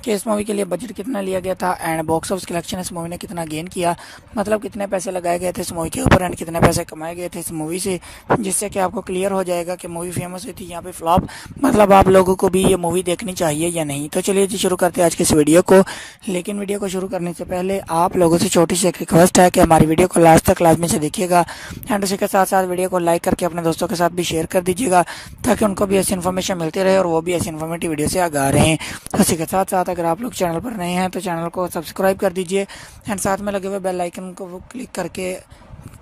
A: कि इस मूवी के लिए बजट कितना लिया गया था एंड बॉक्स ऑफिस कलेक्शन इस मूवी ने कितना गेन किया, मतलब कितने पैसे लगाए गए थे इस मूवी के ऊपर एंड कितने पैसे कमाए गए थे इस मूवी से, जिससे कि आपको क्लियर हो जाएगा कि मूवी फेमस हुई थी यहाँ पे फ्लॉप, मतलब आप लोगों को भी ये मूवी देखनी चाहिए या नहीं। तो चलिए जी शुरू करते हैं आज के इस वीडियो को। लेकिन वीडियो को शुरू करने से पहले आप लोगों से छोटी सी एक रिक्वेस्ट है कि हमारी वीडियो को लास्ट तक लाजमी से देखिएगा एंड उसी के साथ साथ वीडियो को लाइक करके अपने दोस्तों के साथ भी शेयर कर दीजिएगा ताकि उनको भी ऐसी इन्फॉर्मेशन मिलती रहे और वो भी ऐसी इन्फॉर्मेटिव वीडियो से आ रहे हैं। उसी के साथ साथ अगर आप लोग चैनल पर नए हैं तो चैनल को सब्सक्राइब कर दीजिए एंड साथ में लगे हुए बेल आइकन को क्लिक करके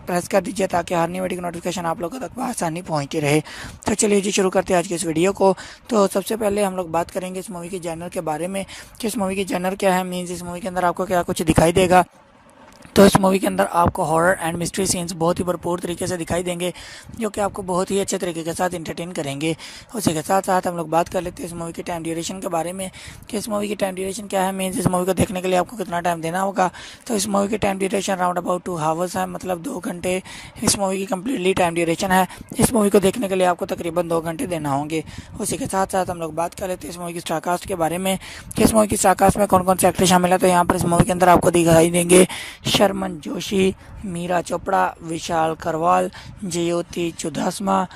A: प्रेस कर दीजिए ताकि हर नई वीडियो की नोटिफिकेशन आप लोगों तक आसानी पहुंचती रहे। तो चलिए जी शुरू करते हैं आज के इस वीडियो को। तो सबसे पहले हम लोग बात करेंगे इस मूवी के जॉनर के बारे में कि इस मूवी की जॉनर क्या है, मीन्स इस मूवी के अंदर आपको क्या कुछ दिखाई देगा। तो इस मूवी के अंदर आपको हॉरर एंड मिस्ट्री सीन्स बहुत ही भरपूर तरीके से दिखाई देंगे जो कि आपको बहुत ही अच्छे तरीके के साथ इंटरटेन करेंगे। उसी के साथ साथ हम लोग बात कर लेते हैं इस मूवी की टाइम ड्यूरेशन के बारे में कि इस मूवी की टाइम ड्यूरेशन क्या है, मीन्स इस मूवी को देखने के लिए आपको कितना टाइम देना होगा। तो इस मूवी की time duration round about 2 hours है, मतलब 2 घंटे इस मूवी की कम्प्लीटली टाइम ड्यूरेशन है। इस मूवी को देखने के लिए आपको तकरीबन 2 घंटे देना होंगे। उसी के साथ साथ हम लोग बात कर लेते हैं इस मूवी की स्टार कास्ट के बारे में कि इस मूवी की स्टार कास्ट में कौन कौन से एक्टर शामिल है। तो यहाँ पर इस मूवी के अंदर आपको दिखाई देंगे शर्मन जोशी, मीरा चोपड़ा, विशाल करवाल, जयोति चुदासमा,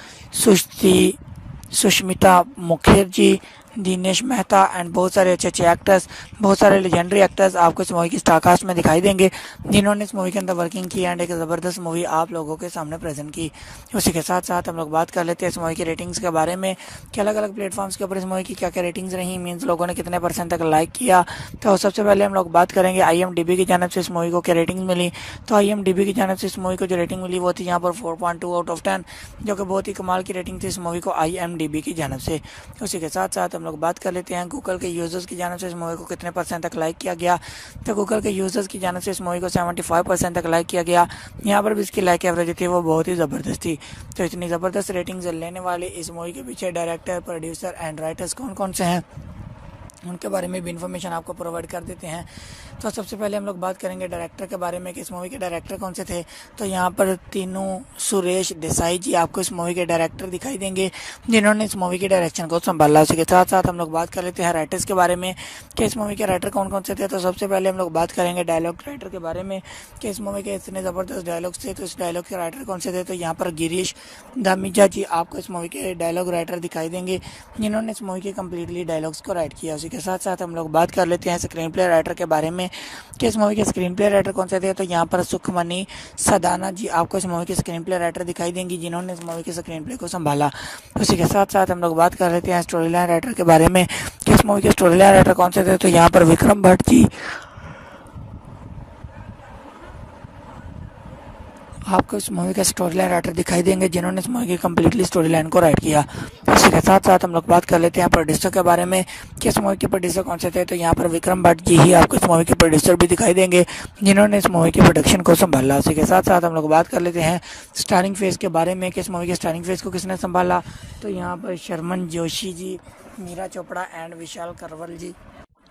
A: सुष्मिता मुखर्जी दिनेश मेहता एंड बहुत सारे अच्छे अच्छे एक्टर्स, बहुत सारे लेजेंडरी एक्टर्स आपको इस मूवी की स्टारकास्ट में दिखाई देंगे, जिन्होंने इस मूवी के अंदर वर्किंग की एंड एक ज़बरदस्त मूवी आप लोगों के सामने प्रेजेंट की। उसी के साथ साथ हम लोग बात कर लेते हैं इस मूवी की रेटिंग्स के बारे में कि अलग अलग प्लेटफॉर्म्स के ऊपर इस मूवी की क्या क्या रेटिंग्स रही, मीन्स लोगों ने कितने % तक लाइक किया। तो सबसे पहले हम लोग बात करेंगे IMDb की जानब से इस मूवी को क्या रेटिंग्स मिली। तो IMDb की जानब से इस मूवी को जो रेटिंग मिली वो थी यहाँ पर 4.2 आउट ऑफ 10, जो कि बहुत ही कमाल की रेटिंग थी इस मूवी को IMDb की जानब से। उसी के साथ साथ हम लोग बात कर लेते हैं गूगल के यूज़र्स की जानब से इस मूवी को कितने % तक लाइक किया गया। तो गूगल के यूज़र्स की जानब से इस मूवी को 75% तक लाइक किया गया। यहाँ पर भी इसकी लाइक एवरेज थी वो बहुत ही ज़बरदस्त थी। तो इतनी ज़बरदस्त रेटिंग्स लेने वाले इस मूवी के पीछे डायरेक्टर, प्रोड्यूसर एंड राइटर्स कौन कौन से हैं, उनके बारे में भी इन्फॉर्मेशन आपको प्रोवाइड कर देते हैं। तो सबसे पहले हम लोग बात करेंगे डायरेक्टर के बारे में कि इस मूवी के डायरेक्टर कौन से थे। तो यहाँ पर तीनों सुरेश देसाई जी आपको इस मूवी के डायरेक्टर दिखाई देंगे, जिन्होंने इस मूवी के डायरेक्शन को संभाला। उसी के साथ साथ हम लोग बात कर लेते हैं राइटर्स के बारे में कि इस मूवी के राइटर कौन कौन से थे। तो सबसे पहले हम लोग बात करेंगे डायलॉग राइटर के बारे में कि इस मूवी के इतने ज़बरदस्त डायलॉग्स थे, तो इस डायलॉग के राइटर कौन से थे। तो यहाँ पर गिरीश दामीजा जी आपको इस मूवी के डायलॉग राइटर दिखाई देंगे, जिन्होंने इस मूवी के कम्प्लीटली डायलॉग्स को राइट किया। उसी के साथ साथ हम लोग बात कर लेते हैं स्क्रीन प्ले राइटर के बारे में कि इस मूवी के स्क्रीन प्ले राइटर कौन से थे। तो यहाँ पर सुखमनी सदाना जी आपको इस मूवी के स्क्रीन प्ले राइटर दिखाई देंगी, जिन्होंने इस मूवी के स्क्रीन प्ले को संभाला। उसी के साथ साथ हम लोग बात कर लेते हैं स्टोरी लाइन राइटर के बारे में कि इस मूवी के स्टोरी लाइन राइटर कौन से थे। तो यहाँ पर विक्रम भट्ट जी आपको इस मूवी का स्टोरी लाइन राइटर दिखाई देंगे, जिन्होंने इस मूवी की कम्प्लीटली स्टोरी लाइन को राइट किया। इसी के साथ साथ हम लोग बात कर लेते हैं प्रोड्यूसर के बारे में कि इस मूवी के प्रोड्यूसर कौन से थे। तो यहाँ पर विक्रम भट्ट जी ही आपको इस मूवी के प्रोड्यूसर भी दिखाई देंगे, जिन्होंने इस मूवी की प्रोडक्शन को संभाला। उसी के साथ साथ हम लोग बात कर लेते हैं स्टारिंग फेज के बारे में कि इस मूवी के स्टारिंग फेज को किसने संभाला। तो यहाँ पर शर्मन जोशी जी, मीरा चोपड़ा एंड विशाल करवल जी।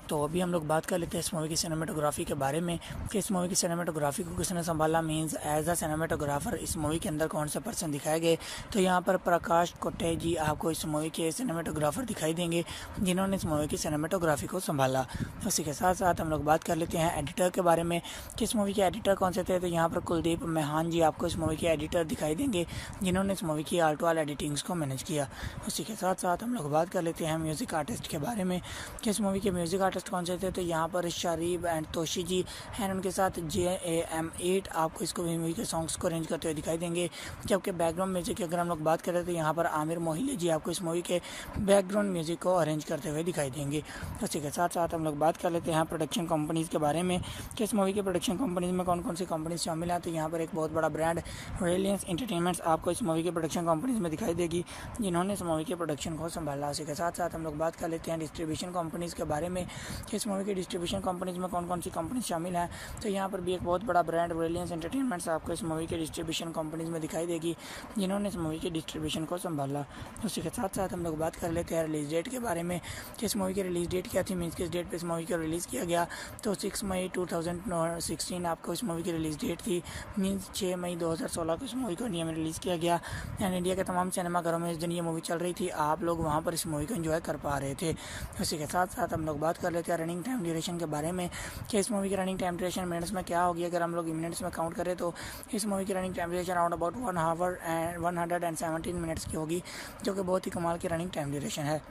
A: तो अभी हम लोग बात कर लेते हैं इस मूवी की सिनेमेटोग्राफी के बारे में कि इस मूवी की सिनेमेटोग्राफी को किसने संभाला, मींस एज अ सिनेमेटोग्राफर इस मूवी के अंदर कौन से पर्सन दिखाए गए। तो यहाँ पर प्रकाश कोटे जी आपको इस मूवी के सिनेमेटोग्राफर दिखाई देंगे, जिन्होंने इस मूवी की सिनेमेटोग्राफी को संभाला। उसी के साथ साथ हम लोग बात कर लेते हैं एडिटर के बारे में कि इस मूवी के एडिटर कौन से थे। तो यहाँ पर कुलदीप मेहान जी आपको इस मूवी के एडिटर दिखाई देंगे, जिन्होंने इस मूवी की आर्ट वाल एडिटिंग्स को मैनेज किया। उसी के साथ साथ हम लोग बात कर लेते हैं म्यूज़िक आर्टिस्ट के बारे में कि इस मूवी के म्यूज़िक आर्टिस्ट कौन से थे। तो यहाँ पर शारीब एंड तोशी जी हैं, उनके साथ JAM8 आपको इसको मूवी के सॉन्ग्स को अरेंज करते हुए दिखाई देंगे। जबकि बैकग्राउंड म्यूजिक की अगर हम लोग बात करें तो यहाँ पर आमिर मोहिले जी आपको इस मूवी के बैकग्राउंड म्यूजिक को अरेंज करते हुए दिखाई देंगे। उसी के साथ साथ हम लोग बात कर लेते हैं प्रोडक्शन कंपनीज़ के बारे में कि इस मूवी के प्रोडक्शन कंपनीज़ में कौन कौन सी कंपनीज शामिल हैं। तो यहाँ पर एक बहुत बड़ा ब्रांड रिलायंस एंटरटेनमेंट्स आपको इस मूवी के प्रोडक्शन कंपनीज़ में दिखाई देगी, जिन्होंने इस मूवी के प्रोडक्शन को संभाला। उसी के साथ साथ हम लोग बात कर लेते हैं डिस्ट्रीब्यूशन कंपनीज़ के बारे में कि इस मूवी की डिस्ट्रीब्यूशन कंपनीज में कौन कौन सी कंपनी शामिल हैं। तो यहाँ पर भी एक बहुत बड़ा ब्रांड रिलायंस एंटरटेनमेंट्स आपको इस मूवी के डिस्ट्रीब्यूशन कंपनीज में दिखाई देगी, जिन्होंने इस मूवी की डिस्ट्रीब्यूशन को संभाला। उसी के साथ साथ हम लोग बात कर लेते हैं रिलीज डेट के बारे में कि इस मूवी की रिलीज डेट क्या थी, मीन्स किस डेट पे इस मूवी को रिलीज़ किया गया। तो 6 मई 2016 आपको इस मूवी की रिलीज डेट थी, मीन्स 6 मई 2016 को इस मूवी को इंडिया में रिलीज़ किया गया एंड इंडिया के तमाम सिनेमाघरों में इस दिन ये मूवी चल रही थी, आप लोग वहाँ पर इस मूवी को एंजॉय कर पा रहे थे। उसी के साथ साथ हम लोग बात कर लेते हैं रनिंग टाइम ड्यूरेशन के बारे में कि इस मूवी की रनिंग टाइम ड्यूरेशन मिनट्स में क्या होगी। अगर हम लोग मिनट्स में काउंट करें तो इस मूवी की running time duration around about 1 our and 117 minutes की होगी, जो कि बहुत ही कमाल की रनिंग टाइम ड्यूरेशन है।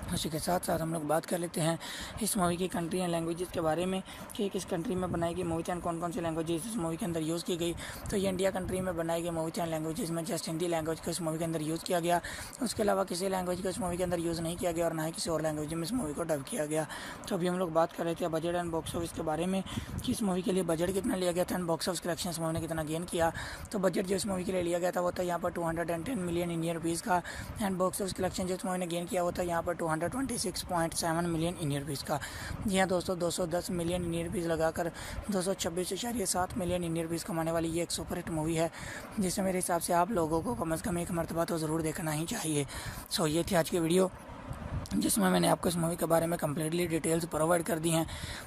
A: उसी के साथ साथ हम लोग बात कर लेते हैं इस मूवी की कंट्री एंड लैंग्वेजेस के बारे में कि किस कंट्री में बनाई गई मूवी थी एंड कौन कौन सी लैंग्वेजेस इस मूवी के अंदर यूज़ की गई। तो ये इंडिया कंट्री में बनाई गई मूवी थी एंड लैंग्वेजेस में जस्ट हिंदी लैंग्वेज को इस मूवी के अंदर यूज़ किया गया, उसके अलावा किसी लैंग्वेज को इस मूवी के अंदर यूज़ नहीं किया गया और ना ही किसी और लैंग्वेज में इस मूवी को डब किया गया। तो अभी हम लोग बात कर रहे थे बजट एंड बॉक्स ऑफिस के बारे में कि इस मूवी के लिए बजट कितना लिया गया था एंड बॉक्स ऑफिस कलेक्शन इस मूवी ने कितना गेन किया। तो बजट जो इस मूवी के लिए लिया गया था वो था यहाँ पर 210 मिलियन इंडियन रुपीज़ का एंड बॉक्स ऑफिस कलेक्शन जो इस मूवी ने गेन किया वो था यहाँ पर 226.7 मिलियन इंडियन रुपीज़ का। जी हाँ दोस्तों, 210 मिलियन इंडियन रुपीज़ लगाकर 226.7 मिलियन इंडियन रुपीज़ कमाने वाली ये एक सुपरहिट मूवी है, जिसे मेरे हिसाब से आप लोगों को कम से कम एक मरतबा तो ज़रूर देखना ही चाहिए। सो ये थी आज की वीडियो, जिसमें मैंने आपको इस मूवी के बारे में कम्प्लीटली डिटेल्स प्रोवाइड कर दी हैं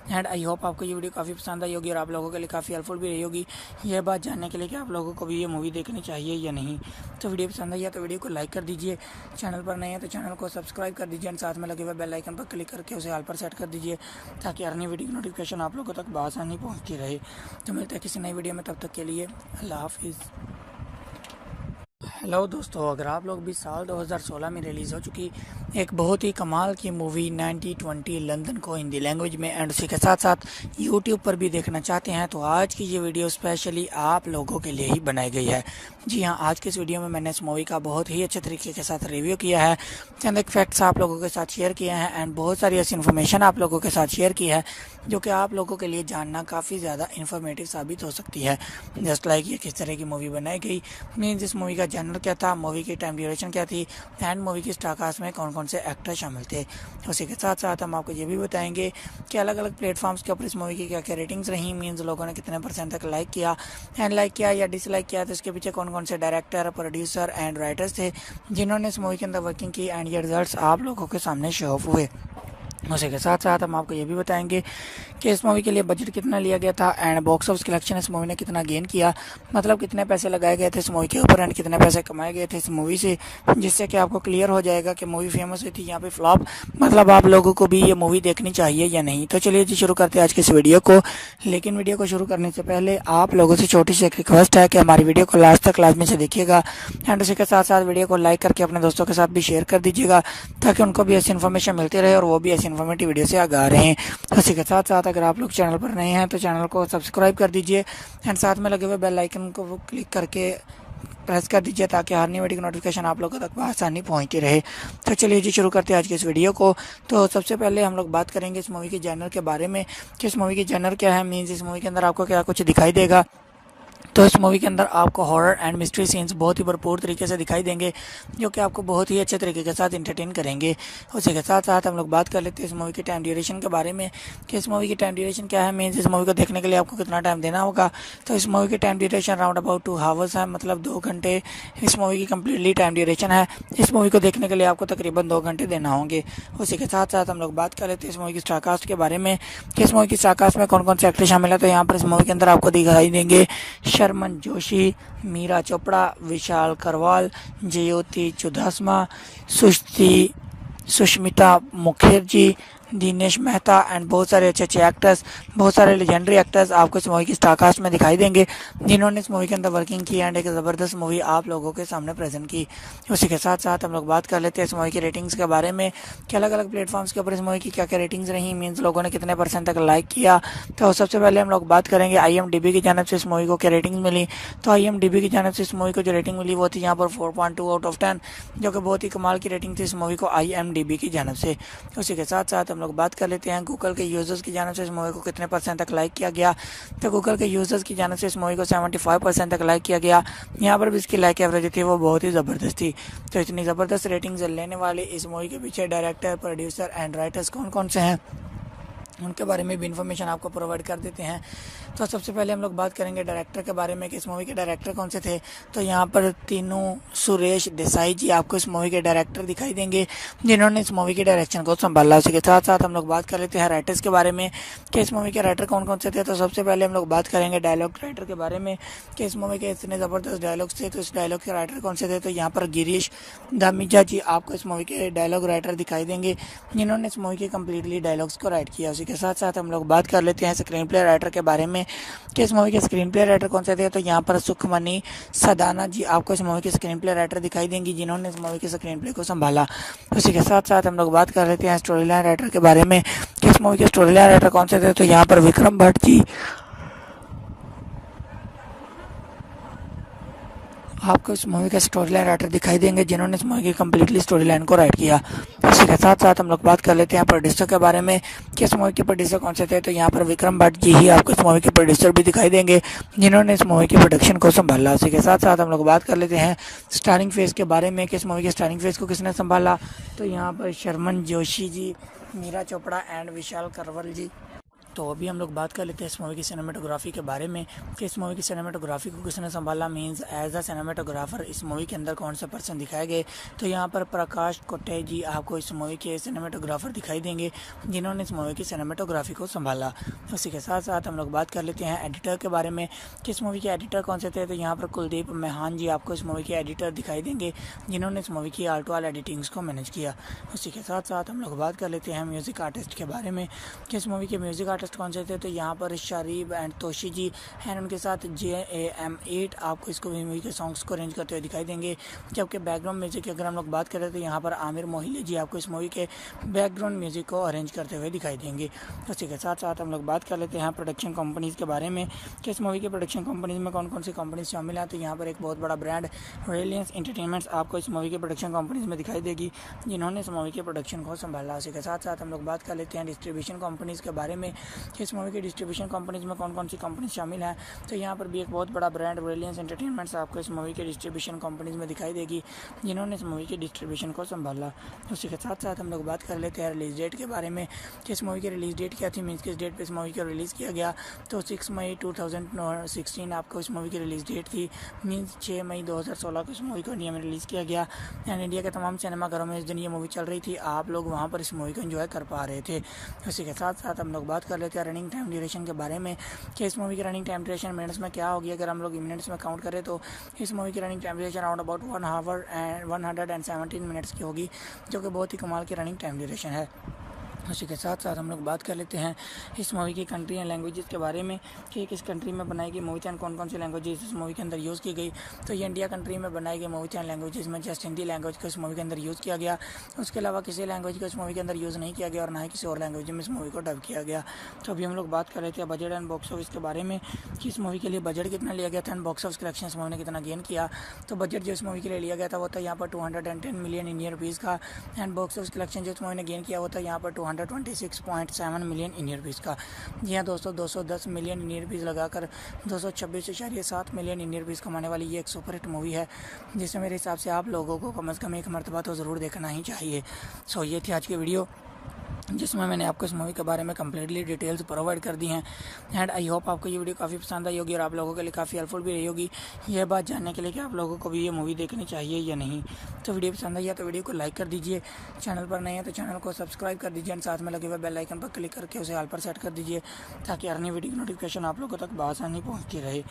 A: एंड आई होप आपको ये वीडियो काफ़ी पसंद आई होगी और आप लोगों के लिए काफ़ी हेल्पफुल भी रही होगी यह बात जानने के लिए कि आप लोगों को भी ये मूवी देखनी चाहिए या नहीं। तो वीडियो पसंद आई है तो वीडियो को लाइक कर दीजिए, चैनल पर नए हैं तो चैनल को सब्सक्राइब कर दीजिए एंड साथ में लगे हुए बेल आइकन पर क्लिक करके उसे ऑल पर सेट कर दीजिए, ताकि हर नई वीडियो की नोटिफिकेशन आप लोगों तक बआसानी पहुँचती रहे। तो मिलते हैं किसी नई वीडियो में, तब तक के लिए अल्लाह हाफिज़। हेलो दोस्तों, अगर आप लोग भी साल 2016 में रिलीज़ हो चुकी एक बहुत ही कमाल की मूवी 9020 लंदन को हिंदी लैंग्वेज में एंड उसी के साथ साथ यूट्यूब पर भी देखना चाहते हैं तो आज की ये वीडियो स्पेशली आप लोगों के लिए ही बनाई गई है। जी हाँ, आज के इस वीडियो में मैंने इस मूवी का बहुत ही अच्छे तरीके के साथ रिव्यू किया है, चंद एक फैक्ट्स आप लोगों के साथ शेयर किए हैं एंड बहुत सारी ऐसी इन्फॉर्मेशन आप लोगों के साथ शेयर की है जो कि आप लोगों के लिए जानना काफ़ी ज़्यादा इन्फॉर्मेटिव साबित हो सकती है। जस्ट लाइक ये किस तरह की मूवी बनाई गई, मीन्स इस मूवी का जनर क्या था, मूवी की टाइम ड्यूरेशन क्या थी एंड मूवी की स्टार कास्ट में कौन कौन से एक्टर शामिल थे। उसी के साथ साथ हम आपको ये भी बताएंगे कि अलग अलग प्लेटफॉर्म्स के ऊपर इस मूवी की क्या क्या रेटिंग्स रही, मीन्स लोगों ने कितने % तक लाइक किया एंड लाइक किया या डिसलाइक किया, तो इसके पीछे कौन कौन से डायरेक्टर, प्रोड्यूसर एंड राइटर्स थे जिन्होंने इस मूवी के अंदर वर्किंग की एंड ये रिजल्ट्स आप लोगों के सामने शो ऑफ हुए। उसी के साथ साथ हम आपको ये भी बताएंगे कि इस मूवी के लिए बजट कितना लिया गया था एंड बॉक्स ऑफिस कलेक्शन इस मूवी ने कितना गेन किया, मतलब कितने पैसे लगाए गए थे इस मूवी के ऊपर एंड कितने पैसे कमाए गए थे इस मूवी से, जिससे कि आपको क्लियर हो जाएगा कि मूवी फेमस हुई थी यहाँ पे फ्लॉप, मतलब आप लोगों को भी ये मूवी देखनी चाहिए या नहीं। तो चलिए जी शुरू करते हैं आज की इस वीडियो को। लेकिन वीडियो को शुरू करने से पहले आप लोगों से छोटी सी एक रिक्वेस्ट है कि हमारी वीडियो को लास्ट तक लाजमी से देखिएगा एंड उसी के साथ साथ वीडियो को लाइक करके अपने दोस्तों के साथ भी शेयर कर दीजिएगा ताकि उनको भी ऐसी इन्फॉर्मेशन मिलती रहे और वो भी ऐसी इन्फॉर्मेटिव वीडियो से आगा रहे हैं। उसी के साथ साथ अगर आप लोग चैनल पर नए हैं तो चैनल को सब्सक्राइब कर दीजिए एंड साथ में लगे हुए बेल आइकन को क्लिक करके प्रेस कर दीजिए ताकि हर नई वीडियो की नोटिफिकेशन आप लोगों तक आसानी पहुंचती रहे। तो चलिए जी शुरू करते हैं आज की इस वीडियो को। तो सबसे पहले हम लोग बात करेंगे इस मूवी के जनर के बारे में कि इस मूवी की जनर क्या है, मीन्स इस मूवी के अंदर आपको क्या कुछ दिखाई देगा। तो इस मूवी के अंदर आपको हॉरर एंड मिस्ट्री सीन्स बहुत ही भरपूर तरीके से दिखाई देंगे जो कि आपको बहुत ही अच्छे तरीके के साथ इंटरटेन करेंगे। उसी के साथ साथ हम लोग बात कर लेते हैं इस मूवी की टाइम ड्यूरेशन के बारे में कि इस मूवी की टाइम ड्यूरेशन क्या है, मीन्स इस मूवी को देखने के लिए आपको कितना टाइम देना होगा। तो इस मूवी की time duration round about 2 hours है, मतलब 2 घंटे इस मूवी की कम्प्लीटली टाइम ड्यूरेशन है। इस मूवी को देखने के लिए आपको तकरीबन 2 घंटे देना होंगे। उसी के साथ साथ हम लोग बात कर लेते हैं इस मूवी की स्टार कास्ट के बारे में कि इस मूवी की स्टार कास्ट में कौन कौन से एक्टर शामिल है। तो यहाँ पर इस मूवी के अंदर आपको दिखाई देंगे शर्मन जोशी, मीरा चोपड़ा, विशाल करवाल, जयोति चुदासमा, सुष्मिता मुखर्जी, दिनेश मेहता एंड बहुत सारे अच्छे अच्छे एक्टर्स, बहुत सारे लेजेंडरी एक्टर्स आपको इस मूवी की स्टारकास्ट में दिखाई देंगे जिन्होंने इस मूवी के अंदर वर्किंग की एंड एक ज़बरदस्त मूवी आप लोगों के सामने प्रेजेंट की। उसी के साथ साथ हम लोग बात कर लेते हैं इस मूवी की रेटिंग्स के बारे में कि अलग अलग प्लेटफॉर्म्स के ऊपर इस मूवी की क्या क्या रेटिंग्स रही, मीन्स लोगों ने कितने % तक लाइक किया। तो सबसे पहले हम लोग बात करेंगे IMDb की जानिब से इस मूवी को क्या रेटिंग्स मिली। तो IMDb की जानिब से इस मूवी को जो रेटिंग मिली वो थी यहाँ पर 4.2 आउट ऑफ 10, जो कि बहुत ही कमाल की रेटिंग थी इस मूवी को IMDb की जानिब से। उसी के साथ साथ हम लोग बात कर लेते हैं गूगल के यूजर्स की जानिब से इस मूवी को कितने % तक लाइक किया गया। तो गूगल के यूजर्स की जानिब से इस मूवी को 75% तक लाइक किया गया। यहाँ पर भी इसकी लाइक एवरेज थी वो बहुत ही ज़बरदस्त थी। तो इतनी ज़बरदस्त रेटिंग्स लेने वाले इस मूवी के पीछे डायरेक्टर, प्रोड्यूसर एंड राइटर्स कौन कौन से हैं उनके बारे में भी इन्फॉर्मेशन आपको प्रोवाइड कर देते हैं। तो सबसे पहले हम लोग बात करेंगे डायरेक्टर के बारे में कि इस मूवी के डायरेक्टर कौन से थे। तो यहाँ पर तीनों सुरेश देसाई जी आपको इस मूवी के डायरेक्टर दिखाई देंगे जिन्होंने इस मूवी की डायरेक्शन को संभाला। उसी के साथ साथ हम लोग बात कर लेते हैं राइटर्स के बारे में कि इस मूवी के राइटर कौन कौन से थे। तो सबसे पहले हम लोग बात करेंगे डायलॉग राइटर के बारे में कि इस मूवी के इतने ज़बरदस्त डायलॉग्स थे। तो इस डायलॉग के राइटर कौन से थे। तो यहाँ पर गिरीश धामीजा जी आपको इस मूवी के डायलॉग राइटर दिखाई देंगे जिन्होंने इस मूवी के कम्प्लीटली डायलॉग्स को राइट किया। उसी के साथ साथ हम लोग बात कर लेते हैं स्क्रीन प्ले राइटर के बारे में कि इस मूवी के स्क्रीन प्ले राइटर कौन से थे। तो यहाँ पर सुखमनी सदाना जी आपको इस मूवी के स्क्रीन प्ले राइटर दिखाई देंगी जिन्होंने इस मूवी के स्क्रीन प्ले को संभाला। उसी के साथ साथ हम लोग बात कर लेते हैं स्टोरी लाइन राइटर के बारे में कि इस मूवी के स्टोरी लाइन राइटर कौन से थे। तो यहाँ पर विक्रम भट्ट जी आपको इस मूवी का स्टोरी लाइन राइटर दिखाई देंगे जिन्होंने इस मूवी की कम्प्लीटली स्टोरी लाइन को राइट किया। इसी के साथ साथ हम लोग बात कर लेते हैं प्रोड्यूसर के बारे में कि इस मूवी के प्रोड्यूसर कौन से थे। तो यहाँ पर विक्रम भट्ट जी ही आपको इस मूवी के प्रोड्यूसर भी दिखाई देंगे जिन्होंने इस मूवी की प्रोडक्शन को संभाला। इसी के साथ साथ हम लोग बात कर लेते हैं स्टारिंग फेज के बारे में कि इस मूवी के स्टारिंग फेज को किसने संभाला। तो यहाँ पर शर्मन जोशी जी, मीरा चोपड़ा एंड विशाल करवल जी। तो अभी हम लोग बात कर लेते हैं इस मूवी की सिनेमेटोग्राफी के बारे में कि इस मूवी की सिनेमेटोग्राफी को किसने संभाला, मींस एज अ सिनेमेटोग्राफर इस मूवी के अंदर कौन से पर्सन दिखाए गए। तो यहाँ पर प्रकाश कोटे जी आपको इस मूवी के सिनेमेटोग्राफर दिखाई देंगे जिन्होंने इस मूवी की सिनेमेटोग्राफी को संभाला। उसी के साथ साथ हम लोग बात कर लेते हैं एडिटर के बारे में कि इस मूवी के एडिटर कौन से थे। तो यहाँ पर कुलदीप मेहान जी आपको इस मूवी के एडिटर दिखाई देंगे जिन्होंने इस मूवी की आर्ट वाल एडिटिंग्स को मैनेज किया। उसी के साथ साथ हम लोग बात कर लेते हैं म्यूज़िक आर्टिस्ट के बारे में कि इस मूवी के म्यूज़िक आर्टिस्ट कौन से थे, तो यहाँ पर शारीब एंड तोशी जी एंड उनके साथ JAM8 आपको इसको मूवी के सॉन्ग्स को अरेंज करते हुए दिखाई देंगे। जबकि बैकग्राउंड म्यूजिक की अगर हम लोग बात करें तो यहाँ पर आमिर मोहिले जी आपको इस मूवी के बैकग्राउंड म्यूजिक को अरेंज करते हुए दिखाई देंगे। उसी के साथ साथ हम लोग बात कर लेते हैं प्रोडक्शन कंपनीज़ के बारे में कि इस मूवी के प्रोडक्शन कंपनीज़ में कौन कौन सी कंपनीज शामिल हैं। तो यहाँ पर एक बहुत बड़ा ब्रांड रिलायंस एंटरटेनमेंट्स आपको इस मूवी के प्रोडक्शन कंपनीज़ में दिखाई देगी, जिन्होंने इस मूवी के प्रोडक्शन को संभाला। उसी के साथ साथ हम लोग बात कर लेते हैं डिस्ट्रीब्यूशन कंपनीज़ के बारे में कि इस मूवी के डिस्ट्रीब्यूशन कंपनीज़ में कौन कौन सी कंपनी शामिल हैं। तो यहाँ पर भी एक बहुत बड़ा ब्रांड रिलायंस एंटरटेनमेंट्स आपको इस मूवी के डिस्ट्रीब्यूशन कंपनीज़ में दिखाई देगी, जिन्होंने इस मूवी के डिस्ट्रीब्यूशन को संभाला। उसी के साथ साथ हम लोग बात कर लेते हैं रिलीज डेट के बारे में कि इस मूवी की रिलीज डेट क्या थी, मीन्स किस डेट पे इस मूवी को रिलीज़ किया गया। तो 6 मई 2016 आपको इस मूवी की रिलीज डेट थी, मीन्स 6 मई 2016 को इस मूवी को इंडिया में रिलीज़ किया गया एंड इंडिया के तमाम सिनेमाघरों में इस दिन ये मूवी चल रही थी, आप लोग वहाँ पर इस मूवी को एंजॉय कर पा रहे थे। उसी के साथ साथ हम लोग बात कर लेते हैं रनिंग टाइम ड्यूरेशन के बारे में कि इस मूवी की रनिंग टाइम ड्यूरेशन मिनट्स में क्या होगी। अगर हम लोग मिनट्स में काउंट करें तो इस मूवी की running time duration around about 1 our and 117 minutes की होगी, जो कि बहुत ही कमाल की रनिंग टाइम ड्यूरेशन है। उसी के साथ साथ हम लोग बात कर लेते हैं इस मूवी की कंट्री एंड लैंग्वेजेस के बारे में कि किस कंट्री में बनाई गई मूवी थी एंड कौन कौन सी लैंग्वेजेस इस मूवी के अंदर यूज़ की गई। तो ये इंडिया कंट्री में बनाई गई मूवी थी एंड लैंग्वेजेस में जस्ट हिंदी लैंग्वेज को इस मूवी के अंदर यूज़ किया गया, उसके अलावा किसी लैंग्वेज को इस मूवी के अंदर यूज़ नहीं किया गया और ना ही किसी और लैंग्वेज में इस मूवी को डब किया गया। तो अभी हम लोग बात कर रहे थे बजट एंड बॉक्स ऑफिस के बारे में कि इस मूवी के लिए बजट कितना लिया गया था एंड बॉक्स ऑफिस कलेक्शन इस मूवी ने कितना गेन किया। तो बजट जो इस मूवी के लिए लिया गया था वो था यहाँ पर 210 मिलियन इंडियन रुपीज़ का एंड बॉक्स ऑफिस कलेक्शन जो इस मूवी ने गेन किया वो था यहाँ पर 226.7 मिलियन इंडियन रुपीज़ का। जी हाँ दोस्तों, 210 मिलियन इंडियन रुपीज़ लगाकर 226.7 मिलियन इंडियन रुपीज़ कमाने वाली ये एक सुपरहिट मूवी है, जिसे मेरे हिसाब से आप लोगों को कम से कम एक मरतबा तो ज़रूर देखना ही चाहिए। सो ये थी आज की वीडियो जिसमें मैंने आपको इस मूवी के बारे में कम्प्लीटली डिटेल्स प्रोवाइड कर दी हैं एंड आई होप आपको ये वीडियो काफ़ी पसंद आई होगी और आप लोगों के लिए काफ़ी हेल्पफुल भी रही होगी यह बात जानने के लिए कि आप लोगों को भी ये मूवी देखनी चाहिए या नहीं। तो वीडियो पसंद आई है तो वीडियो को लाइक कर दीजिए, चैनल पर नहीं है तो चैनल को सब्सक्राइब कर दीजिए एंड साथ में लगे हुए बेल आइकन पर क्लिक करके उसे ऑल पर सेट कर दीजिए ताकि हर नई वीडियो की नोटिफिकेशन आप लोगों तक बआसानी पहुँचती रहे।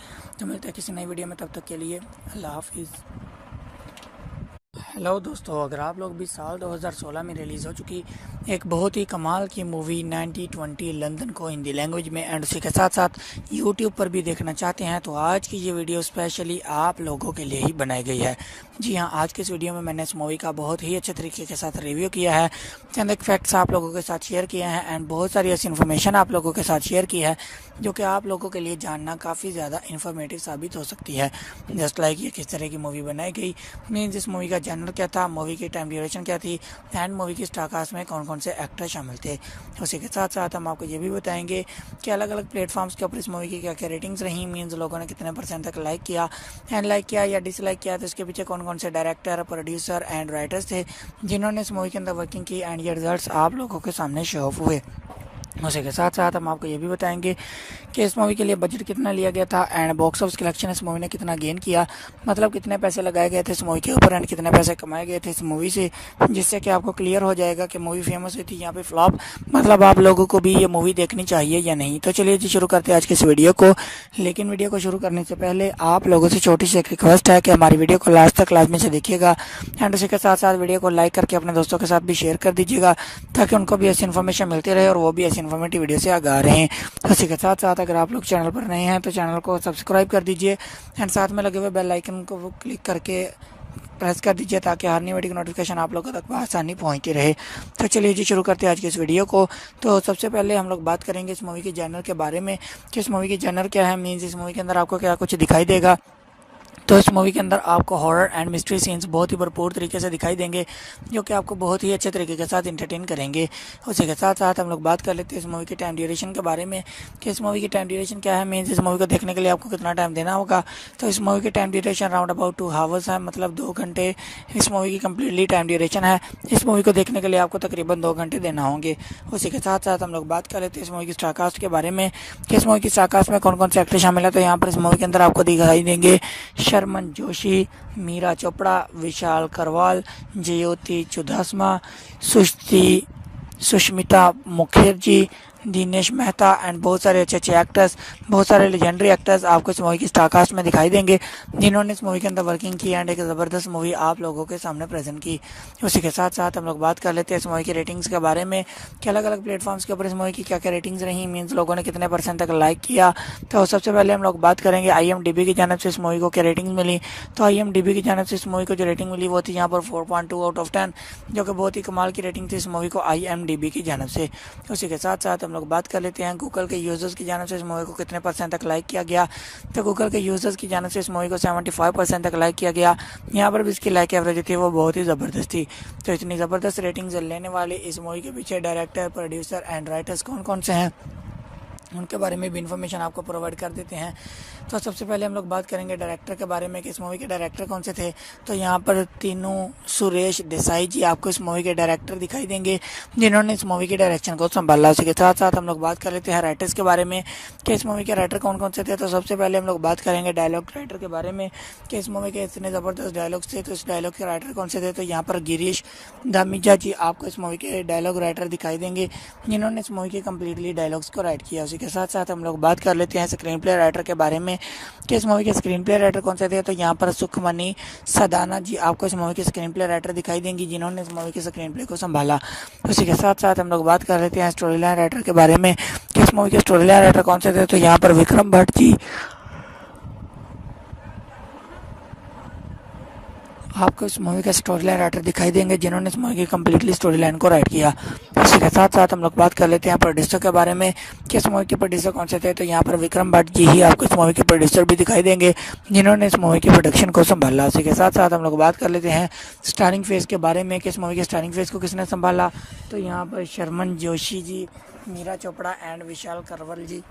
A: तो मिलते हैं किसी नई वीडियो में, तब तक के लिए अल्लाह हाफिज़। हेलो दोस्तों, अगर आप लोग भी साल 2016 में रिलीज़ हो चुकी एक बहुत ही कमाल की मूवी 9020 लंदन को हिंदी लैंग्वेज में एंड उसी के साथ साथ यूट्यूब पर भी देखना चाहते हैं तो आज की ये वीडियो स्पेशली आप लोगों के लिए ही बनाई गई है। जी हाँ, आज के इस वीडियो में मैंने इस मूवी का बहुत ही अच्छे तरीके के साथ रिव्यू किया है, चंद एक फैक्ट्स आप लोगों के साथ शेयर किए हैं एंड बहुत सारी ऐसी इन्फॉर्मेशन आप लोगों के साथ शेयर की है जो कि आप लोगों के लिए जानना काफ़ी ज़्यादा इन्फॉर्मेटिव साबित हो सकती है। जस्ट लाइक ये किस तरह की मूवी बनाई गई, मीन्स इस मूवी का जनर क्या था, मूवी की टाइम ड्यूरेशन क्या थी एंड मूवी की स्टार कास्ट में कौन कौन से एक्टर शामिल थे। उसी के साथ साथ हम आपको ये भी बताएंगे कि अलग अलग प्लेटफॉर्म्स के ऊपर इस मूवी की क्या क्या रेटिंग्स रही, मीन्स लोगों ने कितने % तक लाइक किया एंड लाइक किया या डिसलाइक किया, तो इसके पीछे कौन कौन से डायरेक्टर, प्रोड्यूसर एंड राइटर्स थे जिन्होंने इस मूवी के अंदर वर्किंग की एंड ये रिजल्ट्स आप लोगों के सामने शो ऑफ हुए। उसी के साथ साथ हम आपको ये भी बताएंगे कि इस मूवी के लिए बजट कितना लिया गया था एंड बॉक्स ऑफिस कलेक्शन इस मूवी ने कितना गेन किया, मतलब कितने पैसे लगाए गए थे इस मूवी के ऊपर एंड कितने पैसे कमाए गए थे इस मूवी से, जिससे कि आपको क्लियर हो जाएगा कि मूवी फेमस हुई थी यहाँ पे फ्लॉप, मतलब आप लोगों को भी ये मूवी देखनी चाहिए या नहीं। तो चलिए जी शुरू करते हैं आज के इस वीडियो को, लेकिन वीडियो को शुरू करने से पहले आप लोगों से छोटी सी एक रिक्वेस्ट है कि हमारी वीडियो को लास्ट तक लाजमी से देखिएगा एंड उसी के साथ साथ वीडियो को लाइक करके अपने दोस्तों के साथ भी शेयर कर दीजिएगा ताकि उनको भी ऐसी इन्फॉर्मेशन मिलती रहे और वो भी ऐसी इन्फॉर्मेटिव वीडियो से आ रहे हैं। उसी के साथ साथ अगर आप लोग चैनल पर नए हैं तो चैनल को सब्सक्राइब कर दीजिए एंड साथ में लगे हुए बेल आइकन को क्लिक करके प्रेस कर दीजिए ताकि हर नई वीडियो की नोटिफिकेशन आप लोगों तक आसानी पहुंचती रहे। तो चलिए जी शुरू करते हैं आज की इस वीडियो को। तो सबसे पहले हम लोग बात करेंगे इस मूवी के जनर के बारे में कि इस मूवी की जनर क्या है, मीन्स इस मूवी के अंदर आपको क्या कुछ दिखाई देगा। तो इस मूवी के अंदर आपको हॉरर एंड मिस्ट्री सीन्स बहुत ही भरपूर तरीके से दिखाई देंगे जो कि आपको बहुत ही अच्छे तरीके के साथ इंटरटेन करेंगे। उसी के साथ साथ हम लोग बात कर लेते हैं इस मूवी की टाइम ड्यूरेशन के बारे में कि इस मूवी की टाइम ड्यूरेशन क्या है, मीन्स इस मूवी को देखने के लिए आपको कितना टाइम देना होगा। तो इस मूवी की time duration around about 2 hours है, मतलब 2 घंटे इस मूवी की कम्प्लीटली टाइम ड्यूरेशन है। इस मूवी को देखने के लिए आपको तकरीबन 2 घंटे देना होंगे। उसी के साथ साथ हम लोग बात कर लेते हैं इस मूवी की स्टार कास्ट के बारे में कि इस मूवी की स्टार कास्ट में कौन कौन से एक्टर शामिल है। तो यहाँ पर इस मूवी के अंदर आपको दिखाई देंगे शर्मन जोशी, मीरा चोपड़ा, विशाल करवाल, ज्योति चुडासमा, सुष्मिता मुखर्जी, दिनेश मेहता एंड बहुत सारे अच्छे अच्छे एक्टर्स, बहुत सारे लेजेंडरी एक्टर्स आपको इस मूवी की स्टारकास्ट में दिखाई देंगे, जिन्होंने इस मूवी के अंदर वर्किंग की एंड एक ज़बरदस्त मूवी आप लोगों के सामने प्रेजेंट की। उसी के साथ साथ हम लोग बात कर लेते हैं इस मूवी की रेटिंग्स के बारे में कि अलग अलग प्लेटफॉर्म्स के ऊपर इस मूवी की क्या क्या रेटिंग्स रही, मीन्स लोगों ने कितने % तक लाइक किया। तो सबसे पहले हम लोग बात करेंगे IMDb की जानब से इस मूवी को क्या रेटिंग्स मिली। तो IMDb की जानब से इस मूवी को जो रेटिंग मिली वो थी यहाँ पर 4.2 आउट ऑफ 10, जो कि बहुत ही कमाल की रेटिंग थी इस मूवी को IMDb की जानब से। उसी के साथ साथ हम लोग बात कर लेते हैं गूगल के यूज़र्स की जानब से इस मूवी को कितने % तक लाइक किया गया। तो गूगल के यूज़र्स की जानब से इस मूवी को 75% तक लाइक किया गया। यहाँ पर भी इसकी लाइक एवरेज थी वो बहुत ही ज़बरदस्त थी। तो इतनी ज़बरदस्त रेटिंग्स लेने वाले इस मूवी के पीछे डायरेक्टर, प्रोड्यूसर एंड राइटर्स कौन कौन से हैं, उनके बारे में भी इन्फॉर्मेशन आपको प्रोवाइड कर देते हैं। तो सबसे पहले हम लोग बात करेंगे डायरेक्टर के बारे में कि इस मूवी के डायरेक्टर कौन से थे। तो यहाँ पर तीनों सुरेश देसाई जी आपको इस मूवी के डायरेक्टर दिखाई देंगे, जिन्होंने इस मूवी के डायरेक्शन को संभाला। उसी के साथ साथ हम लोग बात कर लेते हैं राइटर्स के बारे में कि इस मूवी के राइटर कौन कौन से थे। तो सबसे पहले हम लोग बात करेंगे डायलॉग राइटर के बारे में कि इस मूवी के इतने ज़बरदस्त डायलॉग्स थे, तो इस डायलॉग के राइटर कौन से थे। तो यहाँ पर गिरीश धामीजा जी आपको इस मूवी के डायलॉग राइटर दिखाई देंगे, जिन्होंने इस मूवी के कम्प्लीटली डायलॉग्स को राइट किया। उसी के साथ साथ हम लोग बात कर लेते हैं स्क्रीन प्ले राइटर के बारे में कि इस मूवी के स्क्रीन प्ले राइटर कौन से थे। तो यहाँ पर सुखमनी सदाना जी आपको इस मूवी के स्क्रीन प्ले राइटर दिखाई देंगी, जिन्होंने इस मूवी के स्क्रीन प्ले को संभाला। उसी के साथ साथ हम लोग बात कर लेते हैं स्टोरी लाइन राइटर के बारे में कि इस मूवी के स्टोरी लाइन राइटर कौन से थे। तो यहाँ पर विक्रम भट्ट जी आपको इस मूवी का स्टोरी लाइन राइटर दिखाई देंगे, जिन्होंने इस मूवी की कम्प्लीटली स्टोरी लाइन को राइट किया। इसी के साथ साथ हम लोग बात कर लेते हैं प्रोड्यूसर के बारे में कि इस मूवी के प्रोड्यूसर कौन से थे। तो यहाँ पर विक्रम भट्ट जी ही आपको इस मूवी के प्रोड्यूसर भी दिखाई देंगे, जिन्होंने इस मूवी की प्रोडक्शन को संभाला। इसी के साथ साथ हम लोग बात कर लेते हैं स्टारिंग फेज के बारे में कि इस मूवी के स्टारिंग फेज को किसने संभाला। तो यहाँ पर शर्मन जोशी जी, मीरा चोपड़ा एंड विशाल करवल जी।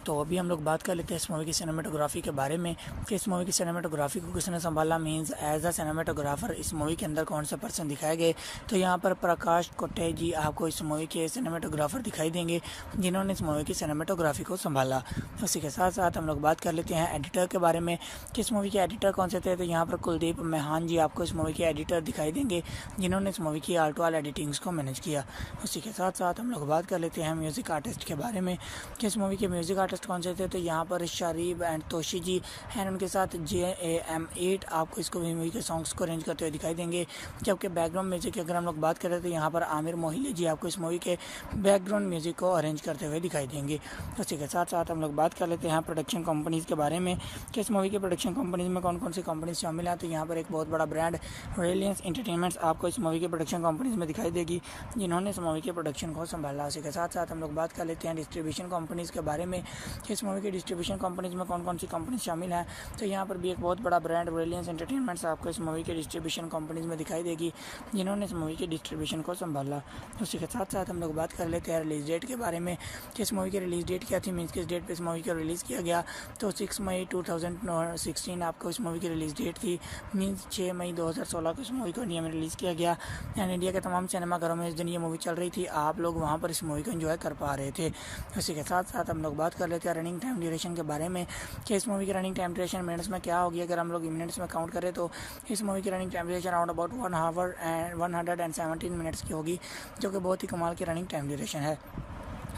A: तो अभी हम लोग बात कर लेते हैं इस मूवी की सिनेमेटोग्राफी के बारे में कि इस मूवी की सिनेमेटोग्राफी को किसने संभाला, मींस एज अ सिनेमेटोग्राफर इस मूवी के अंदर कौन से पर्सन दिखाए गए। तो यहाँ पर प्रकाश कोटे जी आपको इस मूवी के सिनेमेटोग्राफर दिखाई देंगे, जिन्होंने इस मूवी की सिनेमेटोग्राफी को संभाला। उसी के साथ साथ हम लोग बात कर लेते हैं एडिटर के बारे में कि इस मूवी के एडिटर कौन से थे। तो यहाँ पर कुलदीप मेहान जी आपको इस मूवी के एडिटर दिखाई देंगे, जिन्होंने इस मूवी की आर्ट वाल एडिटिंग्स को मैनेज किया। उसी के साथ साथ हम लोग बात कर लेते हैं म्यूज़िक आर्टिस्ट के बारे में कि इस मूवी के म्यूज़िक आर्टिस्ट कौन से थे। तो यहाँ पर शरीफ एंड तोशी जी एंड उनके साथ JAM8 आपको इसको मूवी के सॉन्ग्स को अरेंज करते हुए दिखाई देंगे। जबकि बैकग्राउंड म्यूजिक की अगर हम लोग बात करें तो यहाँ पर आमिर मोहिले जी आपको इस मूवी के बैकग्राउंड म्यूजिक को अरेंज करते हुए दिखाई देंगे। उसी के साथ साथ हम लोग बात कर लेते हैं प्रोडक्शन कंपनीज़ के बारे में कि इस मूवी के प्रोडक्शन कंपनीज़ में कौन कौन सी कंपनीज शामिल हैं। तो यहाँ पर एक बहुत बड़ा ब्रांड रिलायंस एंटरटेनमेंट्स आपको इस मूवी के प्रोडक्शन कंपनीज में दिखाई देगी, जिन्होंने इस मूवी के प्रोडक्शन को संभाला। उसी के साथ साथ हम लोग बात कर लेते हैं डिस्ट्रीब्यूशन कंपनीज़ के बारे में कि इस मूवी की डिस्ट्रीब्यूशन कंपनीज में कौन कौन सी कंपनी शामिल हैं। तो यहाँ पर भी एक बहुत बड़ा ब्रांड रिलायंस एंटरटेनमेंट्स आपको इस मूवी के डिस्ट्रीब्यूशन कंपनीज में दिखाई देगी, जिन्होंने इस मूवी की डिस्ट्रीब्यूशन को संभाला। उसी के साथ साथ हम लोग बात कर लेते हैं रिलीज डेट के बारे में कि इस मूवी की रिलीज डेट क्या थी, मीन्स किस डेट पे इस मूवी को रिलीज़ किया गया। तो 6 मई 2016 आपको इस मूवी की रिलीज डेट थी, मीन्स 6 मई 2016 को इस मूवी को इंडिया में रिलीज़ किया गया एंड इंडिया के तमाम सिनेमाघरों में इस दिन ये मूवी चल रही थी, आप लोग वहाँ पर इस मूवी को एंजॉय कर पा रहे थे। उसी के साथ साथ हम लोग बात कर लेते हैं रनिंग टाइम ड्यूरेशन के बारे में कि इस मूवी की रनिंग टाइम ड्यूरेशन मिनट्स में क्या होगी। अगर हम लोग मिनट्स में काउंट करें तो इस मूवी की running time duration around about 1 our and 117 minutes की होगी, जो कि बहुत ही कमाल की रनिंग टाइम ड्यूरेशन है।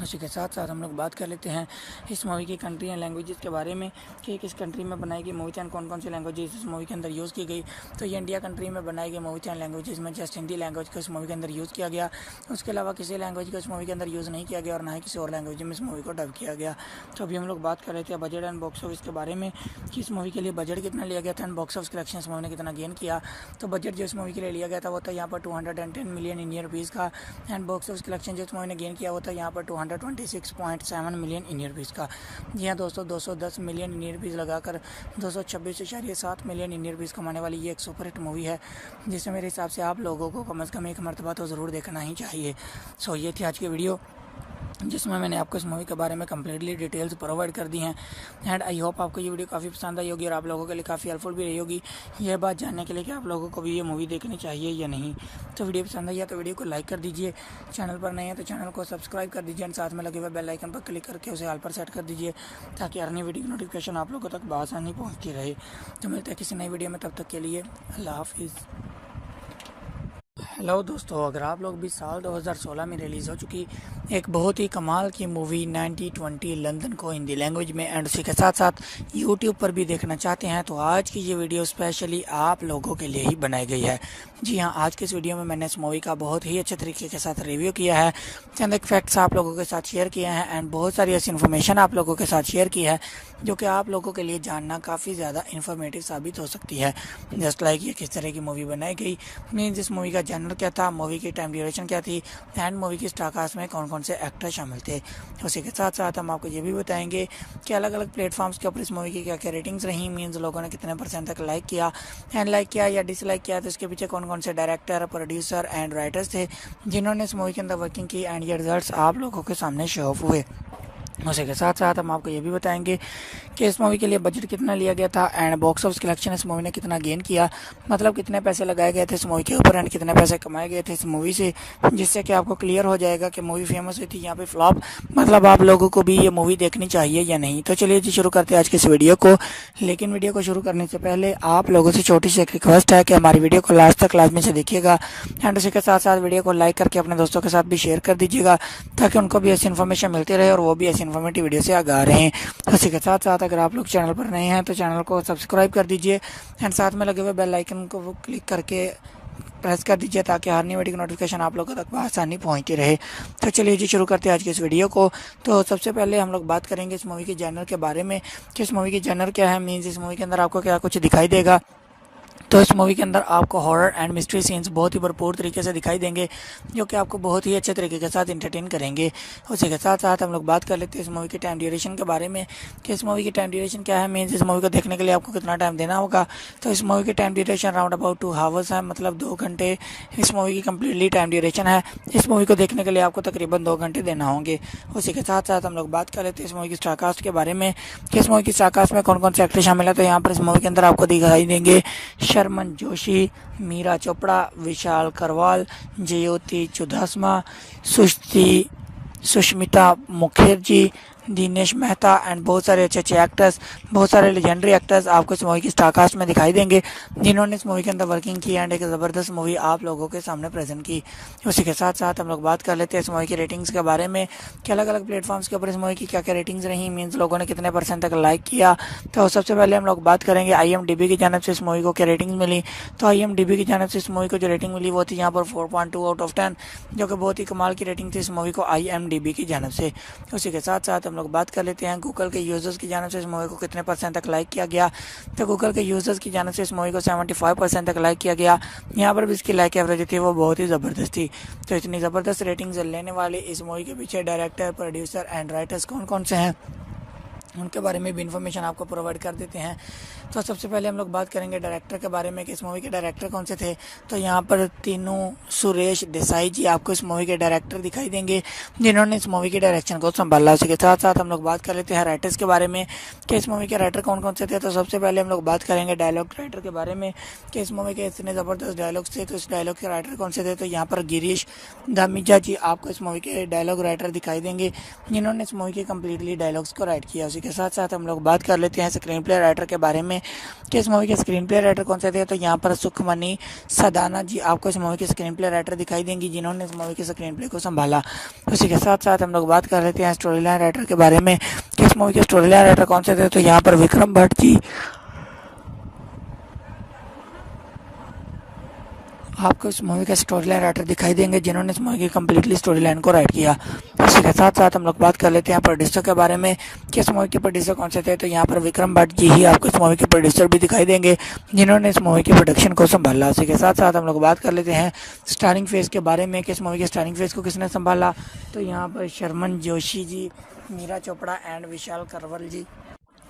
A: उसी के साथ साथ हम लोग बात कर लेते हैं इस मूवी की कंट्री एंड लैंग्वेजेस के बारे में कि किस कंट्री में बनाई गई मूवी थी एंड कौन कौन सी लैंग्वेजेस इस मूवी के अंदर यूज़ की गई। तो ये इंडिया कंट्री में बनाई गई मूवी थी एंड लैंग्वेजेस में जस्ट हिंदी लैंग्वेज को इस मूवी के अंदर यूज़ किया गया, उसके अलावा किसी लैंग्वेज को इस मूवी के अंदर यूज़ नहीं किया गया और ना ही किसी और लैंग्वेज में इस मूवी को डब किया गया। तो अभी हम लोग बात कर रहे थे बजट एंड बॉक्स ऑफिस के बारे में कि इस मूवी के लिए बजट कितना लिया गया था एंड बॉक्स ऑफिस कलेक्शन इस मूवी ने कितना गेन किया। तो बजट जो इस मूवी के लिए लिया गया था वो था यहाँ पर 210 मिलियन इंडियन रुपीज़ का एंड बॉक्स ऑफिस कलेक्शन जो इस मूवी ने गेन किया वो था यहाँ पर 226.7 मिलियन इंडियन रुपीज़ का। जी हाँ दोस्तों, 210 मिलियन इंडियन रुपीज़ लगाकर 226.7 मिलियन इंडियन रुपीज़ कमाने वाली ये एक सुपरहिट मूवी है, जिसे मेरे हिसाब से आप लोगों को कम से कम एक मरतबा तो ज़रूर देखना ही चाहिए। सो ये थी आज की वीडियो, जिसमें मैंने आपको इस मूवी के बारे में कम्प्लीटली डिटेल्स प्रोवाइड कर दी हैं एंड आई होप आपको ये वीडियो काफ़ी पसंद आई होगी और आप लोगों के लिए काफ़ी हेल्पफुल भी रही होगी यह बात जानने के लिए कि आप लोगों को भी ये मूवी देखनी चाहिए या नहीं। तो वीडियो पसंद आई है तो वीडियो को लाइक कर दीजिए, चैनल पर नए हैं तो चैनल को सब्सक्राइब कर दीजिए एंड साथ में लगे हुए बेल आइकन पर क्लिक करके उसे ऑल पर सेट कर दीजिए, ताकि हर नई वीडियो की नोटिफिकेशन आप लोगों तक बआसानी पहुँचती रहे। तो मिलते हैं किसी नई वीडियो में, तब तक के लिए अल्लाह हाफिज़। हेलो दोस्तों, अगर आप लोग भी साल 2016 में रिलीज़ हो चुकी एक बहुत ही कमाल की मूवी 9020 लंदन को हिंदी लैंग्वेज में एंड उसी के साथ साथ यूट्यूब पर भी देखना चाहते हैं तो आज की ये वीडियो स्पेशली आप लोगों के लिए ही बनाई गई है। जी हाँ, आज के इस वीडियो में मैंने इस मूवी का बहुत ही अच्छे तरीके के साथ रिव्यू किया है, चंद एक फैक्ट्स आप लोगों के साथ शेयर किए हैं एंड बहुत सारी ऐसी इन्फॉर्मेशन आप लोगों के साथ शेयर की है जो कि आप लोगों के लिए जानना काफ़ी ज़्यादा इन्फॉर्मेटिव साबित हो सकती है। जस्ट लाइक ये किस तरह की मूवी बनाई गई, मीन्स इस मूवी का जनर क्या था, मूवी की टाइम ड्यूरेशन क्या थी एंड मूवी की स्टार कास्ट में कौन कौन से एक्टर शामिल थे। उसी के साथ साथ हम आपको ये भी बताएंगे कि अलग अलग प्लेटफॉर्म्स के ऊपर इस मूवी की क्या क्या रेटिंग्स रही, मीन्स लोगों ने कितने % तक लाइक किया एंड लाइक किया या डिसलाइक किया, तो इसके पीछे कौन कौन से डायरेक्टर, प्रोड्यूसर एंड राइटर्स थे जिन्होंने इस मूवी के अंदर वर्किंग की एंड ये रिजल्ट्स आप लोगों के सामने शो ऑफ हुए। उसी के साथ साथ हम आपको ये भी बताएंगे कि इस मूवी के लिए बजट कितना लिया गया था एंड बॉक्स ऑफिस कलेक्शन इस मूवी ने कितना गेन किया, मतलब कितने पैसे लगाए गए थे इस मूवी के ऊपर एंड कितने पैसे कमाए गए थे इस मूवी से, जिससे कि आपको क्लियर हो जाएगा कि मूवी फेमस हुई थी यहाँ पे फ्लॉप, मतलब आप लोगों को भी ये मूवी देखनी चाहिए या नहीं। तो चलिए जी शुरू करते हैं आज की इस वीडियो को। लेकिन वीडियो को शुरू करने से पहले आप लोगों से छोटी सी एक रिक्वेस्ट है कि हमारी वीडियो को लास्ट तक लाजमी से देखिएगा एंड उसी के साथ साथ वीडियो को लाइक करके अपने दोस्तों के साथ भी शेयर कर दीजिएगा ताकि उनको भी ऐसी इन्फॉर्मेशन मिलती रहे और वो भी ऐसी इन्फॉर्मेटिव वीडियो से आ रहे हैं। उसी के साथ साथ अगर आप लोग चैनल पर नए हैं तो चैनल को सब्सक्राइब कर दीजिए एंड साथ में लगे हुए बेल आइकन को क्लिक करके प्रेस कर दीजिए ताकि हर नई वीडियो की नोटिफिकेशन आप लोगों तक आसानी पहुंचती रहे। तो चलिए जी शुरू करते हैं आज की इस वीडियो को। तो सबसे पहले हम लोग बात करेंगे इस मूवी के जॉनर के बारे में कि इस मूवी की जॉनर क्या है, मीन्स इस मूवी के अंदर आपको क्या कुछ दिखाई देगा। तो इस मूवी के अंदर आपको हॉरर एंड मिस्ट्री सीन्स बहुत ही भरपूर तरीके से दिखाई देंगे जो कि आपको बहुत ही अच्छे तरीके के साथ इंटरटेन करेंगे। उसी के साथ साथ हम लोग बात कर लेते हैं इस मूवी की टाइम ड्यूरेशन के बारे में कि इस मूवी की टाइम ड्यूरेशन क्या है, मीन्स इस मूवी को देखने के लिए आपको कितना टाइम देना होगा। तो इस मूवी की time duration round about 2 hours है, मतलब 2 घंटे इस मूवी की कम्प्लीटली टाइम ड्यूरेशन है। इस मूवी को देखने के लिए आपको तकरीबन 2 घंटे देना होंगे। उसी के साथ साथ हम लोग बात कर लेते हैं इस मूवी की स्टार कास्ट के बारे में कि इस मूवी की स्टार कास्ट में कौन कौन से एक्टर शामिल है। तो यहाँ पर इस मूवी के अंदर आपको दिखाई देंगे शर्मन जोशी, मीरा चोपड़ा, विशाल करवाल, जयोति चुडासमा, सुष्मिता मुखर्जी, दिनेश मेहता एंड बहुत सारे अच्छे अच्छे एक्टर्स, बहुत सारे लेजेंडरी एक्टर्स आपको इस मूवी की स्टार कास्ट में दिखाई देंगे जिन्होंने इस मूवी के अंदर वर्किंग की एंड एक ज़बरदस्त मूवी आप लोगों के सामने प्रेजेंट की। उसी के साथ साथ हम लोग बात कर लेते हैं इस मूवी की रेटिंग्स के बारे में कि अलग अलग प्लेटफॉर्म्स के ऊपर इस मूवी की क्या क्या रेटिंग्स रही, मीन्स लोगों ने कितने % तक लाइक किया। तो सबसे पहले हम लोग बात करेंगे IMDb की जानिब से इस मूवी को क्या रेटिंग्स मिली। तो IMDb की जानिब से इस मूवी को जो रेटिंग मिली वो थी यहाँ पर 4.2 आउट ऑफ 10, जो कि बहुत ही कमाल की रेटिंग थी इस मूवी को IMDb की जानिब से। उसी के साथ साथ हम लोग बात कर लेते हैं गूगल के यूजर्स की जानिब से इस मूवी को कितने % तक लाइक किया गया। तो गूगल के यूजर्स की जानिब से इस मूवी को 75% तक लाइक किया गया। यहाँ पर भी इसकी लाइक एवरेज थी वो बहुत ही ज़बरदस्त थी। तो इतनी ज़बरदस्त रेटिंग्स लेने वाले इस मूवी के पीछे डायरेक्टर, प्रोड्यूसर एंड राइटर्स कौन कौन से हैं उनके बारे में भी इन्फॉर्मेशन आपको प्रोवाइड कर देते हैं। तो सबसे पहले हम लोग बात करेंगे डायरेक्टर के बारे में कि इस मूवी के डायरेक्टर कौन से थे। तो यहाँ पर तीनों सुरेश देसाई जी आपको इस मूवी के डायरेक्टर दिखाई देंगे जिन्होंने इस मूवी के डायरेक्शन को संभाला। उसी के साथ साथ हम लोग बात कर लेते हैं राइटर्स के बारे में कि इस मूवी के राइटर कौन कौन से थे। तो सबसे पहले हम लोग बात करेंगे डायलॉग राइटर के बारे में कि इस मूवी के इतने ज़बरदस्त डायलॉग्स थे, तो इस डायलॉग के राइटर कौन से थे। तो यहाँ पर गिरीश धामीजा जी आपको इस मूवी के डायलॉग राइटर दिखाई देंगे जिन्होंने इस मूवी के कम्प्लीटली डायलॉग्स को राइट किया। उसी के साथ साथ हम लोग बात कर लेते हैं स्क्रीन प्ले राइटर के बारे में कि इस मूवी के स्क्रीन प्ले राइटर कौन से थे। तो यहाँ पर सुखमनी सदाना जी आपको इस मूवी के स्क्रीन प्ले राइटर दिखाई देंगी जिन्होंने इस मूवी के स्क्रीन प्ले को संभाला। उसी के साथ साथ हम लोग बात कर लेते हैं स्टोरी लाइन राइटर के बारे में कि इस मूवी के स्टोरी लाइन राइटर कौन से थे। तो यहाँ पर विक्रम भट्ट जी आपको इस मूवी का स्टोरी लाइन राइटर दिखाई देंगे जिन्होंने इस मूवी की कम्प्लीटली स्टोरी लाइन को राइट किया। इसी के साथ साथ हम लोग बात कर लेते हैं प्रोड्यूसर के बारे में कि इस मूवी के प्रोड्यूसर कौन से थे। तो यहाँ पर विक्रम भट्ट जी ही आपको इस मूवी के प्रोड्यूसर भी दिखाई देंगे जिन्होंने इस मूवी की प्रोडक्शन को संभाला। इसी के साथ साथ हम लोग बात कर लेते हैं स्टारिंग फेस के बारे में कि इस मूवी के स्टारिंग फेस को किसने संभाला। तो यहाँ पर शर्मन जोशी जी, मीरा चोपड़ा एंड विशाल करवल जी।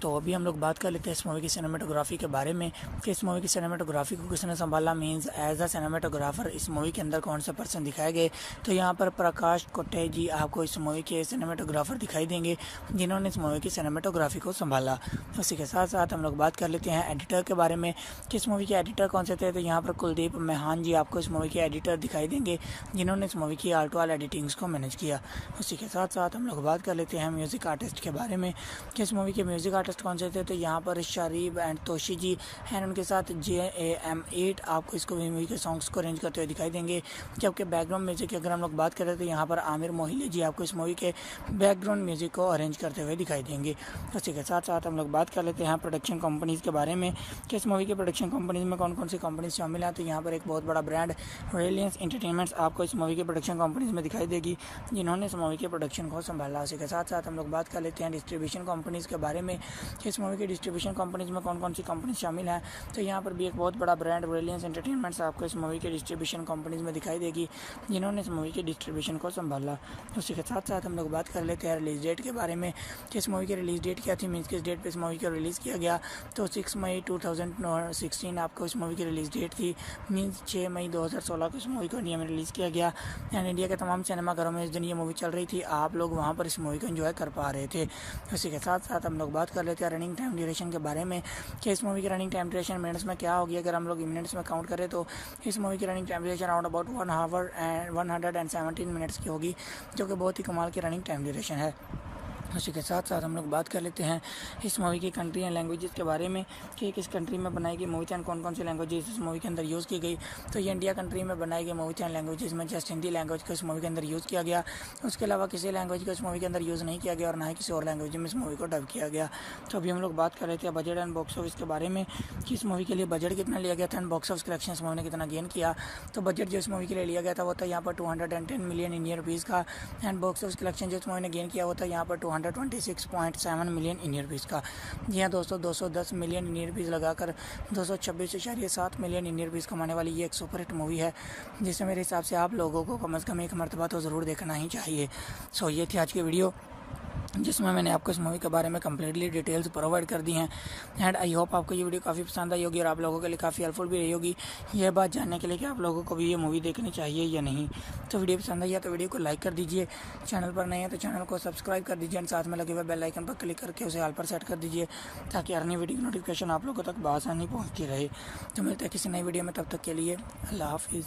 A: तो अभी हम लोग बात कर लेते हैं इस मूवी की सिनेमेटोग्राफी के बारे में कि इस मूवी की सिनेमेटोग्राफी को किसने संभाला, मींस एज अ सिनेमेटोग्राफर इस मूवी के अंदर कौन से पर्सन दिखाए गए। तो यहाँ पर प्रकाश कोटे जी आपको इस मूवी के सिनेमेटोग्राफर दिखाई देंगे जिन्होंने इस मूवी की सिनेमेटोग्राफी को संभाला। उसी के साथ साथ हम लोग बात कर लेते हैं एडिटर के बारे में कि इस मूवी के एडिटर कौन से थे। तो यहाँ पर कुलदीप मेहान जी आपको इस मूवी के एडिटर दिखाई देंगे जिन्होंने इस मूवी की आर्ट वाल एडिटिंग्स को मैनेज किया। उसी के साथ साथ हम लोग बात कर लेते हैं म्यूज़िक आर्टिस्ट के बारे में कि इस मूवी के म्यूज़िक आर्टिस्ट कौन से थे, तो यहाँ पर शारीब एंड तोशी जी हैं, उनके साथ JAM8 आपको इसको मूवी के सॉन्ग्स को अरेंज करते हुए दिखाई देंगे। जबकि बैकग्राउंड म्यूजिक की अगर हम लोग बात करें तो यहाँ पर आमिर मोहिल्ले जी आपको इस मूवी के बैकग्राउंड म्यूजिक को अरेंज करते हुए दिखाई देंगे। उसी के साथ साथ हम लोग बात कर लेते हैं प्रोडक्शन कंपनीज़ के बारे में कि इस मूवी के प्रोडक्शन कंपनीज़ में कौन कौन सी कंपनीज शामिल हैं। तो यहाँ पर एक बहुत बड़ा ब्रांड रिलायंस एंटरटेनमेंट्स आपको इस मूवी के प्रोडक्शन कंपनीज में दिखाई देगी, जिन्होंने इस मूवी के प्रोडक्शन को संभाला। उसी के साथ साथ हम लोग बात कर लेते हैं डिस्ट्रीब्यूशन कंपनीज़ के बारे में कि इस मूवी की डिस्ट्रीब्यूशन कंपनीज में कौन कौन सी कंपनीज शामिल हैं। तो यहाँ पर भी एक बहुत बड़ा ब्रांड रिलायंस एंटरटेनमेंट्स आपको इस मूवी के डिस्ट्रीब्यूशन कंपनीज में दिखाई देगी, जिन्होंने इस मूवी के डिस्ट्रीब्यूशन को संभाला। उसी के साथ साथ हम लोग बात कर लेते हैं रिलीज डेट के बारे में कि इस मूवी की रिलीज डेट क्या थी, मीन्स किस डेट पे इस मूवी को रिलीज़ किया गया। तो 6 मई 2016 आपको इस मूवी की रिलीज डेट थी, मीन्स 6 मई 2016 को इस मूवी को इंडिया में रिलीज़ किया गया एंड इंडिया के तमाम सिनेमाघरों में इस दिन ये मूवी चल रही थी, आप लोग वहाँ पर इस मूवी को एंजॉय कर पा रहे थे। उसी के साथ साथ हम लोग बात कर लेते हैं रनिंग टाइम ड्यूरेशन के बारे में कि इस मूवी की रनिंग टाइम ड्यूरेशन मिनट्स में क्या होगी। अगर हम लोग मिनट्स में काउंट करें तो इस मूवी की running time duration around about 1 our and 117 minutes की होगी, जो कि बहुत ही कमाल की रनिंग टाइम ड्यूरेशन है। उसी के साथ साथ हम लोग बात कर लेते हैं इस मूवी की कंट्री एंड लैंग्वेजेस के बारे में कि किस कंट्री में बनाई गई मूवी थी एंड कौन कौन सी लैंग्वेजेस इस मूवी के अंदर यूज़ की गई। तो ये इंडिया कंट्री में बनाई गई मूवी थी एंड लैंग्वेजेस में जस्ट हिंदी लैंग्वेज को इस मूवी के अंदर यूज़ किया गया। उसके अलावा किसी लैंग्वेज को इस मूवी के अंदर यूज़ नहीं किया गया और ना ही किसी और लैंग्वेज में इस मूवी को डब किया गया। तो अभी हम लोग बात कर रहे थे बजट एंड बॉक्स ऑफिस के बारे में कि इस मूवी के लिए बजट कितना लिया गया था एंड बॉक्स ऑफिस कलेक्शन इस मूवी ने कितना गेन किया। तो बजट जो इस मूवी के लिए लिया गया था वो था यहाँ पर 210 मिलियन इंडियन रुपीज़ का एंड बॉक्स ऑफिस कलेक्शन जो इस मूवी ने गेन किया वो था यहाँ पर 226.7 मिलियन इंडियन रुपीज़ का। जी हाँ दोस्तों, 210 मिलियन इंडियन रुपीज़ लगाकर 226.7 मिलियन इंडियन रुपीज़ कमाने वाली ये एक सुपरहिट मूवी है, जिसे मेरे हिसाब से आप लोगों को कम से कम एक मरतबा तो ज़रूर देखना ही चाहिए। सो ये थी आज की वीडियो जिसमें मैंने आपको इस मूवी के बारे में कम्प्लीटली डिटेल्स प्रोवाइड कर दी हैं एंड आई होप आपको ये वीडियो काफ़ी पसंद आई होगी और आप लोगों के लिए काफ़ी हेल्पफुल भी रही होगी ये बात जानने के लिए कि आप लोगों को भी ये मूवी देखनी चाहिए या नहीं। तो वीडियो पसंद आई है तो वीडियो को लाइक कर दीजिए, चैनल पर नए हैं तो चैनल को सब्सक्राइब कर दीजिए एंड साथ में लगे हुए बेल आइकन पर क्लिक करके उसे ऑल पर सेट कर दीजिए ताकि हर नई वीडियो की नोटिफिकेशन आप लोगों तक बआसानी पहुँचती रहे। तो मिलते हैं किसी नई वीडियो में, तब तक के लिए अल्लाह हाफिज़।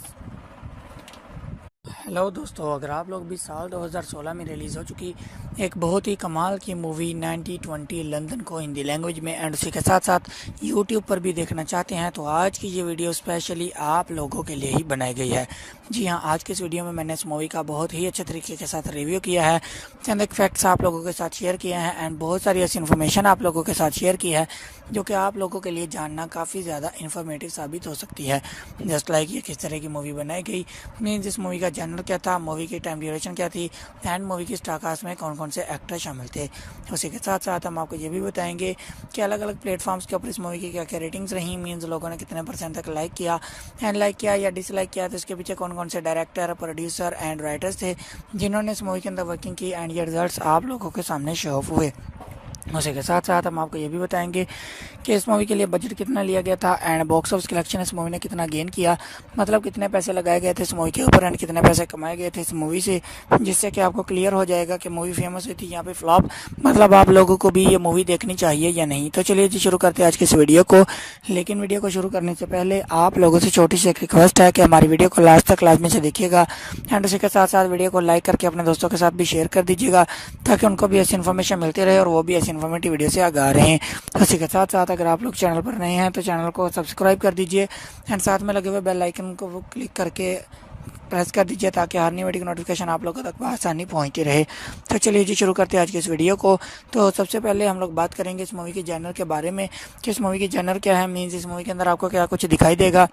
A: हेलो दोस्तों, अगर आप लोग भी साल 2016 में रिलीज़ हो चुकी एक बहुत ही कमाल की मूवी 9020 लंदन को हिंदी लैंग्वेज में एंड उसी के साथ साथ यूट्यूब पर भी देखना चाहते हैं तो आज की ये वीडियो स्पेशली आप लोगों के लिए ही बनाई गई है। जी हाँ, आज के इस वीडियो में मैंने इस मूवी का बहुत ही अच्छे तरीके के साथ रिव्यू किया है, चंद एक फैक्ट्स आप लोगों के साथ शेयर किए हैं एंड बहुत सारी ऐसी इन्फॉर्मेशन आप लोगों के साथ शेयर की है जो कि आप लोगों के लिए जानना काफ़ी ज़्यादा इन्फॉर्मेटिव साबित हो सकती है। जस्ट लाइक ये किस तरह की मूवी बनाई गई, मीन्स इस मूवी का जनर क्या था, मूवी की टाइम ड्यूरेशन क्या थी एंड मूवी की स्टार कास्ट में कौन कौन से एक्टर शामिल थे। उसी के साथ साथ हम आपको ये भी बताएंगे कि अलग अलग प्लेटफॉर्म्स के ऊपर इस मूवी की क्या क्या रेटिंग्स रही, मीन्स लोगों ने कितने % तक लाइक किया एंड लाइक किया या डिसलाइक किया, तो इसके पीछे कौन कौन से डायरेक्टर, प्रोड्यूसर एंड राइटर्स थे जिन्होंने इस मूवी के अंदर वर्किंग की एंड ये रिजल्ट्स आप लोगों के सामने शो ऑफ हुए। उसी के साथ साथ हम आपको ये भी बताएंगे कि इस मूवी के लिए बजट कितना लिया गया था एंड बॉक्स ऑफिस कलेक्शन इस मूवी ने कितना गेन किया, मतलब कितने पैसे लगाए गए थे इस मूवी के ऊपर एंड कितने पैसे कमाए गए थे इस मूवी से, जिससे कि आपको क्लियर हो जाएगा कि मूवी फेमस हुई थी यहाँ पे फ्लॉप, मतलब आप लोगों को भी ये मूवी देखनी चाहिए या नहीं। तो चलिए जी शुरू करते हैं आज की इस वीडियो को, लेकिन वीडियो को शुरू करने से पहले आप लोगों से छोटी सी एक रिक्वेस्ट है कि हमारी वीडियो को लास्ट तक लाजमी से देखिएगा एंड उसी के साथ साथ वीडियो को लाइक करके अपने दोस्तों के साथ भी शेयर कर दीजिएगा ताकि उनको भी ऐसी इन्फॉर्मेशन मिलती रहे और वो भी ऐसी इन्फॉर्मेटिव वीडियो से गा रहे हैं। उसी के साथ साथ अगर आप लोग चैनल पर नए हैं तो चैनल को सब्सक्राइब कर दीजिए एंड साथ में लगे हुए बेल आइकन को क्लिक करके प्रेस कर दीजिए ताकि हर नई वीडियो की नोटिफिकेशन आप लोगों तक आसानी पहुंचती रहे। तो चलिए जी शुरू करते हैं आज की इस वीडियो को। तो सबसे पहले हम लोग बात करेंगे इस मूवी के जॉनर के बारे में कि इस मूवी की जॉनर क्या है, मीन्स इस मूवी के अंदर आपको क्या कुछ दिखाई देगा।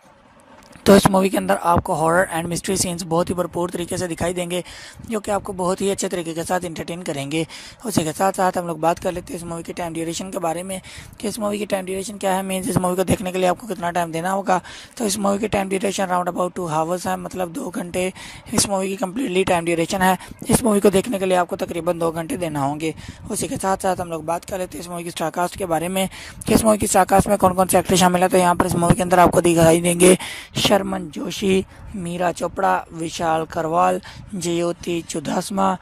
A: तो इस मूवी के अंदर आपको हॉरर एंड मिस्ट्री सीन्स बहुत ही भरपूर तरीके से दिखाई देंगे जो कि आपको बहुत ही अच्छे तरीके के साथ इंटरटेन करेंगे। उसी के साथ साथ हम लोग बात कर लेते हैं इस मूवी की टाइम ड्यूरेशन के बारे में कि इस मूवी की टाइम ड्यूरेशन क्या है, मीन्स इस मूवी को देखने के लिए आपको कितना टाइम देना होगा। तो इस मूवी की time duration around about 2 hours है, मतलब 2 घंटे इस मूवी की कम्प्लीटली टाइम ड्यूरेशन है। इस मूवी को देखने के लिए आपको तकरीबन 2 घंटे देना होंगे। उसी के साथ साथ हम लोग बात कर लेते हैं इस मूवी की स्टार कास्ट के बारे में कि इस मूवी की स्टार कास्ट में कौन कौन से एक्टर शामिल है। तो यहाँ पर इस मूवी के अंदर आपको दिखाई देंगे शर्मन जोशी, मीरा चोपड़ा, विशाल करवाल, जयोति चुदासमा,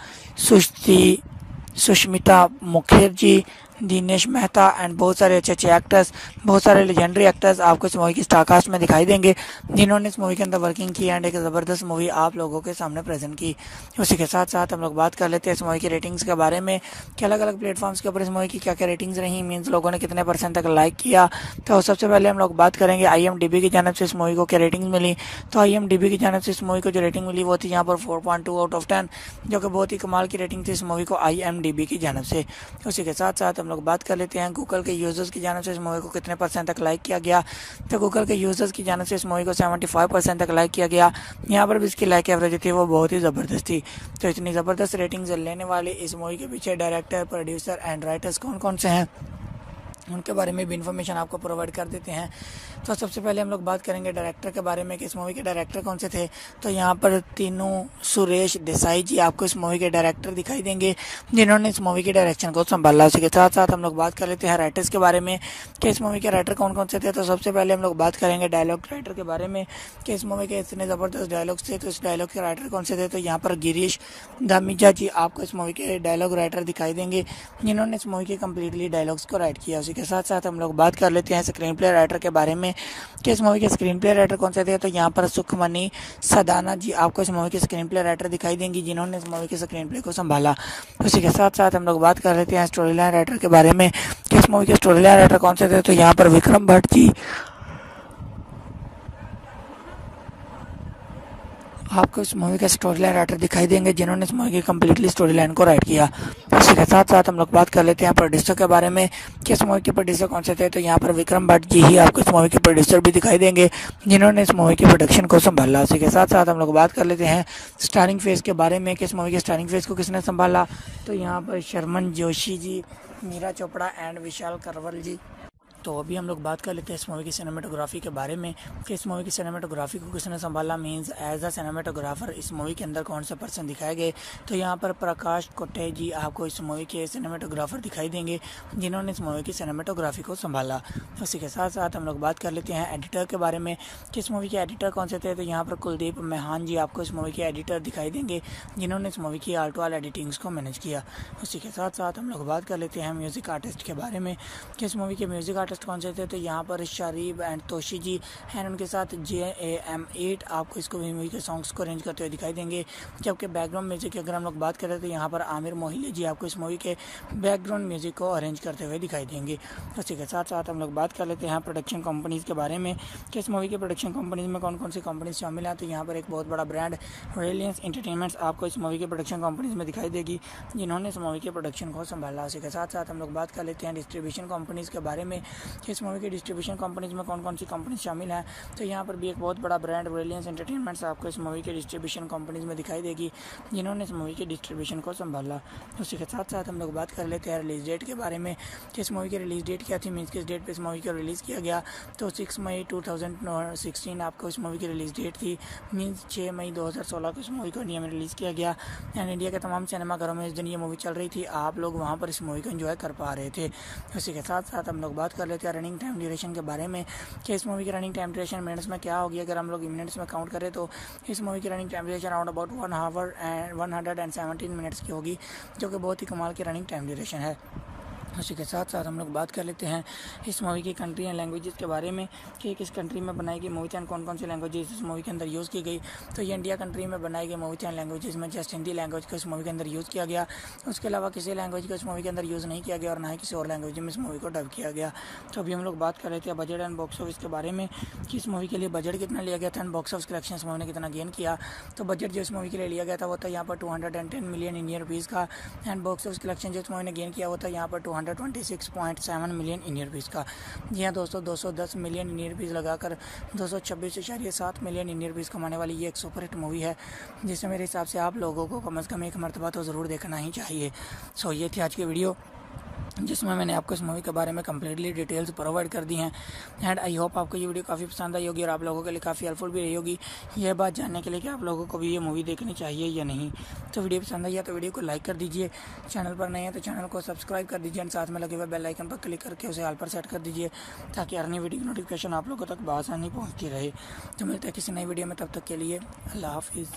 A: सुष्मिता मुखर्जी, दिनेश मेहता एंड बहुत सारे अच्छे अच्छे एक्टर्स, बहुत सारे लेजेंडरी एक्टर्स आपको इस मूवी की स्टारकास्ट में दिखाई देंगे, जिन्होंने इस मूवी के अंदर वर्किंग की एंड एक ज़बरदस्त मूवी आप लोगों के सामने प्रेजेंट की। उसी के साथ साथ हम लोग बात कर लेते हैं इस मूवी की रेटिंग्स के बारे में कि अलग अलग प्लेटफॉर्म्स के ऊपर इस मूवी की क्या क्या रेटिंग्स रही, मीन्स लोगों ने कितने % तक लाइक किया। तो सबसे पहले हम लोग बात करेंगे IMDb की जानब से इस मूवी को क्या रेटिंग्स मिली। तो IMDb की जानब से इस मूवी को जो रेटिंग मिली वो थी यहाँ पर 4.2 आउट ऑफ 10, जो कि बहुत ही कमाल की रेटिंग थी इस मूवी को IMDb की जानब से। उसी के साथ साथ हम लोग बात कर लेते हैं गूगल के यूज़र्स की जानब से इस मूवी को कितने % तक लाइक किया गया। तो गूगल के यूज़र्स की जानब से इस मूवी को 75% तक लाइक किया गया। यहाँ पर भी इसकी लाइक एवरेज थी वो बहुत ही ज़बरदस्त थी। तो इतनी ज़बरदस्त रेटिंग्स लेने वाले इस मूवी के पीछे डायरेक्टर, प्रोड्यूसर एंड राइटर्स कौन कौन से हैं, उनके बारे में भी इन्फॉर्मेशन आपको प्रोवाइड कर देते हैं। तो सबसे पहले हम लोग बात करेंगे डायरेक्टर के बारे में कि इस मूवी के डायरेक्टर कौन से थे। तो यहाँ पर तीनों सुरेश देसाई जी आपको इस मूवी के डायरेक्टर दिखाई देंगे, जिन्होंने इस मूवी के डायरेक्शन को संभाला। उसी के साथ साथ हम लोग बात कर लेते हैं राइटर्स के बारे में कि इस मूवी के राइटर कौन कौन से थे। तो सबसे पहले हम लोग बात करेंगे डायलॉग राइटर के बारे में कि इस मूवी के इतने ज़बरदस्त डायलॉग्स थे, तो इस डायलॉग के राइटर कौन से थे। तो यहाँ पर गिरीश धामीजा जी आपको इस मूवी के डायलॉग राइटर दिखाई देंगे, जिन्होंने इस मूवी के कम्प्लीटली डायलॉग्स को राइट किया। उसी के साथ साथ हम लोग बात कर लेते हैं स्क्रीन प्ले राइटर के बारे में कि इस मूवी के स्क्रीन प्ले राइटर कौन से थे। तो यहाँ पर सुखमनी सदाना जी आपको इस मूवी के स्क्रीन प्ले राइटर दिखाई देंगी, जिन्होंने इस मूवी के स्क्रीन प्ले को संभाला। उसी के साथ साथ हम लोग बात कर लेते हैं स्टोरी लाइन राइटर के बारे में कि इस मूवी के स्टोरी लाइन राइटर कौन से थे। तो यहाँ पर विक्रम भट्ट जी आपको इस मूवी का स्टोरी लाइन राइटर दिखाई देंगे, जिन्होंने इस मूवी की कम्प्लीटली स्टोरी लाइन को राइट किया। इसी के साथ साथ हम लोग बात कर लेते हैं प्रोड्यूसर के बारे में कि इस मूवी के प्रोड्यूसर कौन से थे। तो यहाँ पर विक्रम भट्ट जी ही आपको इस मूवी के प्रोड्यूसर भी दिखाई देंगे, जिन्होंने इस मूवी की प्रोडक्शन को संभाला। इसी के साथ साथ हम लोग बात कर लेते हैं स्टारिंग फेस के बारे में कि इस मूवी के स्टारिंग फेस को किसने संभाला। तो यहाँ पर शर्मन जोशी जी, मीरा चोपड़ा एंड विशाल करवल जी। तो अभी हम लोग बात कर लेते हैं इस मूवी की सिनेमेटोग्राफी के बारे में कि इस मूवी की सिनेमेटोग्राफी को किसने संभाला, मींस एज अ सिनेमेटोग्राफर इस मूवी के अंदर कौन से पर्सन दिखाए गए। तो यहाँ पर प्रकाश कोटे जी आपको इस मूवी के सिनेमेटोग्राफर दिखाई देंगे, जिन्होंने इस मूवी की सिनेमेटोग्राफी को संभाला। उसी के साथ साथ हम लोग बात कर लेते हैं एडिटर के बारे में कि इस मूवी के एडिटर कौन से थे। तो यहाँ पर कुलदीप मेहान जी आपको इस मूवी के एडिटर दिखाई देंगे, जिन्होंने इस मूवी की आर्टवाल एडिटिंग्स को मैनेज किया। उसी के साथ साथ हम लोग बात कर लेते हैं म्यूज़िक आर्टिस्ट के बारे में कि इस मूवी के म्यूज़िक आर्टिस्ट कौन से थे। तो यहाँ पर शरीफ एंड तोशी जी एंड उनके साथ JAM8 आपको इसको मूवी के सॉन्ग्स को अरेंज करते हुए दिखाई देंगे। जबकि बैकग्राउंड म्यूजिक की अगर हम लोग बात करें तो यहाँ पर आमिर मोहिले जी आपको इस मूवी के बैकग्राउंड म्यूजिक को अरेंज करते हुए दिखाई देंगे। उसी के साथ साथ हम लोग बात कर लेते हैं प्रोडक्शन कंपनीज़ के बारे में कि इस मूवी के प्रोडक्शन कंपनीज में कौन कौन सी कंपनीज शामिल हैं। तो यहाँ पर एक बहुत बड़ा ब्रांड रिलायंस एंटरटेनमेंट्स आपको इस मूवी के प्रोडक्शन कंपनीज में दिखाई देगी, जिन्होंने इस मूवी के प्रोडक्शन को संभाला। उसी के साथ साथ हम लोग बात कर लेते हैं डिस्ट्रीब्यूशन कंपनीज़ के बारे में कि इस मूवी की डिस्ट्रीब्यूशन कंपनीज में कौन कौन सी कंपनीज शामिल हैं। तो यहाँ पर भी एक बहुत बड़ा ब्रांड रिलायंस एंटरटेनमेंट्स आपको इस मूवी के डिस्ट्रीब्यूशन कंपनीज में दिखाई देगी, जिन्होंने इस मूवी की डिस्ट्रीब्यूशन को संभाला। उसी के साथ साथ हम लोग बात कर लेते हैं रिलीज डेट के बारे में कि इस मूवी की रिलीज डेट क्या थी, मीन्स किस डेट पे इस मूवी को रिलीज़ किया गया। तो 6 मई 2016 आपको इस मूवी की रिलीज डेट थी, मीन्स 6 मई 2016 को इस मूवी को इंडिया में रिलीज़ किया गया एंड इंडिया के तमाम सिनेमाघरों में इस दिन ये मूवी चल रही थी, आप लोग वहाँ पर इस मूवी को एंजॉय कर पा रहे थे। उसी के साथ साथ हम लोग बात कर लेते हैं रनिंग टाइम ड्यूरेशन के बारे में कि इस मूवी की रनिंग टाइम ड्यूरेशन मिनट्स में क्या होगी। अगर हम लोग मिनट्स में काउंट करें तो इस मूवी की running time duration around about 1 our and 117 minutes की होगी, जो कि बहुत ही कमाल की रनिंग टाइम ड्यूरेशन है। उसी के साथ साथ हम लोग बात कर लेते हैं इस मूवी की कंट्री एंड लैंग्वेजेस के बारे में कि किस कंट्री में बनाई गई मूवी एंड कौन कौन सी लैंग्वेजेस इस मूवी के अंदर यूज़ की गई। तो ये इंडिया कंट्री में बनाई गई मूवी एंड लैंग्वेजेस में जस्ट हिंदी लैंग्वेज को इस मूवी के अंदर यूज़ किया गया, उसके अलावा किसी लैंग्वेज को इस मूवी के अंदर यूज़ नहीं किया गया और ना ही किसी और लैंग्वेज में इस मूवी को डब किया गया। तो अभी हम लोग बात कर लेते हैं बजट एंड बॉक्स ऑफिस के बारे में कि इस मूवी के लिए बजट कितना लिया गया था एंड बॉक्स ऑफिस कलेक्शन इस मूवी ने कितना गेन किया। तो बजट जो इस मूवी के लिए लिया गया था वो था यहाँ पर 210 मिलियन इंडियन रुपीज़ का एंड बॉक्स ऑफिस कलेक्शन जो इस मूवी ने गेन किया वो था यहाँ पर 226.7 मिलियन इंडियन रुपीज़ का। जी हाँ दोस्तों, 210 मिलियन इंडियन रुपीज़ लगाकर 226.7 मिलियन इंडियन रुपीज़ कमाने वाली ये एक सुपरहिट मूवी है, जिसे मेरे हिसाब से आप लोगों को कम से कम एक मरतबा तो ज़रूर देखना ही चाहिए। सो ये थी आज की वीडियो, जिसमें मैंने आपको इस मूवी के बारे में कम्प्लीटली डिटेल्स प्रोवाइड कर दी हैं एंड आई होप आपको ये वीडियो काफ़ी पसंद आई होगी और आप लोगों के लिए काफ़ी हेल्पफुल भी रही होगी यह बात जानने के लिए कि आप लोगों को भी ये मूवी देखनी चाहिए या नहीं। तो वीडियो पसंद आई है तो वीडियो को लाइक कर दीजिए, चैनल पर नहीं है तो चैनल को सब्सक्राइब कर दीजिए एंड साथ में लगे हुए बेल आइकन पर क्लिक करके उसे ऑल पर सेट कर दीजिए, ताकि हर नई वीडियो की नोटिफिकेशन आप लोगों तक बआसानी पहुँचती रहे। तो मिलते हैं किसी नई वीडियो में, तब तक के लिए अल्लाह हाफिज़।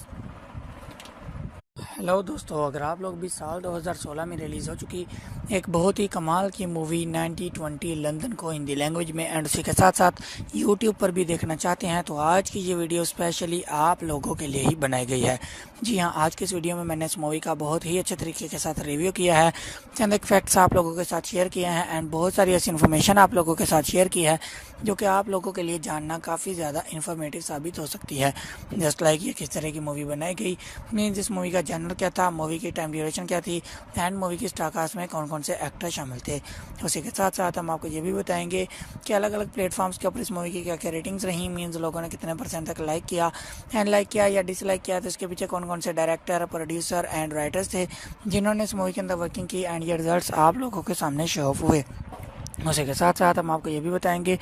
A: हेलो दोस्तों, अगर आप लोग भी साल 2016 में रिलीज़ हो चुकी एक बहुत ही कमाल की मूवी 9020 लंदन को हिंदी लैंग्वेज में एंड उसी के साथ साथ यूट्यूब पर भी देखना चाहते हैं तो आज की ये वीडियो स्पेशली आप लोगों के लिए ही बनाई गई है। जी हाँ, आज के इस वीडियो में मैंने इस मूवी का बहुत ही अच्छे तरीके के साथ रिव्यू किया है, चंद एक फैक्ट्स आप लोगों के साथ शेयर किए हैं एंड बहुत सारी ऐसी इन्फॉर्मेशन आप लोगों के साथ शेयर की है जो कि आप लोगों के लिए जानना काफ़ी ज़्यादा इन्फॉर्मेटिव साबित हो सकती है। जस्ट लाइक ये किस तरह की मूवी बनाई गई, मीन्स इस मूवी का जनर क्या था, मूवी की टाइम ड्यूरेशन क्या थी एंड मूवी की स्टार कास्ट में कौन कौन से एक्टर शामिल थे। उसी के साथ साथ हम आपको ये भी बताएंगे कि अलग अलग प्लेटफॉर्म्स के ऊपर इस मूवी की क्या क्या रेटिंग्स रही, मीन्स लोगों ने कितने % तक लाइक किया एंड लाइक किया या डिसलाइक किया, तो इसके पीछे कौन कौन से डायरेक्टर, प्रोड्यूसर एंड राइटर्स थे जिन्होंने इस मूवी के अंदर वर्किंग की एंड ये रिजल्ट्स आप लोगों के सामने शो ऑफ हुए। उसी के साथ साथ हम आपको ये भी बताएंगे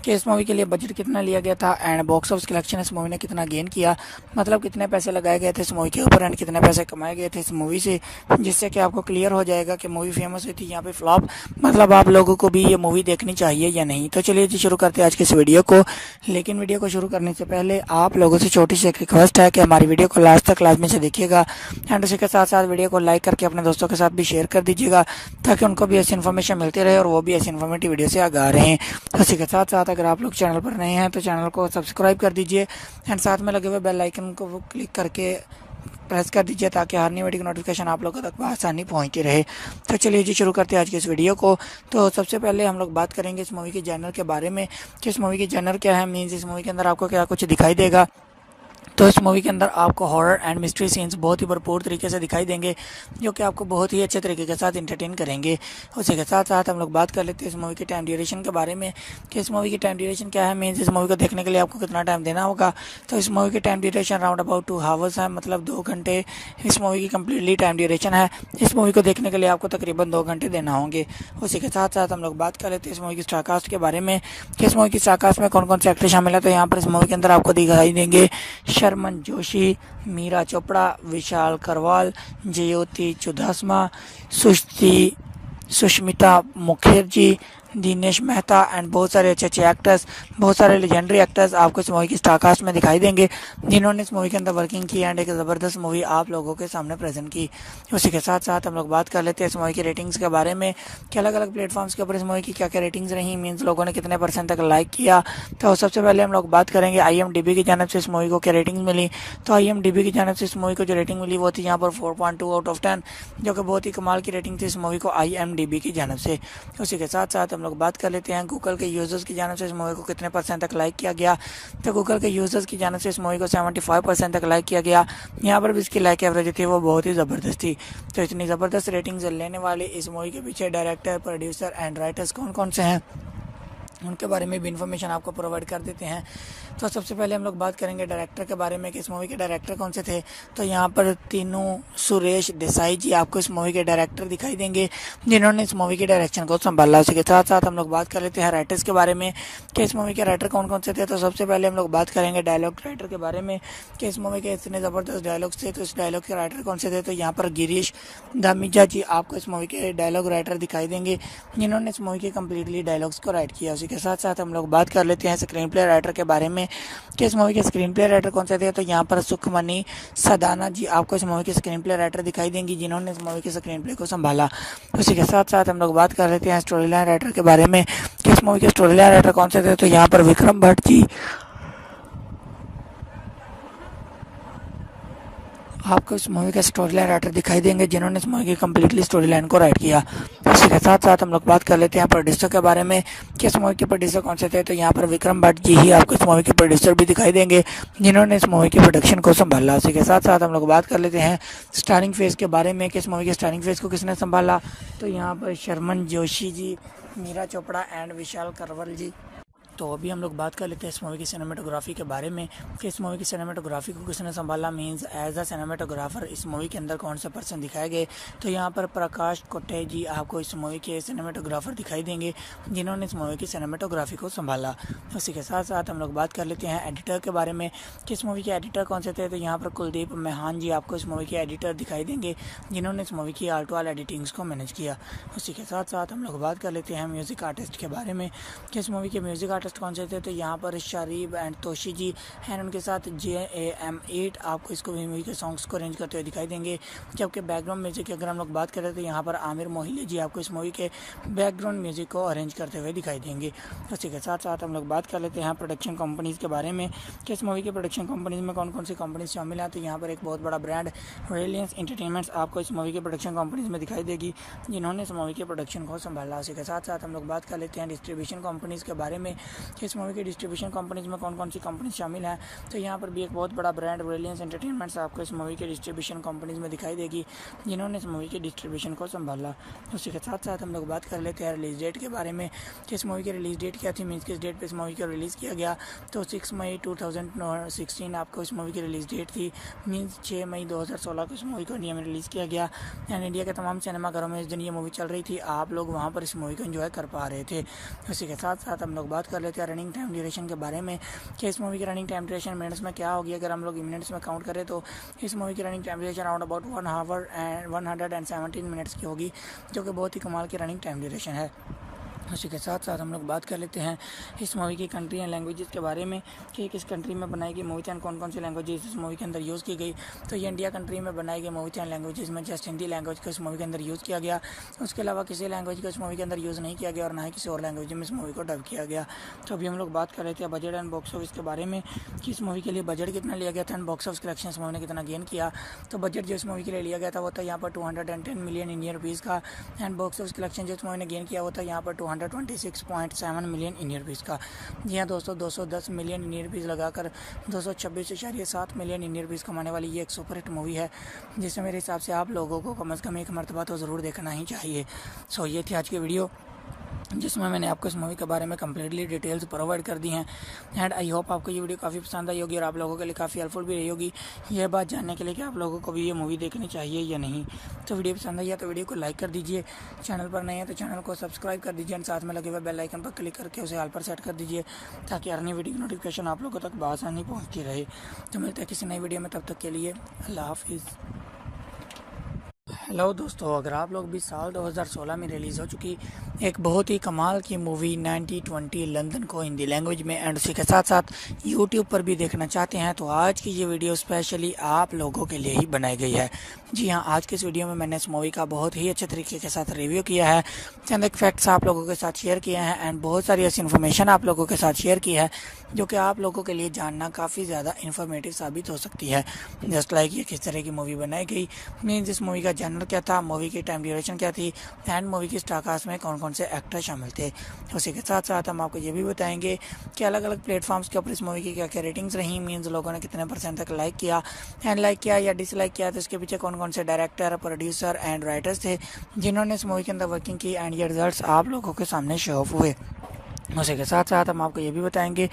A: कि इस मूवी के लिए बजट कितना लिया गया था एंड बॉक्स ऑफिस कलेक्शन इस मूवी ने कितना गेन किया, मतलब कितने पैसे लगाए गए थे इस मूवी के ऊपर एंड कितने पैसे कमाए गए थे इस मूवी से, जिससे कि आपको क्लियर हो जाएगा कि मूवी फेमस हुई थी यहाँ पे फ्लॉप, मतलब आप लोगों को भी ये मूवी देखनी चाहिए या नहीं। तो चलिए जी शुरू करते हैं आज के इस वीडियो को। लेकिन वीडियो को शुरू करने से पहले आप लोगों से छोटी सी एक रिक्वेस्ट है कि हमारी वीडियो को लास्ट तक लाजमी से देखिएगा एंड उसी के साथ साथ वीडियो को लाइक करके अपने दोस्तों के साथ भी शेयर कर दीजिएगा ताकि उनको भी ऐसी इन्फॉर्मेशन मिलती रहे और वो भी ऐसी इन्फॉर्मेटिव वीडियो से आ रहे हैं। उसी के साथ साथ अगर आप लोग चैनल पर नए हैं तो चैनल को सब्सक्राइब कर दीजिए एंड साथ में लगे हुए बेल आइकन को क्लिक करके प्रेस कर दीजिए ताकि हर नई वीडियो की नोटिफिकेशन आप लोगों तक आसानी पहुंचती रहे। तो चलिए जी शुरू करते हैं आज की इस वीडियो को। तो सबसे पहले हम लोग बात करेंगे इस मूवी के जनर के बारे में कि इस मूवी की जनर क्या है, मीन्स इस मूवी के अंदर आपको क्या कुछ दिखाई देगा। तो इस मूवी के अंदर आपको हॉरर एंड मिस्ट्री सीन्स बहुत ही भरपूर तरीके से दिखाई देंगे जो कि आपको बहुत ही अच्छे तरीके के साथ इंटरटेन करेंगे। उसी के साथ साथ हम लोग बात कर लेते हैं इस मूवी की टाइम ड्यूरेशन के बारे में कि इस मूवी की टाइम ड्यूरेशन क्या है, मीन्स इस मूवी को देखने के लिए आपको कितना टाइम देना होगा। तो इस मूवी की time duration round about 2 hours है, मतलब 2 घंटे इस मूवी की कम्प्लीटली टाइम ड्यूरेशन है। इस मूवी को देखने के लिए आपको तकरीबन 2 घंटे देना होंगे। उसी के साथ साथ हम लोग बात कर लेते हैं इस मूवी की स्टार कास्ट के बारे में कि इस मूवी की स्टार कास्ट में कौन कौन से एक्टर शामिल है। तो यहाँ पर इस मूवी के अंदर आपको दिखाई देंगे शर्मन जोशी, मीरा चोपड़ा, विशाल करवाल, जयोति चुडासमा, सुष्मिता मुखर्जी, दिनेश मेहता एंड बहुत सारे अच्छे अच्छे एक्टर्स, बहुत सारे लेजेंडरी एक्टर्स आपको इस मूवी की स्टार कास्ट में दिखाई देंगे जिन्होंने इस मूवी के अंदर वर्किंग की एंड एक ज़बरदस्त मूवी आप लोगों के सामने प्रेजेंट की। उसी के साथ साथ हम लोग बात कर लेते हैं इस मूवी की रेटिंग्स के बारे में कि अलग अलग प्लेटफॉर्म्स के ऊपर इस मूवी की क्या क्या रेटिंग्स रही, मीन्स लोगों ने कितने % तक लाइक किया। तो सबसे पहले हम लोग बात करेंगे IMDb की जानब से इस मूवी को क्या रेटिंग्स मिली। तो IMDb की जानब से इस मूवी को जो रेटिंग मिली वो थी यहाँ पर 4.2 आउट ऑफ 10, जो कि बहुत ही कमाल की रेटिंग थी इस मूवी को IMDb की जानब से। उसी के साथ साथ हम लोग बात कर लेते हैं गूगल के यूजर्स की जानब से इस मूवी को कितने % तक लाइक किया गया। तो गूगल के यूजर्स की जानब से इस मूवी को 75% तक लाइक किया गया। यहाँ पर भी इसकी लाइक एवरेज थी वो बहुत ही ज़बरदस्त थी। तो इतनी ज़बरदस्त रेटिंग्स लेने वाले इस मूवी के पीछे डायरेक्टर, प्रोड्यूसर एंड राइटर्स कौन कौन से हैं उनके बारे में भी इन्फॉर्मेशन आपको प्रोवाइड कर देते हैं। तो सबसे पहले हम लोग बात करेंगे डायरेक्टर के बारे में कि इस मूवी के डायरेक्टर कौन से थे। तो यहाँ पर तीनों सुरेश देसाई जी आपको इस मूवी के डायरेक्टर दिखाई देंगे जिन्होंने इस मूवी के डायरेक्शन को संभाला। उसी के साथ साथ हम लोग बात कर लेते हैं राइटर्स के बारे में कि इस मूवी के राइटर कौन कौन से थे। तो सबसे पहले हम लोग बात करेंगे डायलॉग राइटर के बारे में कि इस मूवी के इतने ज़बरदस्त डायलॉग्स थे। तो इस डायलॉग के राइटर कौन से थे। तो यहाँ पर गिरीश दामीजा जी आपको इस मूवी के डायलॉग राइटर दिखाई देंगे जिन्होंने इस मूवी के कम्प्लीटली डायलॉग्स को राइट किया। उसी के साथ साथ हम लोग बात कर लेते हैं स्क्रीन प्ले राइटर के बारे में कि इस मूवी के स्क्रीन प्ले राइटर कौन से थे। तो यहाँ पर सुखमनी सदाना जी आपको इस मूवी के स्क्रीन प्ले राइटर दिखाई देंगी जिन्होंने इस मूवी के स्क्रीन प्ले को संभाला। उसी के साथ साथ हम लोग बात कर लेते हैं स्टोरी लाइन राइटर के बारे में कि इस मूवी के स्टोरी लाइन राइटर कौन से थे। तो यहाँ पर विक्रम भट्ट जी आपको इस मूवी का स्टोरी लाइन राइटर दिखाई देंगे जिन्होंने इस मूवी की कम्प्लीटली स्टोरी लाइन को राइट किया। इसी के साथ साथ हम लोग बात कर लेते हैं प्रोड्यूसर के बारे में कि इस मूवी के प्रोड्यूसर कौन से थे। तो यहाँ पर विक्रम भट्ट जी ही आपको इस मूवी के प्रोड्यूसर भी दिखाई देंगे जिन्होंने इस मूवी की प्रोडक्शन को संभाला। उसी के साथ साथ हम लोग बात कर लेते हैं स्टारिंग फेज के बारे में कि इस मूवी के स्टारिंग फेज को किसने संभाला। तो यहाँ पर शर्मन जोशी जी, मीरा चोपड़ा एंड विशाल करवल जी। तो अभी हम लोग बात कर लेते हैं इस मूवी की सिनेमेटोग्राफी के बारे में कि इस मूवी की सिनेमेटोग्राफी को किसने संभाला, मींस एज अ सिनेमेटोग्राफर इस मूवी के अंदर कौन से पर्सन दिखाए गए। तो यहाँ पर प्रकाश कोटे जी आपको इस मूवी के सिनेमेटोग्राफर दिखाई देंगे जिन्होंने इस मूवी की सिनेमेटोग्राफी को संभाला। उसी के साथ साथ हम लोग बात कर लेते हैं एडिटर के बारे में कि इस मूवी के एडिटर कौन से थे। तो यहाँ पर कुलदीप मेहान जी आपको इस मूवी के एडिटर दिखाई देंगे जिन्होंने इस मूवी की आर्ट वाल एडिटिंग्स को मैनेज किया। उसी के साथ साथ हम लोग बात कर लेते हैं म्यूज़िक आर्टिस्ट के बारे में कि इस मूवी के म्यूज़िक आर्टिस्ट आर्टिस्ट कौन से थे, तो यहाँ पर शारीब एंड तोशी जी एंड उनके साथ JAM8 आपको इसको मूवी के सॉन्ग्स को अरेंज करते हुए दिखाई देंगे। जबकि बैकग्राउंड म्यूजिक की अगर हम लोग बात करें तो यहाँ पर आमिर मोहिल्ले जी आपको इस मूवी के बैकग्राउंड म्यूजिक को अरेंज करते हुए दिखाई देंगे। उसी के साथ साथ हम लोग बात कर लेते हैं प्रोडक्शन कंपनीज़ के बारे में कि इस मूवी के प्रोडक्शन कंपनीज़ में कौन कौन सी कंपनीज शामिल हैं। तो यहाँ पर एक बहुत बड़ा ब्रांड रिलायंस एंटरटेनमेंट्स आपको इस मूवी के प्रोडक्शन कंपनीज में दिखाई देगी, जिन्होंने इस मूवी के प्रोडक्शन को संभाला। उसी के साथ साथ हम लोग बात कर लेते हैं डिस्ट्रीब्यूशन कंपनीज़ के बारे में कि इस मूवी की डिस्ट्रीब्यूशन कंपनीज में कौन कौन सी कंपनीज शामिल हैं। तो यहाँ पर भी एक बहुत बड़ा ब्रांड रिलायंस एंटरटेनमेंट्स आपको इस मूवी के डिस्ट्रीब्यूशन कंपनीज में दिखाई देगी, जिन्होंने इस मूवी के डिस्ट्रीब्यूशन को संभाला। उसी के साथ साथ हम लोग बात कर लेते हैं रिलीज डेट के बारे में कि इस मूवी की रिलीज डेट क्या थी, मीन्स किस डेट पे इस मूवी को रिलीज़ किया गया। तो 6 मई 2016 आपको इस मूवी की रिलीज डेट थी, मीन्स 6 मई 2016 को इस मूवी को इंडिया में रिलीज़ किया गया एंड इंडिया के तमाम सिनेमाघरों में इस दिन ये मूवी चल रही थी, आप लोग वहाँ पर इस मूवी को एंजॉय कर पा रहे थे। उसी के साथ साथ हम लोग बात कर लेते हैं रनिंग टाइम ड्यूरेशन के बारे में कि इस मूवी की रनिंग टाइम ड्यूरेशन मिनट्स में क्या होगी। अगर हम लोग मिनट्स में काउंट करें तो इस मूवी की running time duration around about 1 our and 117 minutes की होगी, जो कि बहुत ही कमाल की रनिंग टाइम ड्यूरेशन है। उसी के साथ साथ हम लोग बात कर लेते हैं इस मूवी की कंट्री एंड लैंग्वेजेस के बारे में कि किस कंट्री में बनाई गई मूवी थी एंड कौन कौन सी लैंग्वेजेस इस मूवी के अंदर यूज़ की गई। तो ये इंडिया कंट्री में बनाई गई मूवी थी एंड लैंग्वेजेस में जस्ट हिंदी लैंग्वेज को इस मूवी के अंदर यूज़ किया गया। उसके अलावा किसी लैंग्वेज को इस मूवी के अंदर यूज़ नहीं किया गया और ना ही किसी और लैंग्वेज में इस मूवी को डब किया गया। तो अभी हम लोग बात कर रहे थे बजट एंड बॉक्स ऑफिस के बारे में कि इस मूवी के लिए बजट कितना लिया गया था एंड बॉक्स ऑफिस कलेक्शन इस मूवी ने कितना गेन किया। तो बजट जो इस मूवी के लिए लिया गया था वो था यहाँ पर 210 मिलियन इंडियन रुपीज़ का एंड बॉक्स ऑफिस कलेक्शन जो इस मूवी ने गेन किया वो था यहाँ पर 226.7 मिलियन इंडियन रुपीज़ का। जी हाँ दोस्तों, 210 मिलियन इंडियन रुपीज़ लगाकर 226.7 मिलियन इंडियन रुपीज़ कमाने वाली ये एक सुपरहिट मूवी है, जिसे मेरे हिसाब से आप लोगों को कम से कम एक मरतबा तो ज़रूर देखना ही चाहिए। सो ये थी आज की वीडियो, जिसमें मैंने आपको इस मूवी के बारे में कम्प्लीटली डिटेल्स प्रोवाइड कर दी हैं एंड आई होप आपको ये वीडियो काफ़ी पसंद आई होगी और आप लोगों के लिए काफ़ी हेल्पफुल भी रही होगी यह बात जानने के लिए कि आप लोगों को भी ये मूवी देखनी चाहिए या नहीं। तो वीडियो पसंद आई है तो वीडियो को लाइक कर दीजिए, चैनल पर नए हैं तो चैनल को सब्सक्राइब कर दीजिए एंड साथ में लगे हुए बेल आइकन पर क्लिक करके उसे ऑल पर सेट कर दीजिए ताकि हर नई वीडियो की नोटिफिकेशन आप लोगों तक बआसानी पहुँचती रहे। तो मिलते हैं किसी नई वीडियो में, तब तक के लिए अल्लाह हाफिज़। हेलो दोस्तों, अगर आप लोग भी साल 2016 में रिलीज़ हो चुकी एक बहुत ही कमाल की मूवी 9020 लंदन को हिंदी लैंग्वेज में एंड उसी के साथ साथ यूट्यूब पर भी देखना चाहते हैं तो आज की ये वीडियो स्पेशली आप लोगों के लिए ही बनाई गई है। जी हाँ, आज की इस वीडियो में मैंने इस मूवी का बहुत ही अच्छे तरीके के साथ रिव्यू किया है, चंद एक फैक्ट्स आप लोगों के साथ शेयर किए हैं एंड बहुत सारी ऐसी इन्फॉर्मेशन आप लोगों के साथ शेयर की है जो कि आप लोगों के लिए जानना काफ़ी ज़्यादा इन्फॉर्मेटिव साबित हो सकती है। जस्ट लाइक ये किस तरह की मूवी बनाई गई, मीन्स इस मूवी का जनर क्या था, मूवी की टाइम ड्यूरेशन क्या थी एंड मूवी की स्टार कास्ट में कौन कौन से एक्टर शामिल थे। उसी के साथ साथ हम आपको ये भी बताएंगे कि अलग अलग प्लेटफॉर्म्स के ऊपर इस मूवी की क्या क्या रेटिंग्स रही, मीन्स लोगों ने कितने % तक लाइक किया एंड लाइक किया या डिसलाइक किया, तो इसके पीछे कौन कौन से डायरेक्टर, प्रोड्यूसर एंड राइटर्स थे जिन्होंने इस मूवी के अंदर वर्किंग की एंड ये रिजल्ट्स आप लोगों के सामने शो ऑफ हुए। उसी के साथ साथ हम आपको ये भी बताएंगे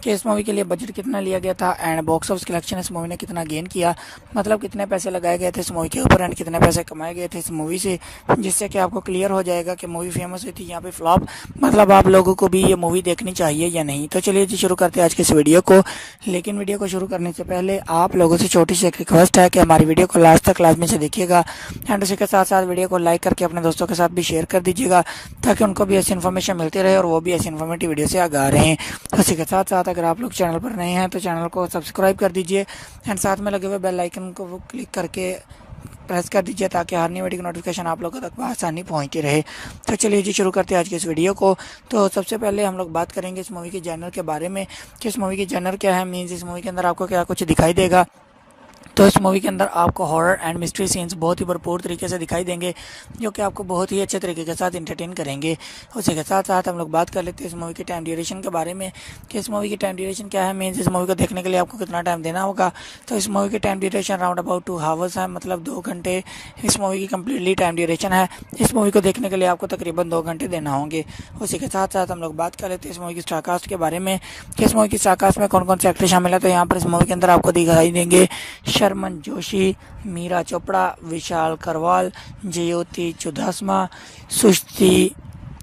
A: कि इस मूवी के लिए बजट कितना लिया गया था एंड बॉक्स ऑफिस कलेक्शन इस मूवी ने कितना गेन किया, मतलब कितने पैसे लगाए गए थे इस मूवी के ऊपर एंड कितने पैसे कमाए गए थे इस मूवी से, जिससे कि आपको क्लियर हो जाएगा कि मूवी फेमस हुई थी यहाँ पे फ्लॉप, मतलब आप लोगों को भी ये मूवी देखनी चाहिए या नहीं। तो चलिए जी शुरू करते हैं आज की इस वीडियो को, लेकिन वीडियो को शुरू करने से पहले आप लोगों से छोटी सी एक रिक्वेस्ट है कि हमारी वीडियो को लास्ट तक लाजमी से देखिएगा एंड उसी के साथ साथ वीडियो को लाइक करके अपने दोस्तों के साथ भी शेयर कर दीजिएगा ताकि उनको भी ऐसी इन्फॉर्मेशन मिलती रहे और वो भी ऐसी इन्फॉर्मेटिव वीडियो से गा रहे हैं। उसी के साथ साथ अगर आप लोग चैनल पर नए हैं तो चैनल को सब्सक्राइब कर दीजिए एंड साथ में लगे हुए बेल आइकन को क्लिक करके प्रेस कर दीजिए ताकि हर नई वीडियो की नोटिफिकेशन आप लोगों तक आसानी पहुंचती रहे। तो चलिए जी शुरू करते हैं आज की इस वीडियो को। तो सबसे पहले हम लोग बात करेंगे इस मूवी के जॉनर के बारे में कि इस मूवी की जॉनर क्या है, मीन्स इस मूवी के अंदर आपको क्या कुछ दिखाई देगा। तो इस मूवी के अंदर आपको हॉरर एंड मिस्ट्री सीन्स बहुत ही भरपूर तरीके से दिखाई देंगे जो कि आपको बहुत ही अच्छे तरीके के साथ इंटरटेन करेंगे। उसी के साथ साथ हम लोग बात कर लेते हैं इस मूवी की टाइम ड्यूरेशन के बारे में कि इस मूवी की टाइम ड्यूरेशन क्या है, मीन्स इस मूवी को देखने के लिए आपको कितना टाइम देना होगा। तो इस मूवी की time duration round about 2 hours है, मतलब 2 घंटे इस मूवी की कम्प्लीटली टाइम ड्यूरेशन है। इस मूवी को देखने के लिए आपको तकरीबन 2 घंटे देना होंगे। उसी के साथ साथ हम लोग बात कर लेते हैं इस मूवी की स्टार कास्ट के बारे में कि इस मूवी की स्टार कास्ट में कौन कौन से एक्टर शामिल है। तो यहाँ पर इस मूवी के अंदर आपको दिखाई देंगे शर्मन जोशी, मीरा चोपड़ा, विशाल करवाल, जयोति चुदासमा,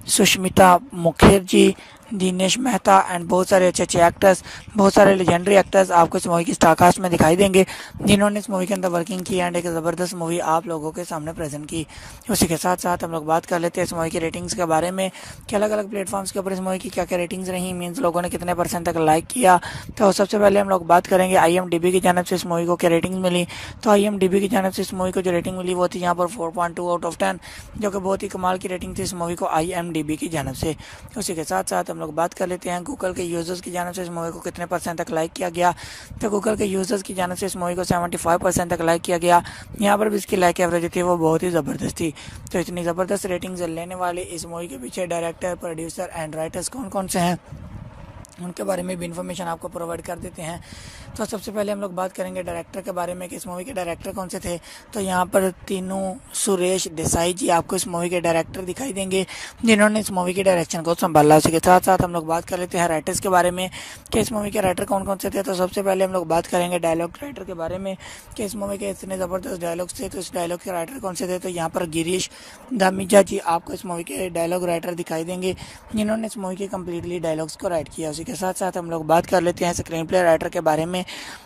A: सुष्मिता मुखर्जी, दिनेश मेहता एंड बहुत सारे अच्छे अच्छे एक्टर्स, बहुत सारे लेजेंडरी एक्टर्स आपको इस मूवी की स्टारकास्ट में दिखाई देंगे, जिन्होंने इस मूवी के अंदर वर्किंग की एंड एक ज़बरदस्त मूवी आप लोगों के सामने प्रेजेंट की। उसी के साथ साथ हम लोग बात कर लेते हैं इस मूवी की रेटिंग्स के बारे में कि अलग अलग प्लेटफॉर्म्स के ऊपर इस मूवी की क्या क्या रेटिंग्स रही, मीन्स लोगों ने कितने % तक लाइक किया। तो सबसे पहले हम लोग बात करेंगे IMDb की जानिब से इस मूवी को क्या रेटिंग्स मिली। तो IMDb की जानिब से इस मूवी को जो रेटिंग मिली वो थी यहाँ पर 4.2 आउट ऑफ 10, जो कि बहुत ही कमाल की रेटिंग थी इस मूवी को IMDb की जानिब से। उसी के साथ साथ हम लोग बात कर लेते हैं गूगल के यूज़र्स की जानिब से इस मूवी को कितने % तक लाइक किया गया। तो गूगल के यूज़र्स की जानिब से इस मूवी को 75% तक लाइक किया गया। यहाँ पर भी इसकी लाइक एवरेज थी वो बहुत ही ज़बरदस्त थी। तो इतनी ज़बरदस्त रेटिंग्स लेने वाले इस मूवी के पीछे डायरेक्टर, प्रोड्यूसर एंड राइटर्स कौन कौन से हैं, उनके बारे में भी इन्फॉर्मेशन आपको प्रोवाइड कर देते हैं। तो सबसे पहले हम लोग बात करेंगे डायरेक्टर के बारे में कि इस मूवी के डायरेक्टर कौन से थे। तो यहाँ पर तीनों सुरेश देसाई जी आपको इस मूवी के डायरेक्टर दिखाई देंगे, जिन्होंने इस मूवी की डायरेक्शन को संभाला। उसी के साथ साथ हम लोग बात कर लेते हैं राइटर्स के बारे में कि इस मूवी के राइटर कौन कौन से थे। तो सबसे पहले हम लोग बात करेंगे डायलॉग राइटर के बारे में कि इस मूवी के इतने ज़बरदस्त डायलॉग्स थे, तो इस डायलॉग के राइटर कौन से थे। तो यहाँ पर गिरीश धामीजा जी आपको इस मूवी के डायलॉग राइटर दिखाई देंगे, जिन्होंने इस मूवी के कम्प्लीटली डायलॉग्स को राइट किया। उसी के साथ साथ हम लोग बात कर लेते हैं स्क्रीन प्ले राइटर के बारे में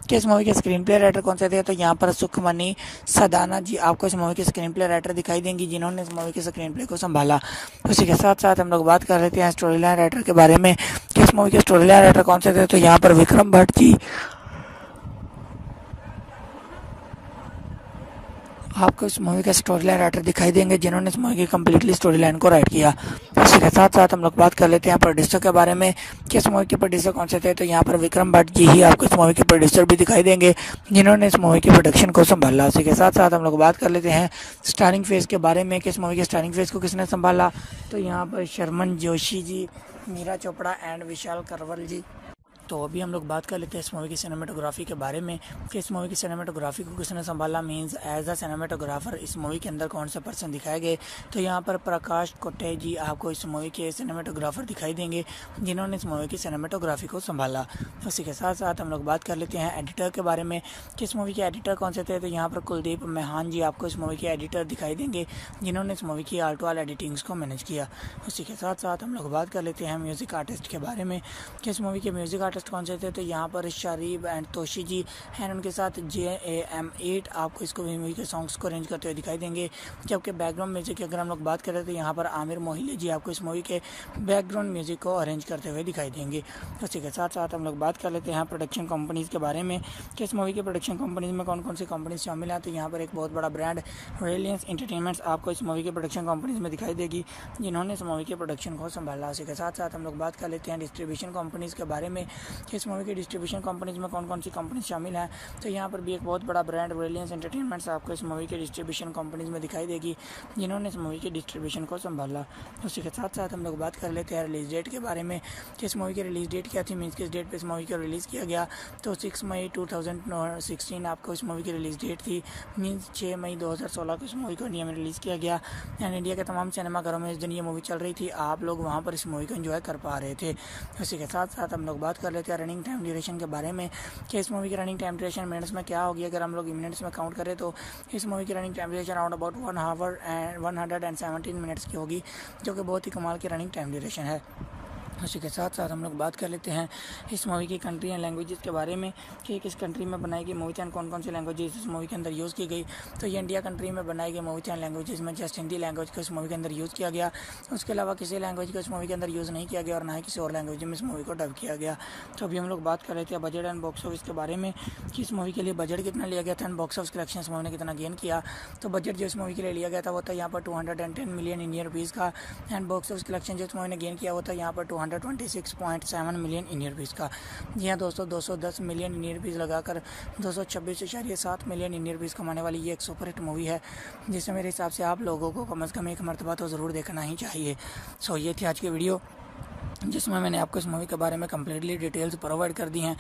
A: कि इस मूवी के स्क्रीन प्ले राइटर कौन से थे। तो यहाँ पर सुखमनी सदाना जी आपको इस मूवी के स्क्रीन प्ले राइटर दिखाई देंगी, जिन्होंने इस मूवी के स्क्रीन प्ले को संभाला। उसी के साथ साथ हम लोग बात कर लेते हैं स्टोरी लाइन राइटर के बारे में कि इस मूवी के स्टोरी लाइन राइटर कौन से थे। तो यहाँ पर विक्रम भट्ट जी आपको इस मूवी का स्टोरी लाइन राइटर दिखाई देंगे, जिन्होंने इस मूवी की कम्प्लीटली स्टोरी लाइन को राइट किया। इसी के साथ साथ हम लोग बात कर लेते हैं प्रोड्यूसर के बारे में कि इस मूवी के प्रोड्यूसर कौन से थे। तो यहाँ पर विक्रम भट्ट जी ही आपको इस मूवी के प्रोड्यूसर भी दिखाई देंगे, जिन्होंने इस मूवी की प्रोडक्शन को संभाला। इसी के साथ साथ हम लोग बात कर लेते हैं स्टारिंग फेज के बारे में कि इस मूवी के स्टारिंग फेज को किसने संभाला। तो यहाँ पर शर्मन जोशी जी, मीरा चोपड़ा एंड विशाल करवल जी। तो अभी हम लोग बात कर लेते हैं इस मूवी की सिनेमेटोग्राफी के बारे में कि इस मूवी की सिनेमेटोग्राफी को किसने संभाला, मींस एज अ सिनेमेटोग्राफर इस मूवी के अंदर कौन से पर्सन दिखाए गए। तो यहाँ पर प्रकाश कोटे जी आपको इस मूवी के सिनेमेटोग्राफर दिखाई देंगे, जिन्होंने इस मूवी की सिनेमेटोग्राफी को संभाला। उसी के साथ साथ हम लोग बात कर लेते हैं एडिटर के बारे में कि इस मूवी के एडिटर कौन से थे। तो यहाँ पर कुलदीप मेहान जी आपको इस मूवी के एडिटर दिखाई देंगे, जिन्होंने इस मूवी की आर्टवाल एडिटिंग्स को मैनेज किया। उसी के साथ साथ हम लोग बात कर लेते हैं म्यूज़िक आर्टिस्ट के बारे में कि इस मूवी के म्यूज़िक आर्टिस्ट कौन से थे। तो यहाँ पर शरीफ एंड तोशी जी हैं, उनके साथ JAM8 आपको इसको मूवी के सॉन्ग्स को अरेंज करते हुए दिखाई देंगे। जबकि बैकग्राउंड म्यूजिक की अगर हम लोग बात करें तो यहाँ पर आमिर मोहिले जी आपको इस मूवी के बैकग्राउंड म्यूजिक को अरेंज करते हुए दिखाई देंगे। उसी के साथ साथ हम लोग बात कर लेते हैं प्रोडक्शन कंपनीज़ के बारे में कि इस मूवी के प्रोडक्शन कंपनीज़ में कौन कौन सी कंपनीज शामिल हैं। तो यहाँ पर एक बहुत बड़ा ब्रांड रिलायंस एंटरटेनमेंट्स आपको इस मूवी के प्रोडक्शन कंपनीज़ में दिखाई देगी, जिन्होंने इस मूवी के प्रोडक्शन को संभाला। उसी के साथ साथ हम लोग बात कर लेते हैं डिस्ट्रीब्यूशन कंपनीज़ के बारे में कि इस मूवी की डिस्ट्रीब्यूशन कंपनीज में कौन कौन सी कंपनी शामिल हैं। तो यहाँ पर भी एक बहुत बड़ा ब्रांड रिलायंस एंटरटेनमेंट्स आपको इस मूवी के डिस्ट्रीब्यूशन कंपनीज में दिखाई देगी, जिन्होंने इस मूवी के डिस्ट्रीब्यूशन को संभाला। उसी के साथ साथ हम लोग बात कर लेते हैं रिलीज डेट के बारे में कि इस मूवी की रिलीज डेट क्या थी, मीन्स किस डेट पे इस मूवी को रिलीज़ किया गया। तो 6 मई 2016 आपको इस मूवी की रिलीज डेट थी, मीन्स 6 मई 2016 को इस मूवी को इंडिया में रिलीज़ किया गया एंड इंडिया के तमाम सिनेमाघरों में इस दिन ये मूवी चल रही थी, आप लोग वहाँ पर इस मूवी को एंजॉय कर पा रहे थे। उसी के साथ साथ हम लोग बात कर लेते हैं रनिंग टाइम ड्यूरेशन के बारे में कि इस मूवी की रनिंग टाइम ड्यूरेशन मिनट्स में क्या होगी। अगर हम लोग मिनट्स में काउंट करें तो इस मूवी की running time duration around about 1 our and 117 minutes की होगी, जो कि बहुत ही कमाल की रनिंग टाइम ड्यूरेशन है। उसी के साथ साथ हम लोग बात कर लेते हैं इस मूवी की कंट्री एंड लैंग्वेजेस के बारे में कि किस कंट्री में बनाई गई मूवी थी एंड कौन कौन सी लैंग्वेजेस इस मूवी के अंदर यूज़ की गई। तो ये इंडिया कंट्री में बनाई गई मूवी थी एंड लैंग्वेजेस में जस्ट हिंदी लैंग्वेज को इस मूवी के अंदर यूज़ किया गया, उसके अलावा किसी लैंग्वेज को इस मूवी के अंदर यूज़ नहीं किया गया और ना ही किसी और लैंग्वेज में इस मूवी को डब किया गया। तो अभी हम लोग बात कर रहे थे बजट एंड बॉक्स ऑफिस के बारे में कि इस मूवी के लिए बजट कितना लिया गया था एंड बॉक्स ऑफिस कलेक्शन इस मूवी ने कितना गेन किया। तो बजट जो इस मूवी के लिए लिया गया था वो था यहाँ पर 210 मिलियन इंडियन रुपीज़ का एंड बॉक्स ऑफिस कलेक्शन जो इस मूवी ने गेन किया वो था यहाँ पर 226.7 मिलियन इंडियन रुपीज़ का। जी हाँ दोस्तों, 210 मिलियन इंडियन रुपीज़ लगाकर 226.7 मिलियन इंडियन रुपीज़ कमाने वाली ये एक सुपरहिट मूवी है, जिसे मेरे हिसाब से आप लोगों को कम से कम एक मरतबा तो ज़रूर देखना ही चाहिए। सो ये थी आज की वीडियो, जिसमें मैंने आपको इस मूवी के बारे में कम्प्लीटली डिटेल्स प्रोवाइड कर दी हैं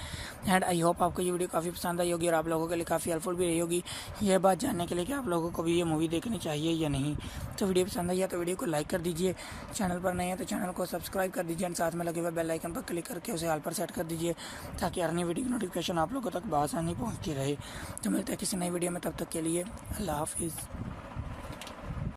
A: एंड आई होप आपको ये वीडियो काफ़ी पसंद आई होगी और आप लोगों के लिए काफ़ी हेल्पफुल भी रही होगी ये बात जानने के लिए कि आप लोगों को भी ये मूवी देखनी चाहिए या नहीं। तो वीडियो पसंद आई है तो वीडियो को लाइक कर दीजिए, चैनल पर नहीं है तो चैनल को सब्सक्राइब कर दीजिए एंड साथ में लगे हुए बेल आइकन पर क्लिक करके उसे ऑल पर सेट कर दीजिए, ताकि हर नई वीडियो की नोटिफिकेशन आप लोगों तक बआसानी पहुँचती रहे। तो मिलते हैं किसी नई वीडियो में, तब तक के लिए अल्लाह हाफिज़।